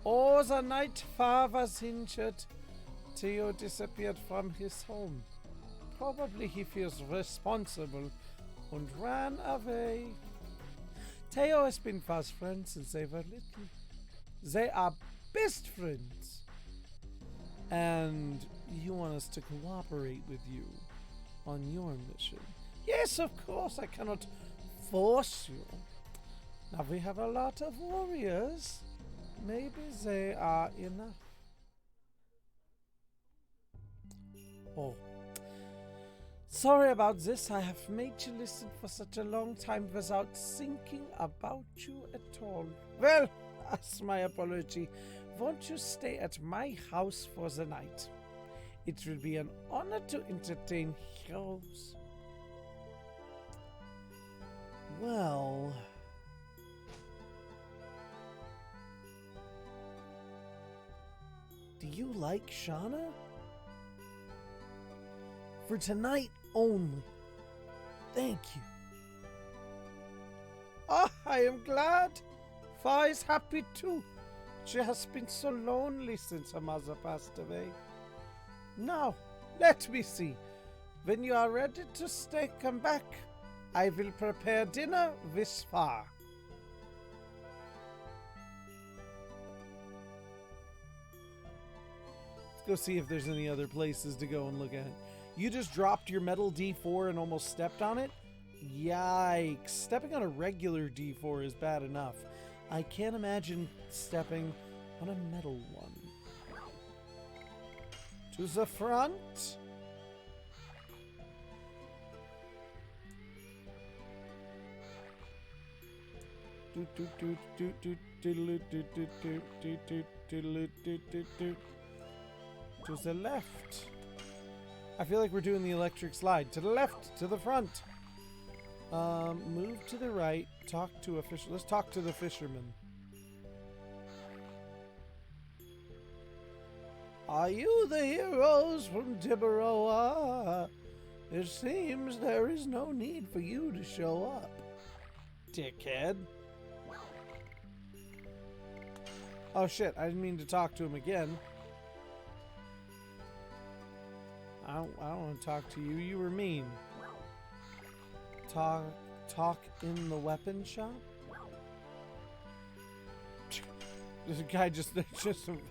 Oh, the night Fa was injured, Tio disappeared from his home. Probably he feels responsible and ran away. Teo has been Fa's friend since they were little. They are best friends. And you want us to cooperate with you on your mission. Yes, of course, I cannot force you. Now we have a lot of warriors. Maybe they are enough. Oh. Sorry about this. I have made you listen for such a long time without thinking about you at all. Well, that's my apology. Won't you stay at my house for the night? It will be an honor to entertain heroes. Well, do you like Shauna? For tonight only. Thank you. Ah, I am glad. Fa is happy too. She has been so lonely since her mother passed away. Now, let me see. When you are ready to stay, come back. I will prepare dinner with Fa. Let's go see if there's any other places to go and look at. You just dropped your metal D4 and almost stepped on it? Yikes. Stepping on a regular D4 is bad enough. I can't imagine stepping on a metal one. To the front. To the left. I feel like we're doing the electric slide. To the left, to the front. Move to the right. Talk to a fisher. Let's talk to the fisherman. Are you the heroes from Tiburoa? It seems there is no need for you to show up, dickhead. Oh shit, I didn't mean to talk to him again. I don't want to talk to you. You were mean. Talk in the weapon shop? There's a guy just a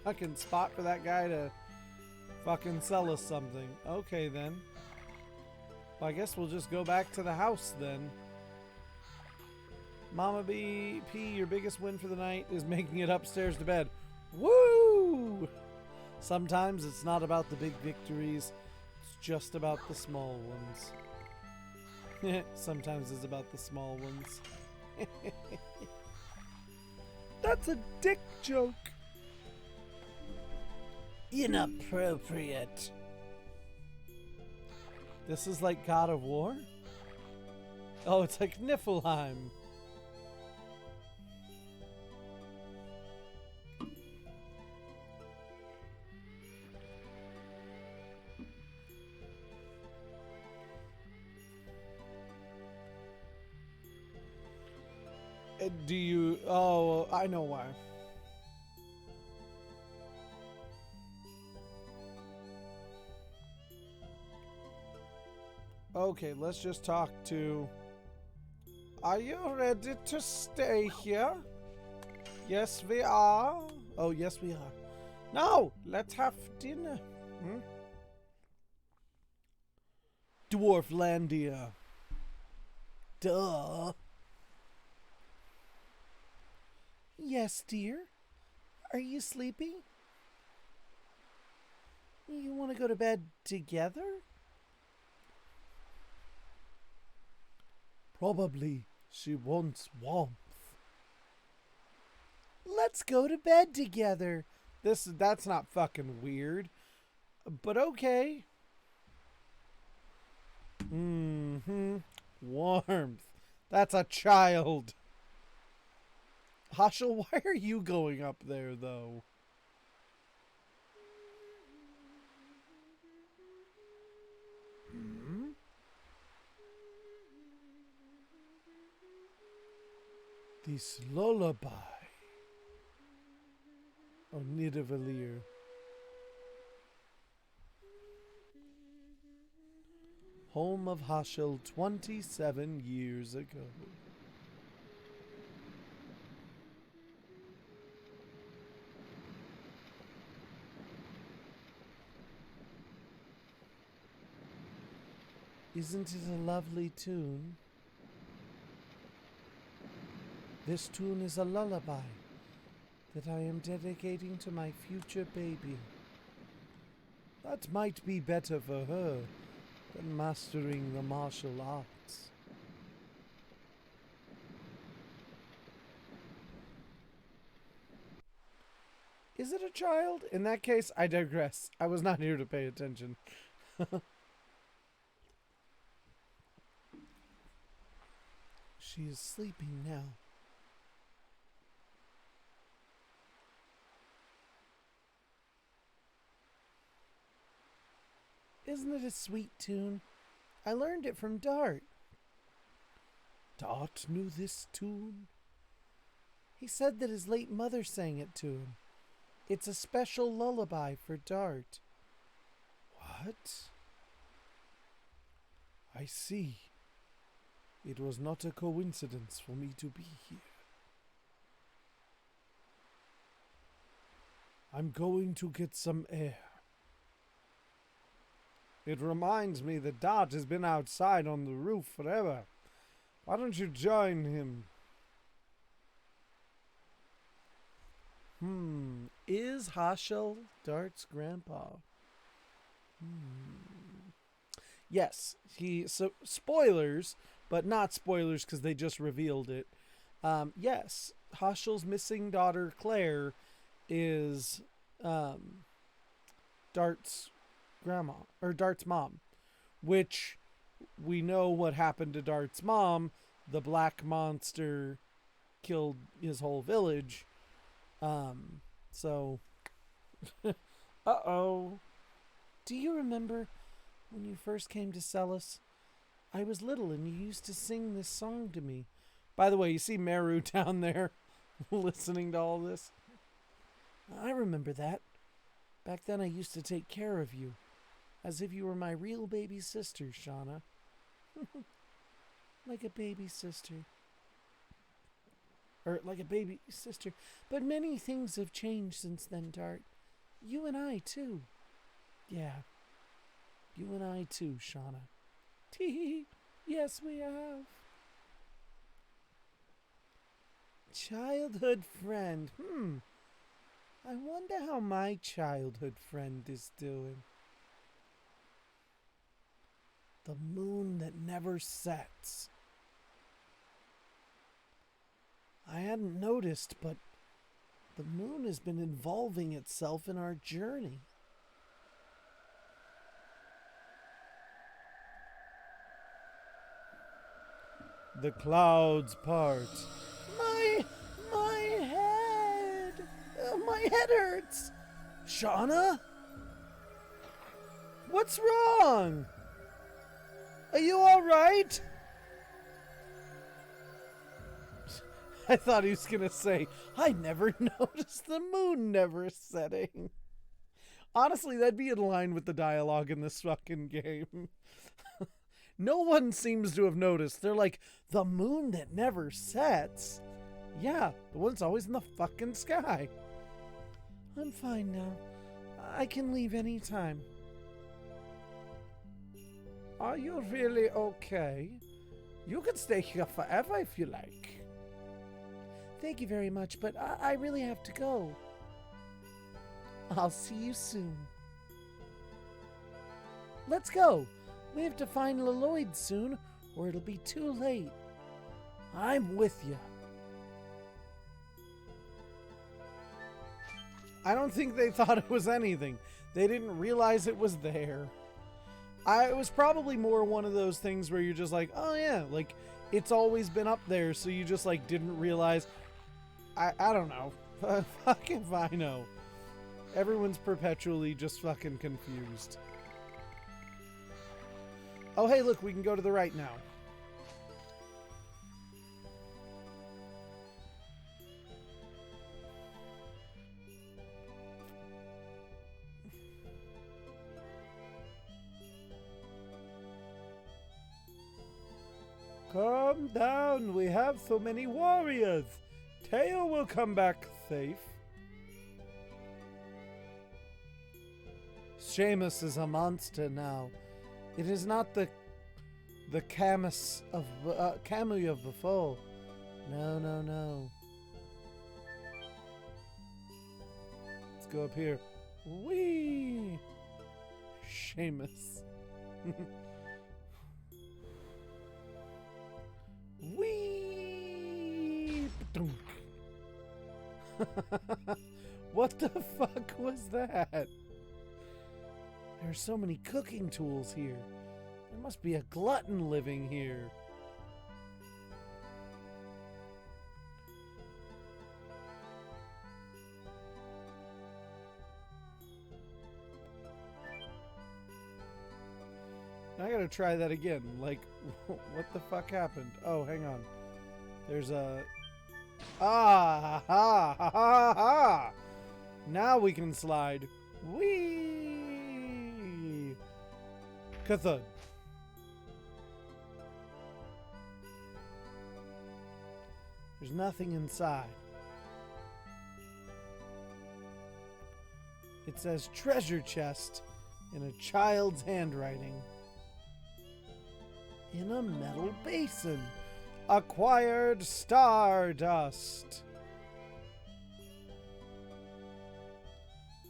fucking spot for that guy to fucking sell us something. Okay then. Well, I guess we'll just go back to the house then. Mama P, your biggest win for the night is making it upstairs to bed. Woo! Sometimes it's not about the big victories. It's just about the small ones. Sometimes it's about the small ones. That's a dick joke. Inappropriate. This is like God of War? Oh, it's like Niflheim. Do you... Oh, I know why. Okay, let's just talk to... Are you ready to stay here? Yes, we are. Oh, yes, we are. Now, let's have dinner. Dwarflandia. Duh. Yes, dear. Are you sleepy? You want to go to bed together? Probably. She wants warmth. Let's go to bed together. That's not fucking weird. But okay. Warmth. That's a child. Hashel, why are you going up there, though? This lullaby. Oh, Nidavellir. Home of Hashel 27 years ago. Isn't it a lovely tune? This tune is a lullaby that I am dedicating to my future baby. That might be better for her than mastering the martial arts. Is it a child? In that case, I digress. I was not here to pay attention. She is sleeping now. Isn't it a sweet tune? I learned it from Dart. Dart knew this tune? He said that his late mother sang it to him. It's a special lullaby for Dart. What? I see. It was not a coincidence for me to be here. I'm going to get some air. It reminds me that Dart has been outside on the roof forever. Why don't you join him? Is Hashel Dart's grandpa? Yes, so spoilers, but not spoilers because they just revealed it. Yes, Hashel's missing daughter Claire is Dart's grandma, or Dart's mom, which we know what happened to Dart's mom. The black monster killed his whole village. So uh-oh. Do you remember when you first came to Celis? I was little and you used to sing this song to me. By the way, you see Meru down there listening to all this? I remember that. Back then I used to take care of you. As if you were my real baby sister, Shauna. Like a baby sister. Or like a baby sister. But many things have changed since then, Dart. You and I, too. Yeah. You and I, too, Shauna. Tee. Yes, we have. Childhood friend. I wonder how my childhood friend is doing. The moon that never sets. I hadn't noticed, but the moon has been involving itself in our journey. The clouds part. My head. My head hurts. Shauna? What's wrong? Are you all right? I thought he was going to say, I never noticed the moon never setting. Honestly, that'd be in line with the dialogue in this fucking game. No one seems to have noticed. They're like, the moon that never sets? Yeah, the one that's always in the fucking sky. I'm fine now. I can leave any time. Are you really okay? You can stay here forever if you like. Thank you very much, but I really have to go. I'll see you soon. Let's go. We have to find Lloyd soon, or it'll be too late. I'm with you. I don't think they thought it was anything. They didn't realize it was there. It was probably more one of those things where you're just like, oh yeah, like it's always been up there, so you just like didn't realize. I don't know. Fucking if I know. Everyone's perpetually just fucking confused. Oh hey, look, we can go to the right now. Calm down, we have so many warriors. Teo will come back safe. Seamus is a monster now. It is not the Camus of Camus of before. No, no, no. Let's go up here. Whee! Seamus. Whee! What the fuck was that? There are so many cooking tools here. There must be a glutton living here. I gotta try that again. Like, what the fuck happened? Oh, hang on. There's a... Ah! Ha! Ha! Ha! Ha! Now we can slide. Whee! Kathud. There's nothing inside. It says treasure chest in a child's handwriting. In a metal basin. Acquired stardust.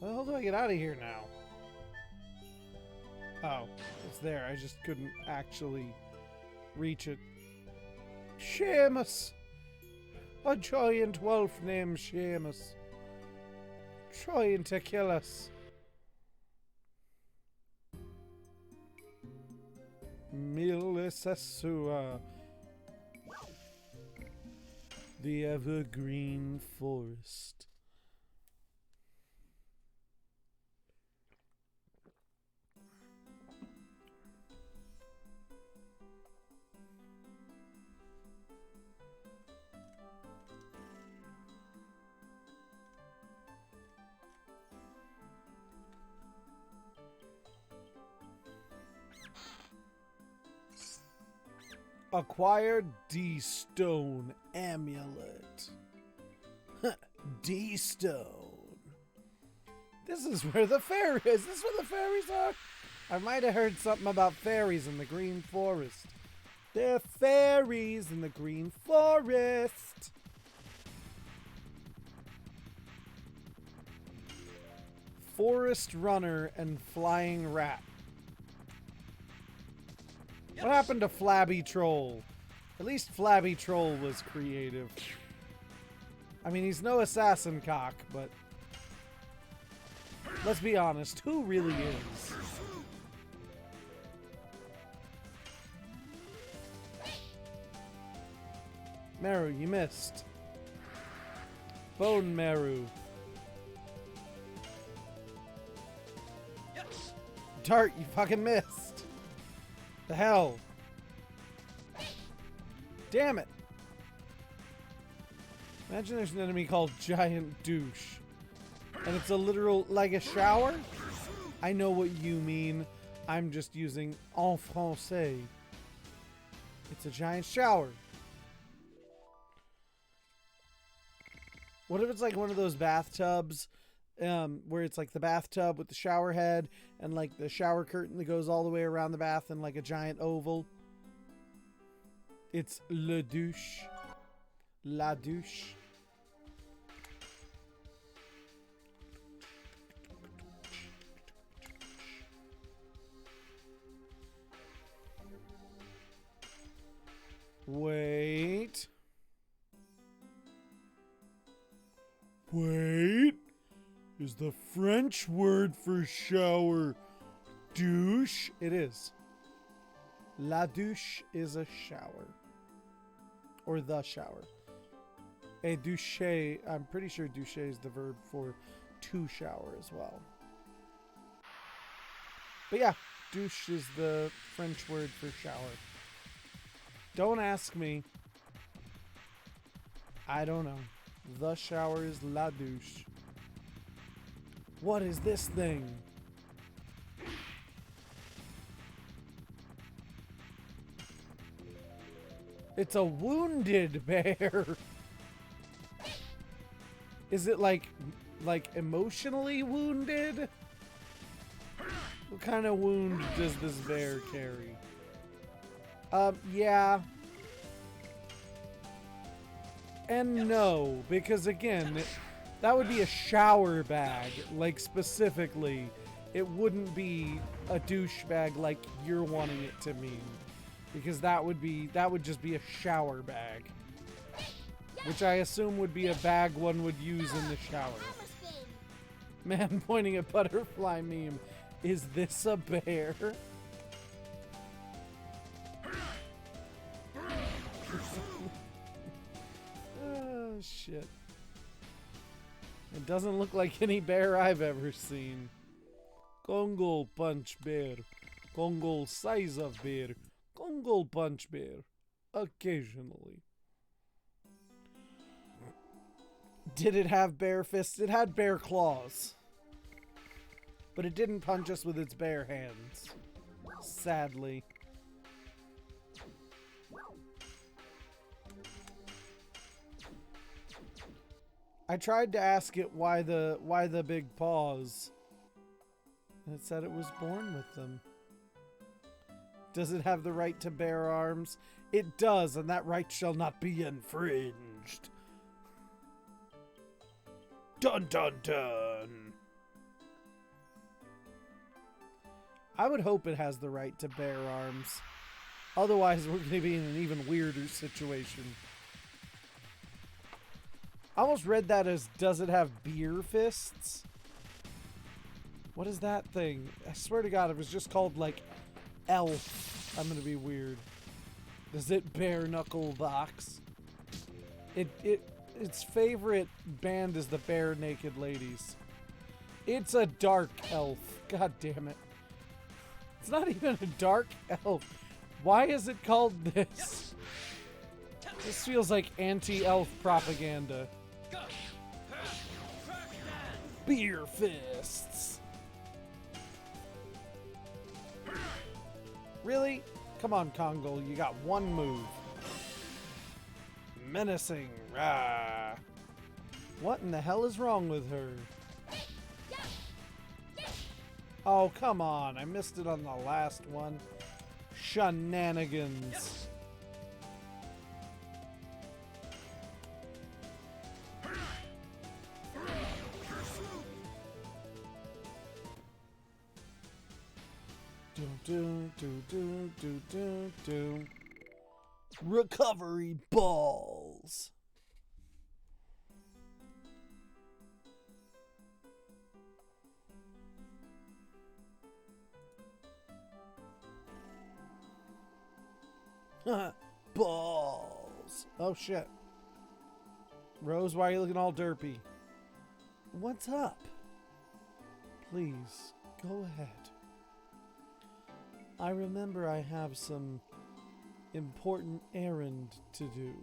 How the hell do I get out of here now? Oh, it's there. I just couldn't actually reach it. Seamus! A giant wolf named Seamus. Trying to kill us. Milisasua. The evergreen forest. Acquired D-Stone Amulet. D-Stone. This is where the fairy is. This is where the fairies are. I might have heard something about fairies in the Green Forest. There are fairies in the Green Forest. Forest Runner and Flying Rat. What happened to Flabby Troll? At least Flabby Troll was creative. I mean, he's no assassin cock, but... let's be honest, who really is? Meru, you missed. Bone Meru. Dart, you fucking missed. The hell? Damn it. Imagine there's an enemy called Giant Douche. And it's a literal, like a shower? I know what you mean. I'm just using en français. It's a giant shower. What if it's like one of those bathtubs where it's like the bathtub with the shower head and like the shower curtain that goes all the way around the bath in like a giant oval? It's le douche. La douche. Wait. Wait. Is the French word for shower douche? It is. La douche is a shower. Or the shower. A douche, I'm pretty sure douche is the verb for to shower as well. But yeah, douche is the French word for shower. Don't ask me. I don't know. The shower is la douche. What is this thing? It's a wounded bear. Is it like emotionally wounded? What kind of wound does this bear carry? Yeah. And no, because again, that would be a shower bag, like specifically. It wouldn't be a douche bag like you're wanting it to mean. Because that would just be a shower bag. Which I assume would be a bag one would use in the shower. Man pointing a butterfly meme. Is this a bear? Oh, shit. It doesn't look like any bear I've ever seen. Congo punch bear. Congo size of bear. Congo punch bear. Occasionally. Did it have bare fists? It had bare claws. But it didn't punch us with its bare hands. Sadly. I tried to ask it why the big paws. And it said it was born with them. Does it have the right to bear arms? It does, and that right shall not be infringed. Dun dun dun. I would hope it has the right to bear arms. Otherwise, we're going to be in an even weirder situation. I almost read that as, does it have beer fists? What is that thing? I swear to God, it was just called, like, Elf. I'm going to be weird. Does it bare knuckle box? Its favorite band is the Bare Naked Ladies. It's a dark elf. God damn it. It's not even a dark elf. Why is it called this? This feels like anti-elf propaganda. Beer fists. Really? Come on, Kongo. You got one move. Menacing. Rah. What in the hell is wrong with her? Oh, come on. I missed it on the last one. Shenanigans. Do. Recovery balls. Balls. Oh shit. Rose, why are you looking all derpy? What's up? Please, go ahead. I remember I have some important errand to do.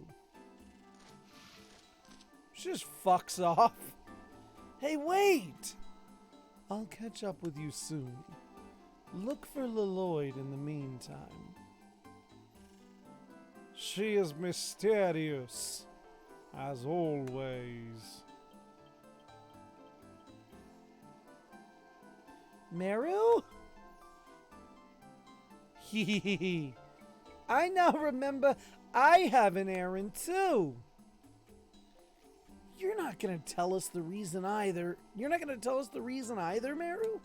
She just fucks off. Hey, wait! I'll catch up with you soon. Look for Lloyd in the meantime. She is mysterious, as always. Meru? Hee. I now remember I have an errand too. You're not gonna tell us the reason either. You're not gonna tell us the reason either, Meru?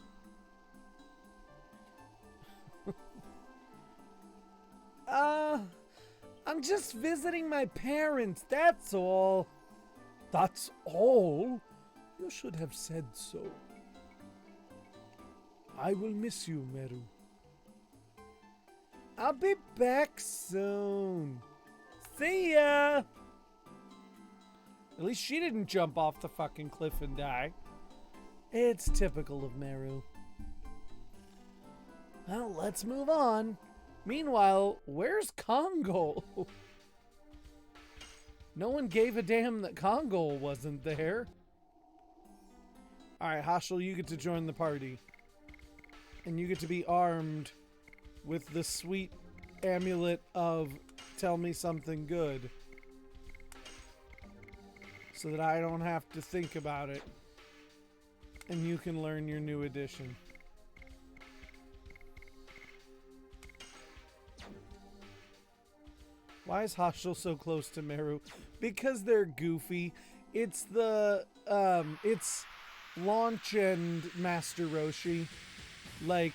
I'm just visiting my parents, that's all. That's all? You should have said so. I will miss you, Meru. I'll be back soon. See ya! At least she didn't jump off the fucking cliff and die. It's typical of Meru. Well, let's move on. Meanwhile, where's Congo? No one gave a damn that Congo wasn't there. Alright, Hashel, you get to join the party. And you get to be armed with the sweet amulet of tell me something good. So that I don't have to think about it. And you can learn your new edition. Why is Hashel so close to Meru? Because they're goofy. It's the, it's Launch and Master Roshi. Like,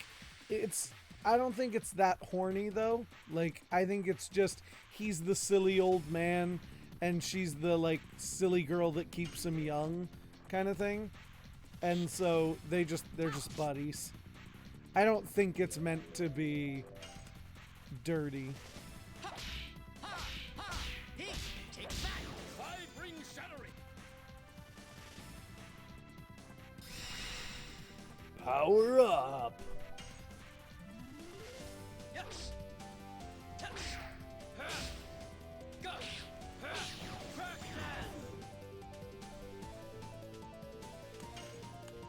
I don't think it's that horny, though. Like, I think it's just, he's the silly old man, and she's the, like, silly girl that keeps him young, kind of thing. And so, they're just buddies. I don't think it's meant to be dirty. Power up!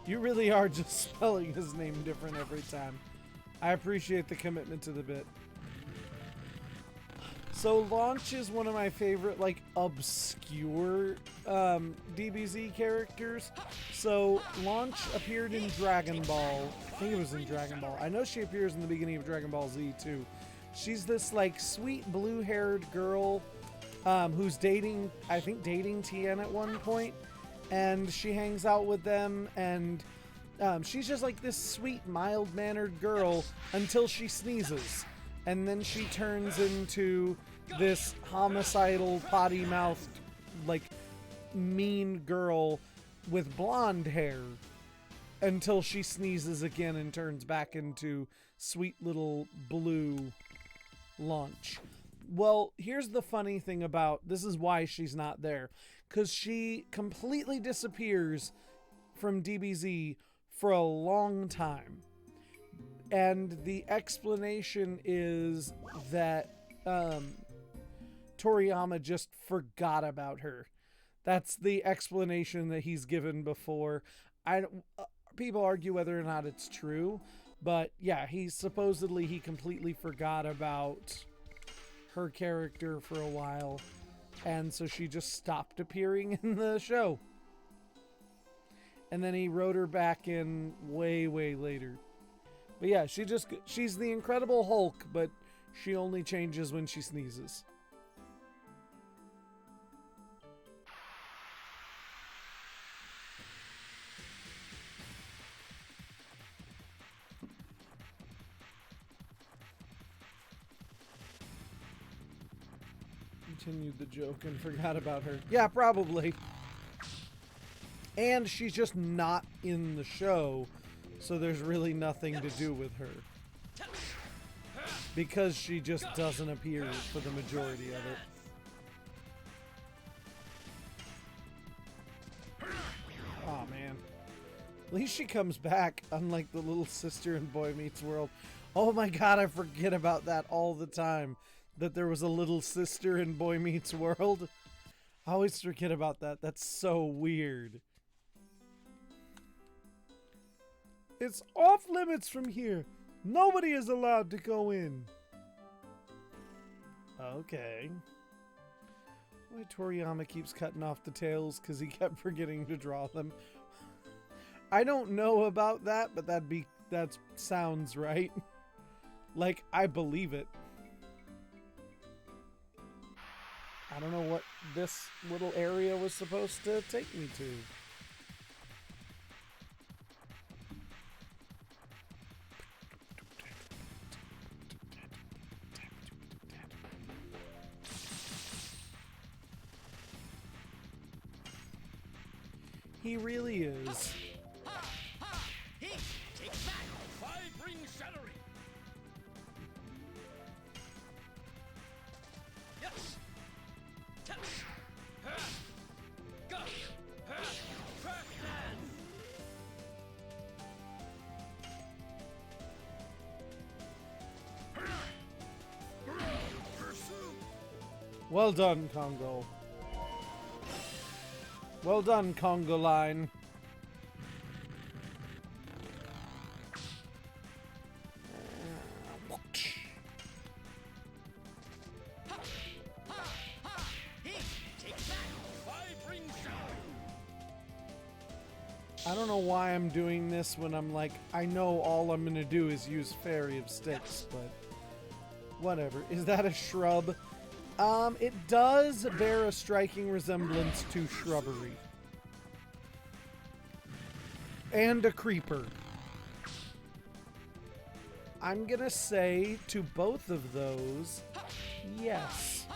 You really are just spelling his name different every time. I appreciate the commitment to the bit. So Launch is one of my favorite, like, obscure DBZ characters. So Launch appeared in Dragon Ball. I think it was in Dragon Ball. I know she appears in the beginning of Dragon Ball Z too. She's this, like, sweet blue-haired girl who's dating Tien at one point. And she hangs out with them, and she's just like this sweet, mild-mannered girl until she sneezes. And then she turns into this homicidal, potty-mouthed, like, mean girl with blonde hair until she sneezes again and turns back into sweet little blue Launch. Well, here's the funny thing about this is why she's not there. Because she completely disappears from DBZ for a long time. And the explanation is that Toriyama just forgot about her. That's the explanation that he's given before. People argue whether or not it's true. But yeah, he completely forgot about her character for a while. And so she just stopped appearing in the show. And then he wrote her back in way, way later. But yeah, she's the Incredible Hulk, but she only changes when she sneezes. Continued the joke and forgot about her. Yeah, probably. And she's just not in the show, so there's really nothing to do with her. Because she just doesn't appear for the majority of it. Oh man. At least she comes back, unlike the little sister in Boy Meets World. Oh my god, I forget about that all the time. That there was a little sister in Boy Meets World. I always forget about that. That's so weird. It's off limits from here. Nobody is allowed to go in. Okay. Why Toriyama keeps cutting off the tails because he kept forgetting to draw them. I don't know about that, but that'd be that sounds right. Like, I believe it. I don't know what this little area was supposed to take me to. He really is. Well done, Congo. Well done, Congo line. I don't know why I'm doing this when I'm like, I know all I'm gonna do is use Fairy of Sticks, but whatever. Is that a shrub? It does bear a striking resemblance to shrubbery. And a creeper. I'm gonna say to both of those, yes.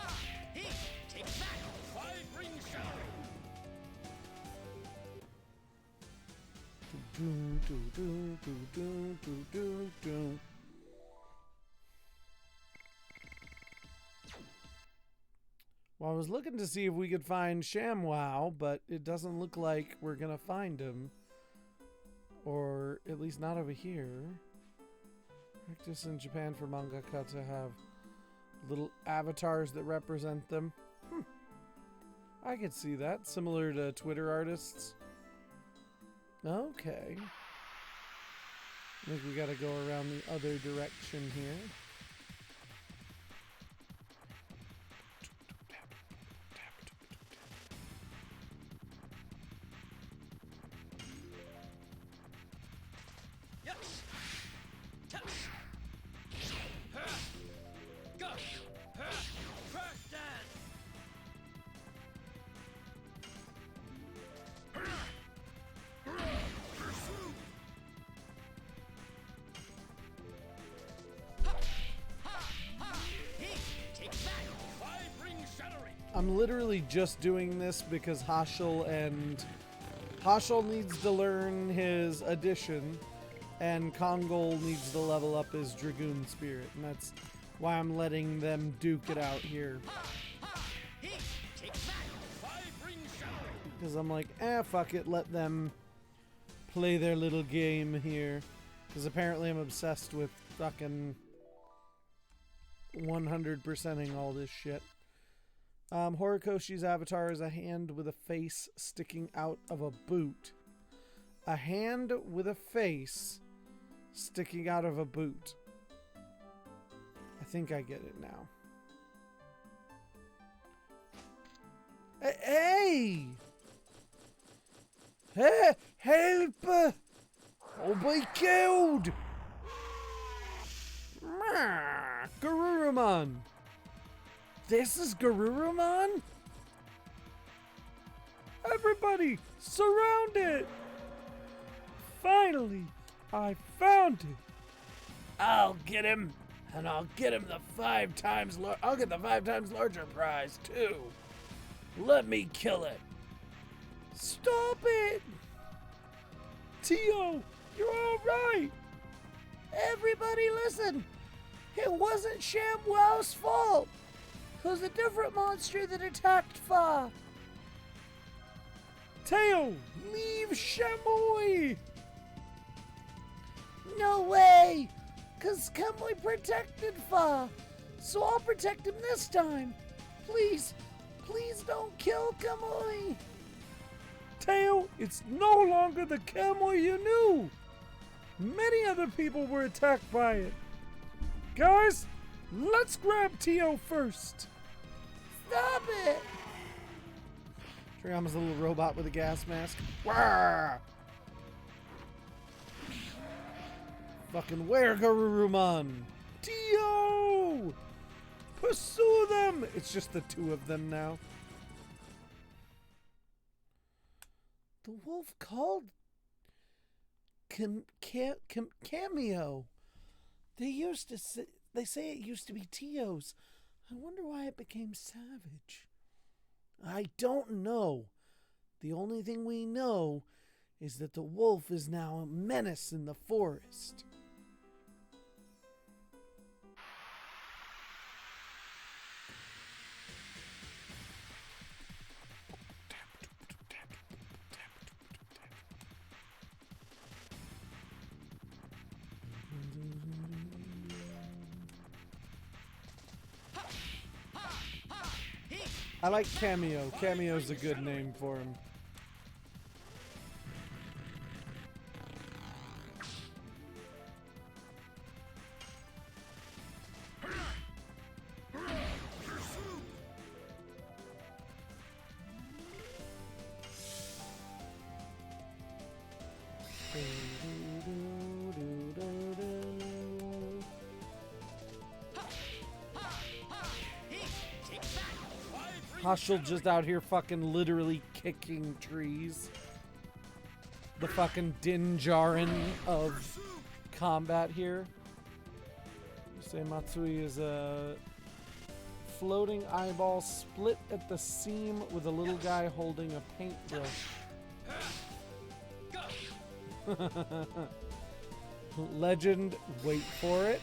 Well, I was looking to see if we could find ShamWow, but it doesn't look like we're gonna find him. Or at least not over here. Practice in Japan for mangaka to have little avatars that represent them. I could see that. Similar to Twitter artists. Okay. I think we gotta go around the other direction here. I'm literally just doing this because Hashel needs to learn his addition, and Kongol needs to level up his Dragoon Spirit, and that's why I'm letting them duke it out here. Because I'm like, fuck it, let them play their little game here. Because apparently I'm obsessed with fucking 100%ing all this shit. Horikoshi's avatar is a hand with a face sticking out of a boot. A hand with a face sticking out of a boot. I think I get it now. Hey! Hey! Help! I'll be killed! Garurumon! This is Garurumon? Everybody, surround it! Finally, I found it. I'll get him, and I'll get him the 5 times I'll get the 5 times larger prize too. Let me kill it. Stop it! Tio, you're all right. Everybody listen! It wasn't ShamWow's fault! It was a different monster that attacked Fa! Teo, leave Shamui! No way! 'Cause Kamui protected Fa! So I'll protect him this time! Please, please don't kill Kamui! Teo, it's no longer the Kamui you knew! Many other people were attacked by it. Guys, let's grab Teo first. Stop it! Toriyama's a little robot with a gas mask. Wah! Fucking where, Garurumon? Tio! Pursue them! It's just the two of them now. The wolf called Cameo. They say it used to be Tio's. I wonder why it became Savage. I don't know. The only thing we know is that the wolf is now a menace in the forest. I like Cameo. Cameo's a good name for him. Hushel just out here fucking literally kicking trees. The fucking Dinjarin of combat here. You say Matsui is a floating eyeball split at the seam with a little guy holding a paintbrush. Legend, wait for it,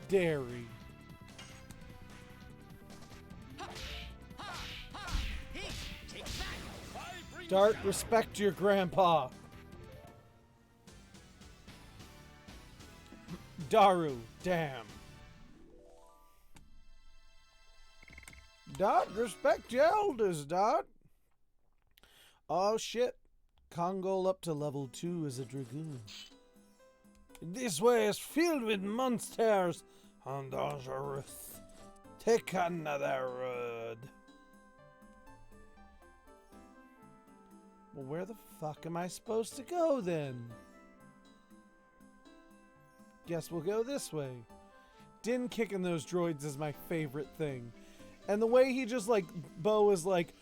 Dairy. Dart, respect your grandpa. Daru, damn. Dot, respect your elders, Dot. Oh shit. Kongol up to level 2 as a dragoon. This way is filled with monsters and dangerous. Take another road. Well, where the fuck am I supposed to go then? Guess we'll go this way. Din kicking those droids is my favorite thing. And the way he just like, Bo is like,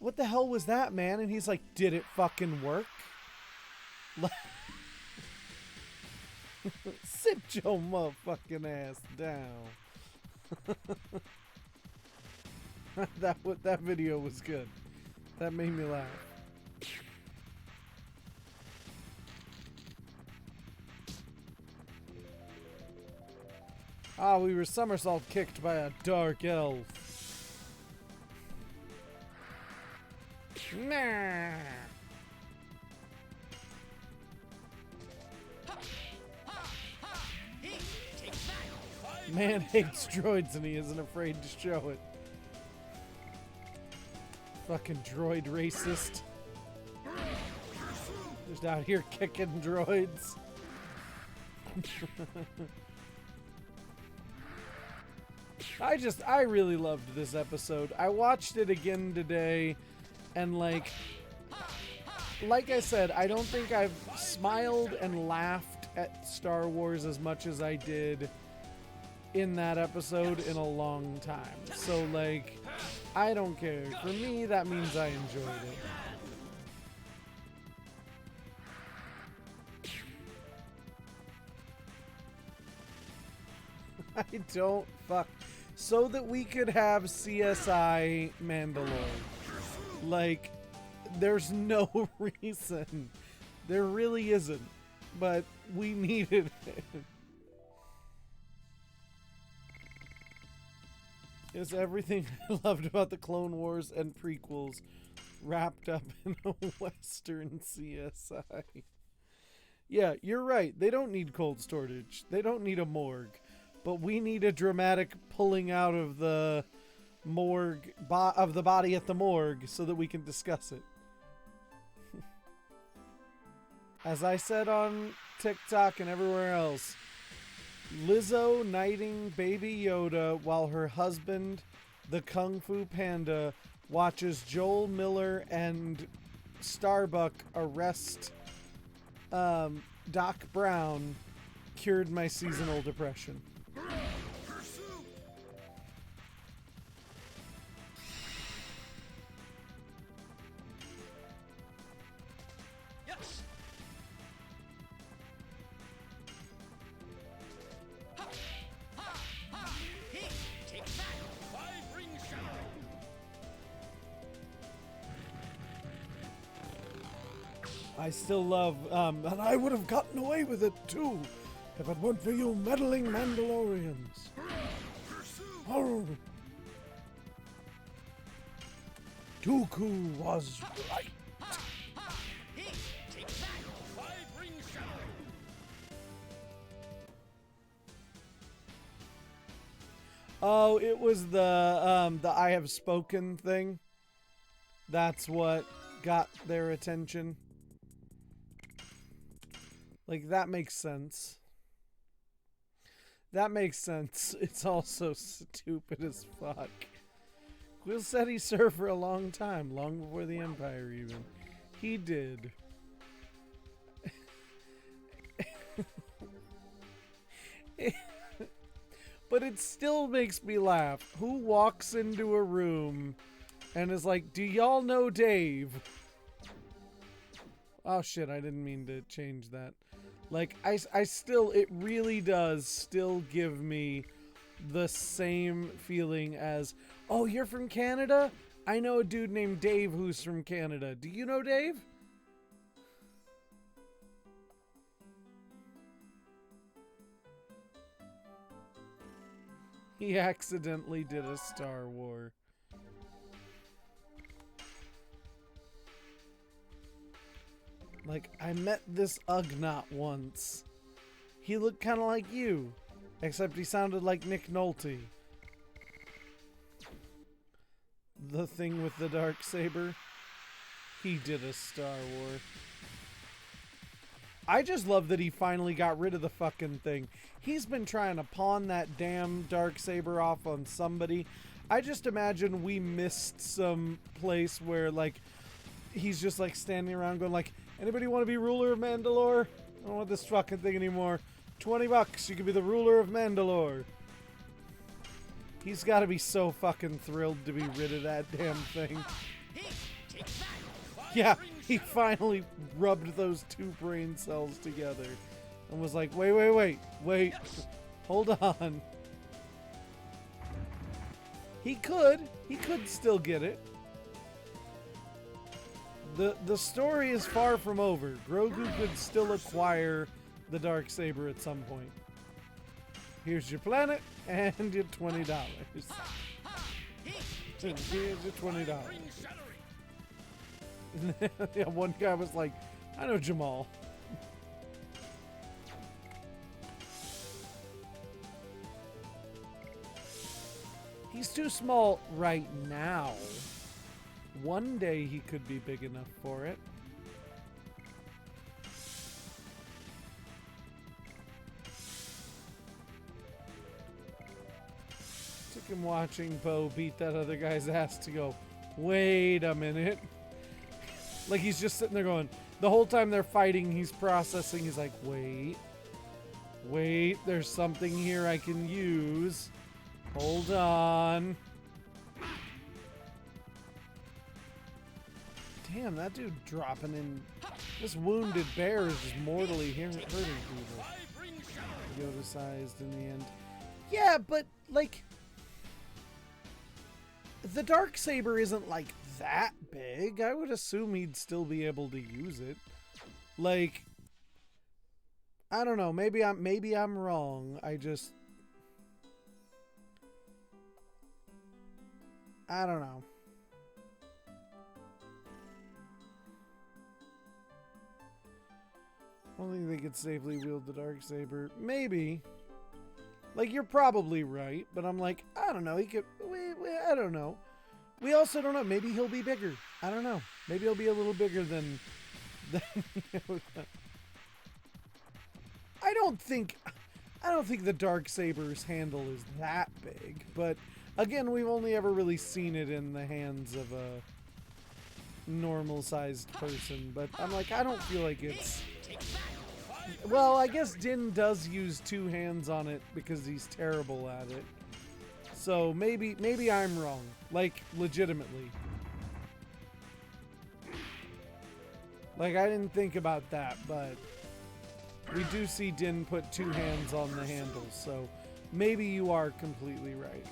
what the hell was that, man? And he's like, did it fucking work? Sit your motherfucking ass down. That video was good. That made me laugh. Ah, we were somersault kicked by a dark elf. Nah. Man hates droids and he isn't afraid to show it. Fucking droid racist. Just out here kicking droids. I really loved this episode. I watched it again today, and like I said, I don't think I've smiled and laughed at Star Wars as much as I did in that episode in a long time. So like, I don't care. For me, that means I enjoyed it. I don't fuck. So that we could have CSI Mandalore. Like, there's no reason. There really isn't. But we needed it. It's everything I loved about the Clone Wars and prequels wrapped up in a Western CSI. Yeah, you're right. They don't need cold storage. They don't need a morgue. But we need a dramatic pulling out of the morgue, of the body at the morgue, so that we can discuss it. As I said on TikTok and everywhere else, Lizzo knighting Baby Yoda while her husband, the Kung Fu Panda, watches Joel Miller and Starbuck arrest Doc Brown cured my seasonal depression. Yes. Take that. 5 ring shadow. I still love, and I would have gotten away with it too, if it weren't for you meddling Mandalorians. Oh. Dooku was right. Take that. 5 ring shadow. Oh, it was the I have spoken thing. That's what got their attention. Like, that makes sense. That makes sense. It's also stupid as fuck. Quill said he served for a long time, long before the Empire even. He did. But it still makes me laugh. Who walks into a room and is like, do y'all know Dave? Oh shit, I didn't mean to change that. Like, I still, it really does still give me the same feeling as, oh, you're from Canada? I know a dude named Dave who's from Canada. Do you know Dave? He accidentally did a Star War. Like, I met this Ugnaught once. He looked kind of like you, except he sounded like Nick Nolte. The thing with the dark saber. He did a Star War. I just love that he finally got rid of the fucking thing. He's been trying to pawn that damn dark saber off on somebody. I just imagine we missed some place where, like, he's just like standing around going like, anybody want to be ruler of Mandalore? I don't want this fucking thing anymore. $20, you can be the ruler of Mandalore. He's got to be so fucking thrilled to be rid of that damn thing. Yeah, he finally rubbed those 2 brain cells together and was like, wait, hold on. He could still get it. The story is far from over. Grogu could still acquire the Darksaber at some point. Here's your planet and your $20. Here's your $20. Yeah, one guy was like, I know Jamal. He's too small right now. One day he could be big enough for it. Took him watching Bo beat that other guy's ass to go, wait a minute. Like he's just sitting there going, the whole time they're fighting, he's processing. He's like, wait, there's something here I can use. Hold on. Damn, that dude dropping in. This wounded bear is just mortally hurting people. Yoda-sized in the end. Yeah, but, like, the Darksaber isn't, like, that big. I would assume he'd still be able to use it. Like, I don't know. Maybe I'm wrong. I don't know. I don't think they could safely wield the Darksaber. Maybe. Like, you're probably right, but I'm like, I don't know. He could. I don't know. We also don't know. Maybe he'll be bigger. I don't know. Maybe he'll be a little bigger than I don't think the Darksaber's handle is that big, but again, we've only ever really seen it in the hands of a normal-sized person, but I'm like, I don't feel like it's Well, I guess Din does use 2 hands on it because he's terrible at it. So maybe I'm wrong. Like, legitimately. Like, I didn't think about that, but we do see Din put 2 hands on the handles, so maybe you are completely right.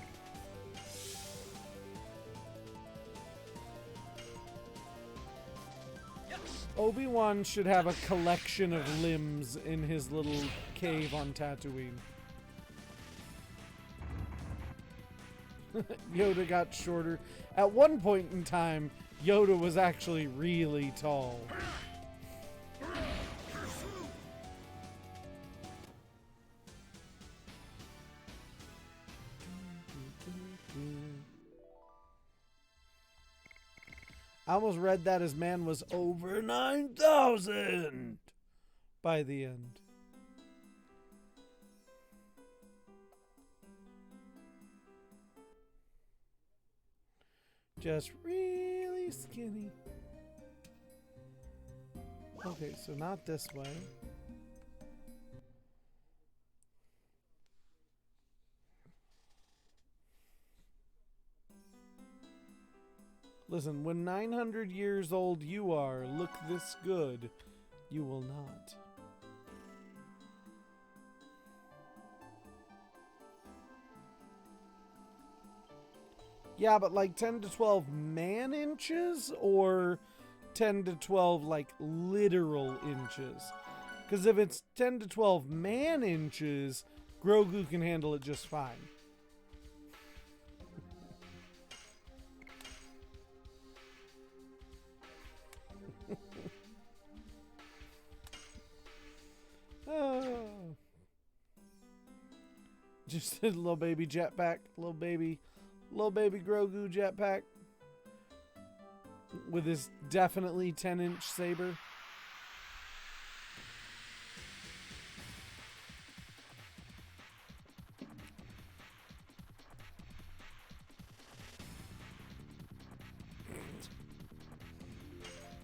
Obi-Wan should have a collection of limbs in his little cave on Tatooine. Yoda got shorter. At one point in time, Yoda was actually really tall. I almost read that his man was over 9,000 by the end. Just really skinny. Okay, so not this way. Listen, when 900 years old you are, look this good, you will not. Yeah, but like 10 to 12 man inches or 10 to 12 like literal inches? Because if it's 10 to 12 man inches, Grogu can handle it just fine. Oh. Just a little baby jetpack, little baby Grogu jetpack with his definitely 10-inch saber.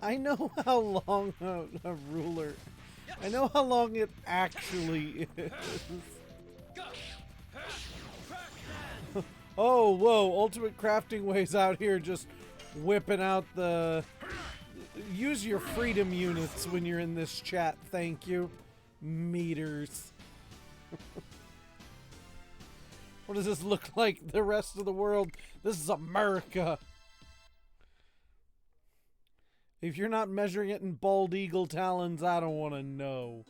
I know how long a ruler. I know how long it actually is. Oh, whoa. Ultimate Crafting Way's out here just whipping out the... Use your freedom units when you're in this chat. Thank you. Meters. What does this look like the rest of the world? This is America. If you're not measuring it in bald eagle talons, I don't want to know.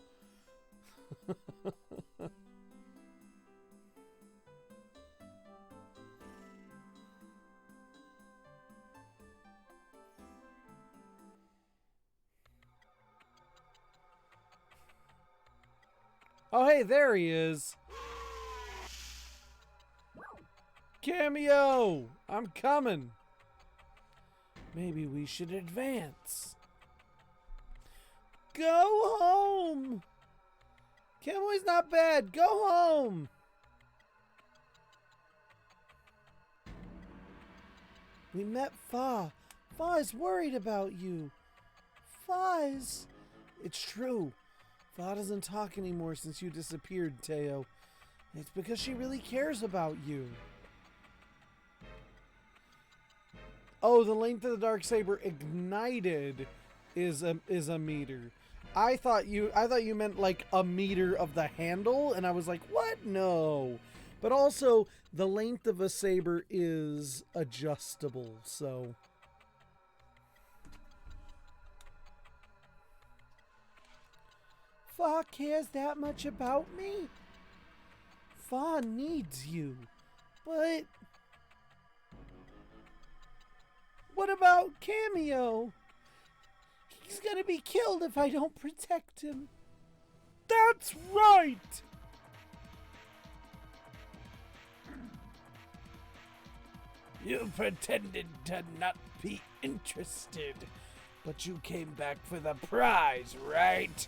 Oh, hey, there he is. Cameo! I'm coming. Maybe we should advance. Go home! Cameo's not bad. Go home! We met Fa. Fa is worried about you. Fa's... It's true. Fa doesn't talk anymore since you disappeared, Teo. It's because she really cares about you. Oh, the length of the Darksaber ignited is a meter. I thought you meant like a meter of the handle, and I was like, what? No. But also, the length of a saber is adjustable, so... Fa cares that much about me? Fa needs you, but... What about Cameo? He's gonna be killed if I don't protect him. That's right! You pretended to not be interested, but you came back for the prize, right?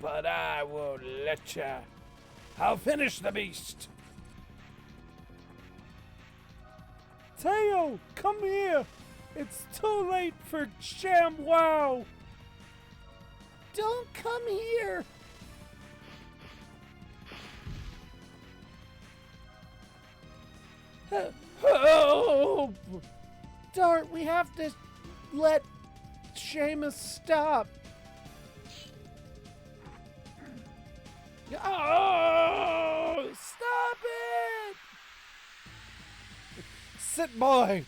But I won't let ya. I'll finish the beast. Teo, come here! It's too late for ShamWow! Don't come here! Help! Dart, we have to let Seamus stop. Oh! Stop it! Sit, boy!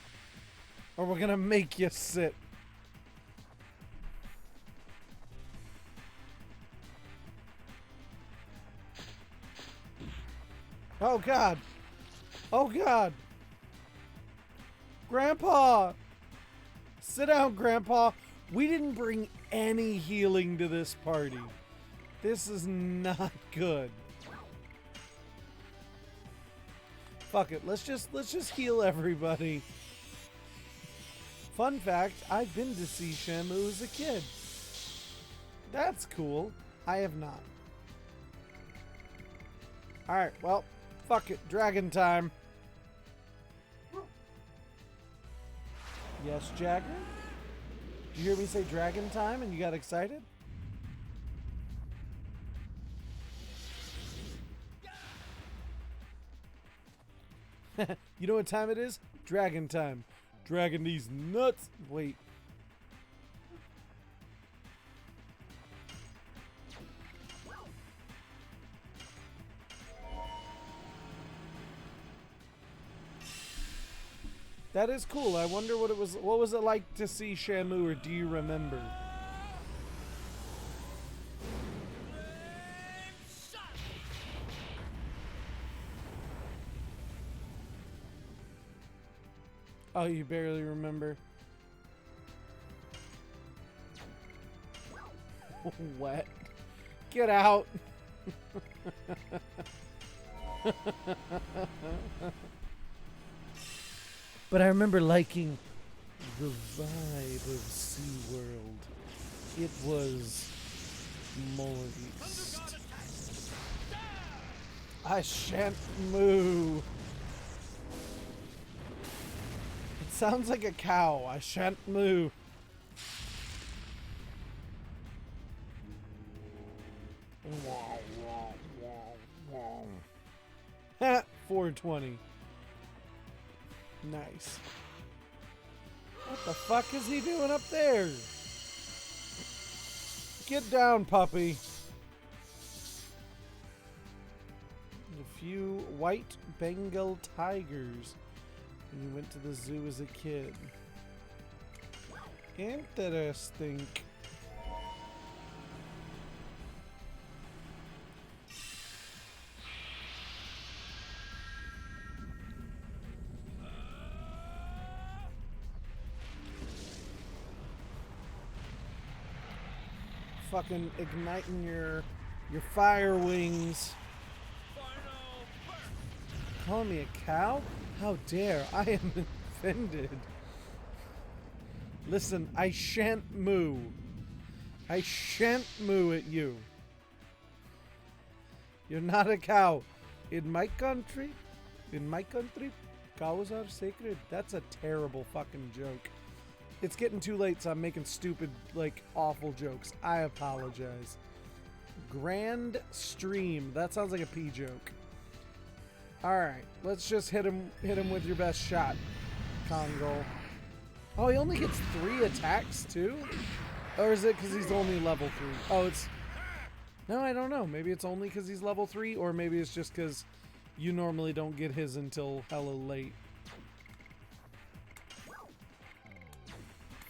Or we're gonna make you sit. Oh, God. Oh, God. Grandpa! Sit down, Grandpa. We didn't bring any healing to this party. This is not good. Fuck it. Let's just heal everybody. Fun fact, I've been to see Shamu as a kid. That's cool. I have not. Alright, well, fuck it. Dragon time. Yes, Jagger? Did you hear me say dragon time and you got excited? You know what time it is? Dragon time. Dragon these nuts. Wait. That is cool. I wonder what it was. What was it like to see Shamu, or do you remember? Oh, you barely remember. Wet. Get out. But I remember liking the vibe of SeaWorld. It was moist. I shan't moo. It sounds like a cow. I shan't moo. Ha! 420. Nice. What the fuck is he doing up there? Get down, puppy. A few white Bengal tigers. And you went to the zoo as a kid. Interesting. Fucking igniting your fire wings. Call me a cow? How dare! I am offended. Listen, I shan't moo. I shan't moo at you. You're not a cow. In my country, cows are sacred. That's a terrible fucking joke. It's getting too late, so I'm making stupid, like, awful jokes. I apologize. Grand stream. That sounds like a pee joke. Alright, let's just hit him with your best shot, Congo. Oh, he only gets 3 attacks, too? Or is it because he's only level 3? Oh, it's... No, I don't know. Maybe it's only because he's level 3, or maybe it's just because you normally don't get his until hella late.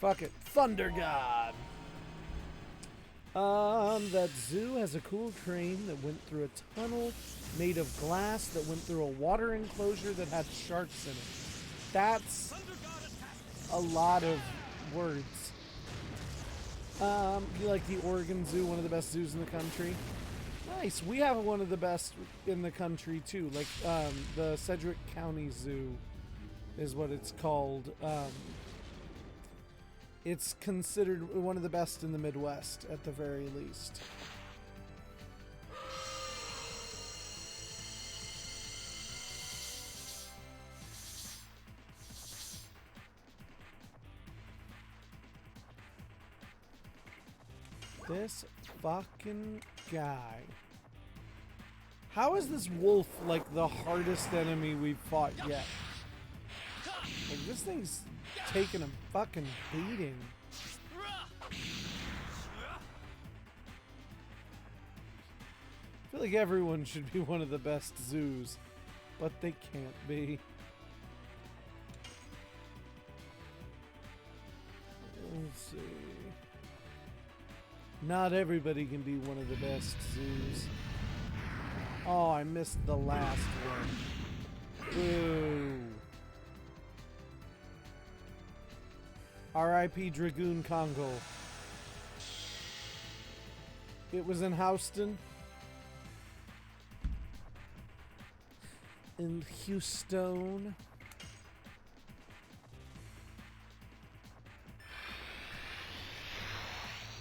Fuck it. Thunder God! That zoo has a cool train that went through a tunnel made of glass that went through a water enclosure that had sharks in it. That's a lot of words. You like the Oregon Zoo, one of the best zoos in the country? Nice. We have one of the best in the country too. Like the Sedgwick County Zoo is what it's called. It's considered one of the best in the Midwest, at the very least. This fucking guy. How is this wolf like the hardest enemy we've fought yet? Like this thing's taking a fucking beating. I feel like everyone should be one of the best zoos, but they can't be. Let's see. Not everybody can be one of the best zoos. Oh, I missed the last one. Boo. R.I.P. Dragoon Congo. It was in Houston. In Houston.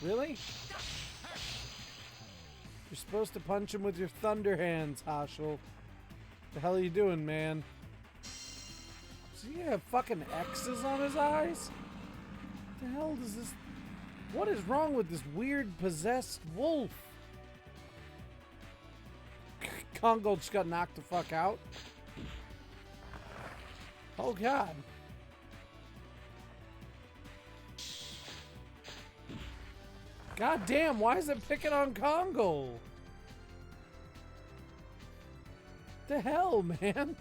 Really? You're supposed to punch him with your thunder hands, Haschel. The hell are you doing, man? Does he have fucking X's on his eyes? What the hell does this... What is wrong with this weird possessed wolf? Congo just got knocked the fuck out. Oh god. God damn, why is it picking on Congo? The hell, man?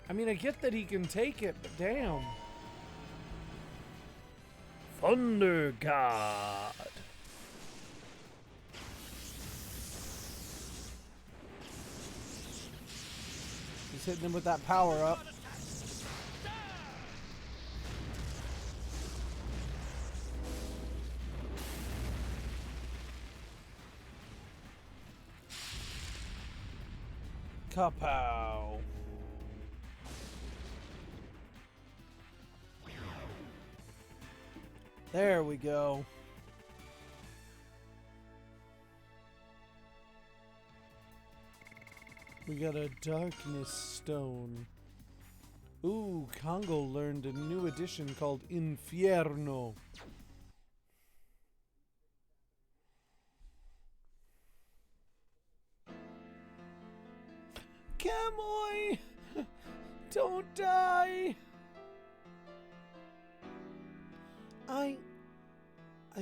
I mean, I get that he can take it, but damn. Thunder God. He's hitting him with that power up. Kapow. There we go. We got a darkness stone. Ooh, Congo learned a new addition called Infierno. Camoy! Don't die! I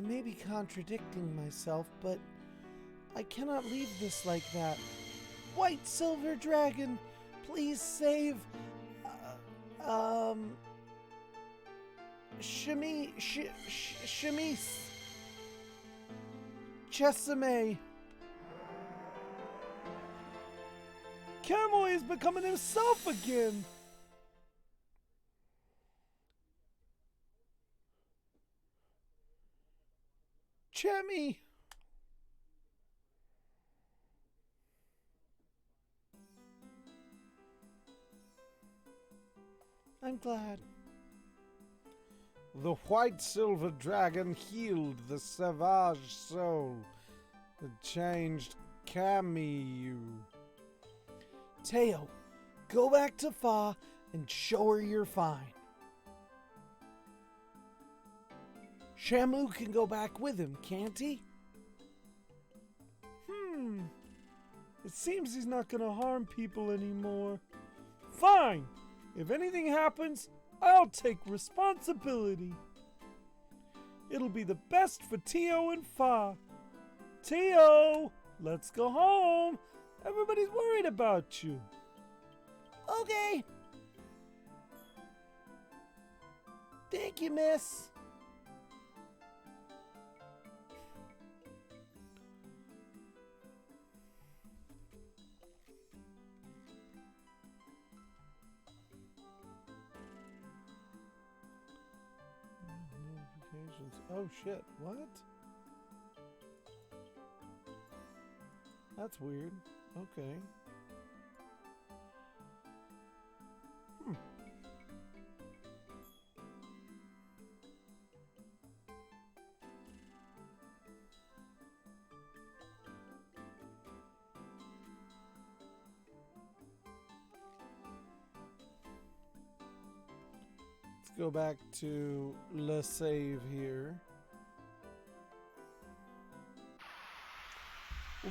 may be contradicting myself, but I cannot leave this like that. White Silver Dragon, please save... Shamise... Chesame. Camoy is becoming himself again! Chemi! I'm glad. The White Silver Dragon healed the savage soul. It changed Camus. Teo, go back to Fa and show her you're fine. Shamu can go back with him, can't he? It seems he's not gonna harm people anymore. Fine! If anything happens, I'll take responsibility. It'll be the best for Teo and Fa. Teo, let's go home. Everybody's worried about you. Okay. Thank you, miss. Notifications. Oh shit, what? That's weird. Okay. Let's go back to Le Save here.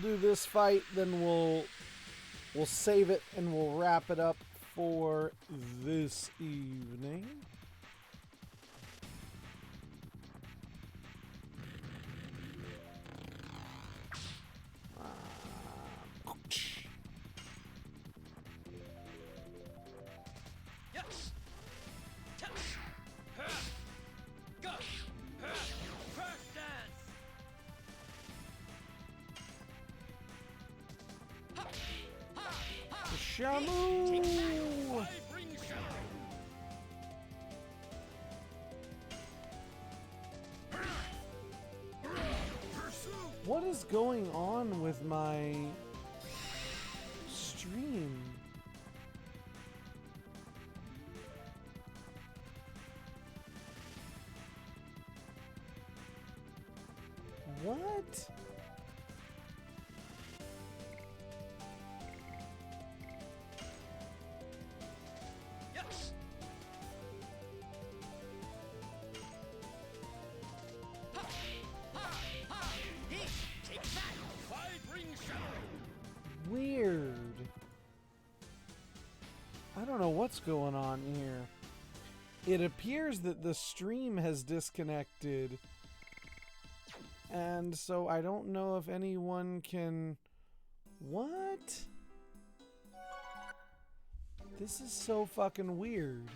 We'll do this fight, then we'll save it and we'll wrap it up for this evening. Shamu! What is going on with my stream? What? Weird. I don't know what's going on here. It appears that the stream has disconnected. And so I don't know if anyone can... What? This is so fucking weird.